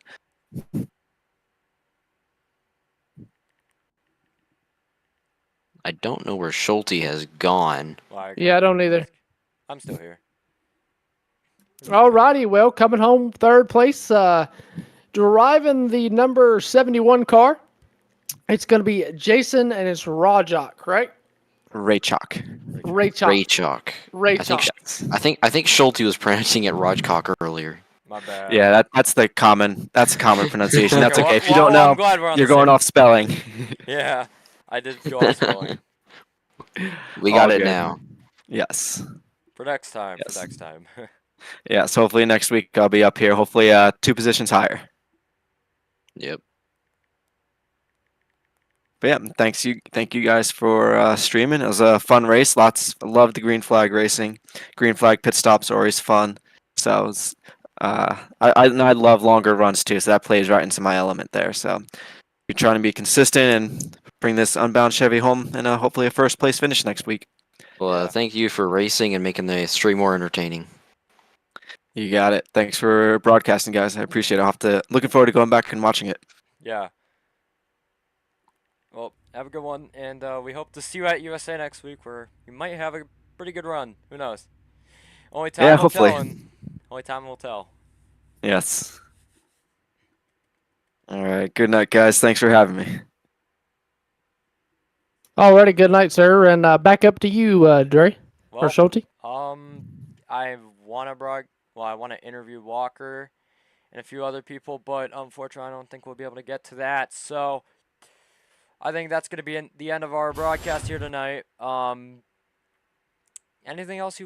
I don't know where Schulte has gone. Yeah, I don't either. I'm still here. Alrighty, well, coming home third place, driving the number 71 car. It's going to be Jason and it's Rajak, right? Ray Chalk. Raychuk. I think Schulte was pronouncing it Rajcock earlier. My bad. Yeah, that's a common pronunciation. That's okay. If you Well, don't know, I'm glad we're on you're the going same- off spelling. Yeah, I did go off spelling. We got All it good. now. Yes. For next time. Yes. For next time. Yes. Hopefully next week I'll be up here. Hopefully 2 positions higher. Yep. But yeah, thank you guys for streaming. It was a fun race. Loved the green flag racing. Green flag pit stops are always fun. So it was, I love longer runs too. So that plays right into my element there. So you're trying to be consistent and bring this unbound Chevy home and hopefully a first place finish next week. Well, thank you for racing and making the stream more entertaining. You got it. Thanks for broadcasting, guys. I appreciate it. Looking forward to going back and watching it. Yeah. Well, have a good one, and we hope to see you at USA next week, where you might have a pretty good run. Who knows? Only time will hopefully. tell. Only time will tell. Yes. All right. Good night, guys. Thanks for having me. Alrighty, good night, sir. And back up to you, Dre, or Well, Schulte. I want to interview Walker and a few other people, but unfortunately, I don't think we'll be able to get to that. So I think that's going to be the end of our broadcast here tonight. Anything else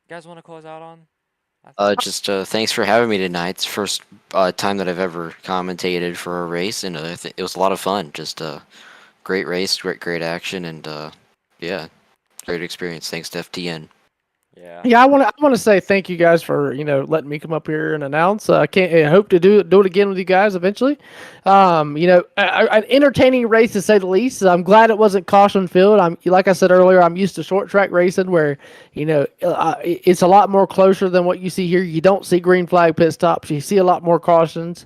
guys want to close out on? Thanks for having me tonight. It's the first time that I've ever commentated for a race, and it was a lot of fun. Just great race, great action, and yeah, great experience. Thanks to FTN. Yeah, I want to say thank you guys for letting me come up here and announce. I hope to do it again with you guys eventually. An entertaining race to say the least. I'm glad it wasn't caution filled. Like I said earlier, I'm used to short track racing where it's a lot more closer than what you see here. You don't see green flag pit stops. You see a lot more cautions.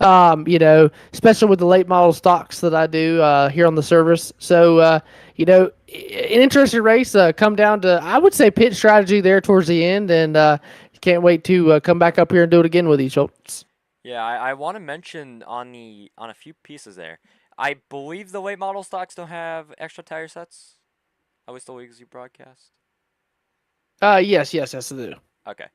Especially with the late model stocks that I do here on the service. So, an interesting race. Come down to, I would say, pit strategy there towards the end, and can't wait to come back up here and do it again with you, Schultz. Yeah, I want to mention on a few pieces there. I believe the late model stocks don't have extra tire sets. At least the leagues you broadcast. Yes, I do. Okay.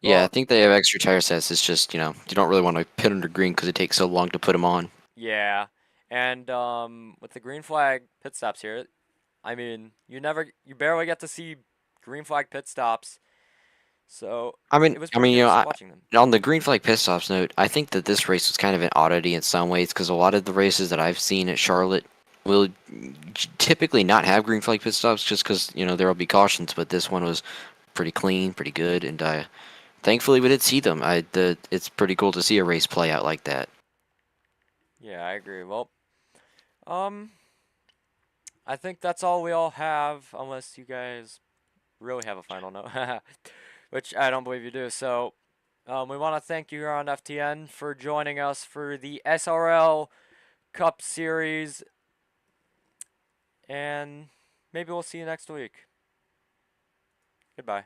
Yeah, I think they have extra tire sets. It's just, you don't really want to pit under green because it takes so long to put them on. Yeah, and with the green flag pit stops here, I mean, you barely get to see green flag pit stops, so it was I pretty mean, good watching them. on the green flag pit stops note, I think that this race was kind of an oddity in some ways because a lot of the races that I've seen at Charlotte will typically not have green flag pit stops just because there will be cautions. But this one was pretty clean, pretty good, and thankfully we did see them. It's pretty cool to see a race play out like that. Yeah, I agree. Well, um, I think that's all we all have, unless you guys really have a final note, which I don't believe you do. So, we want to thank you here on FTN for joining us for the SRL Cup Series, and maybe we'll see you next week. Goodbye.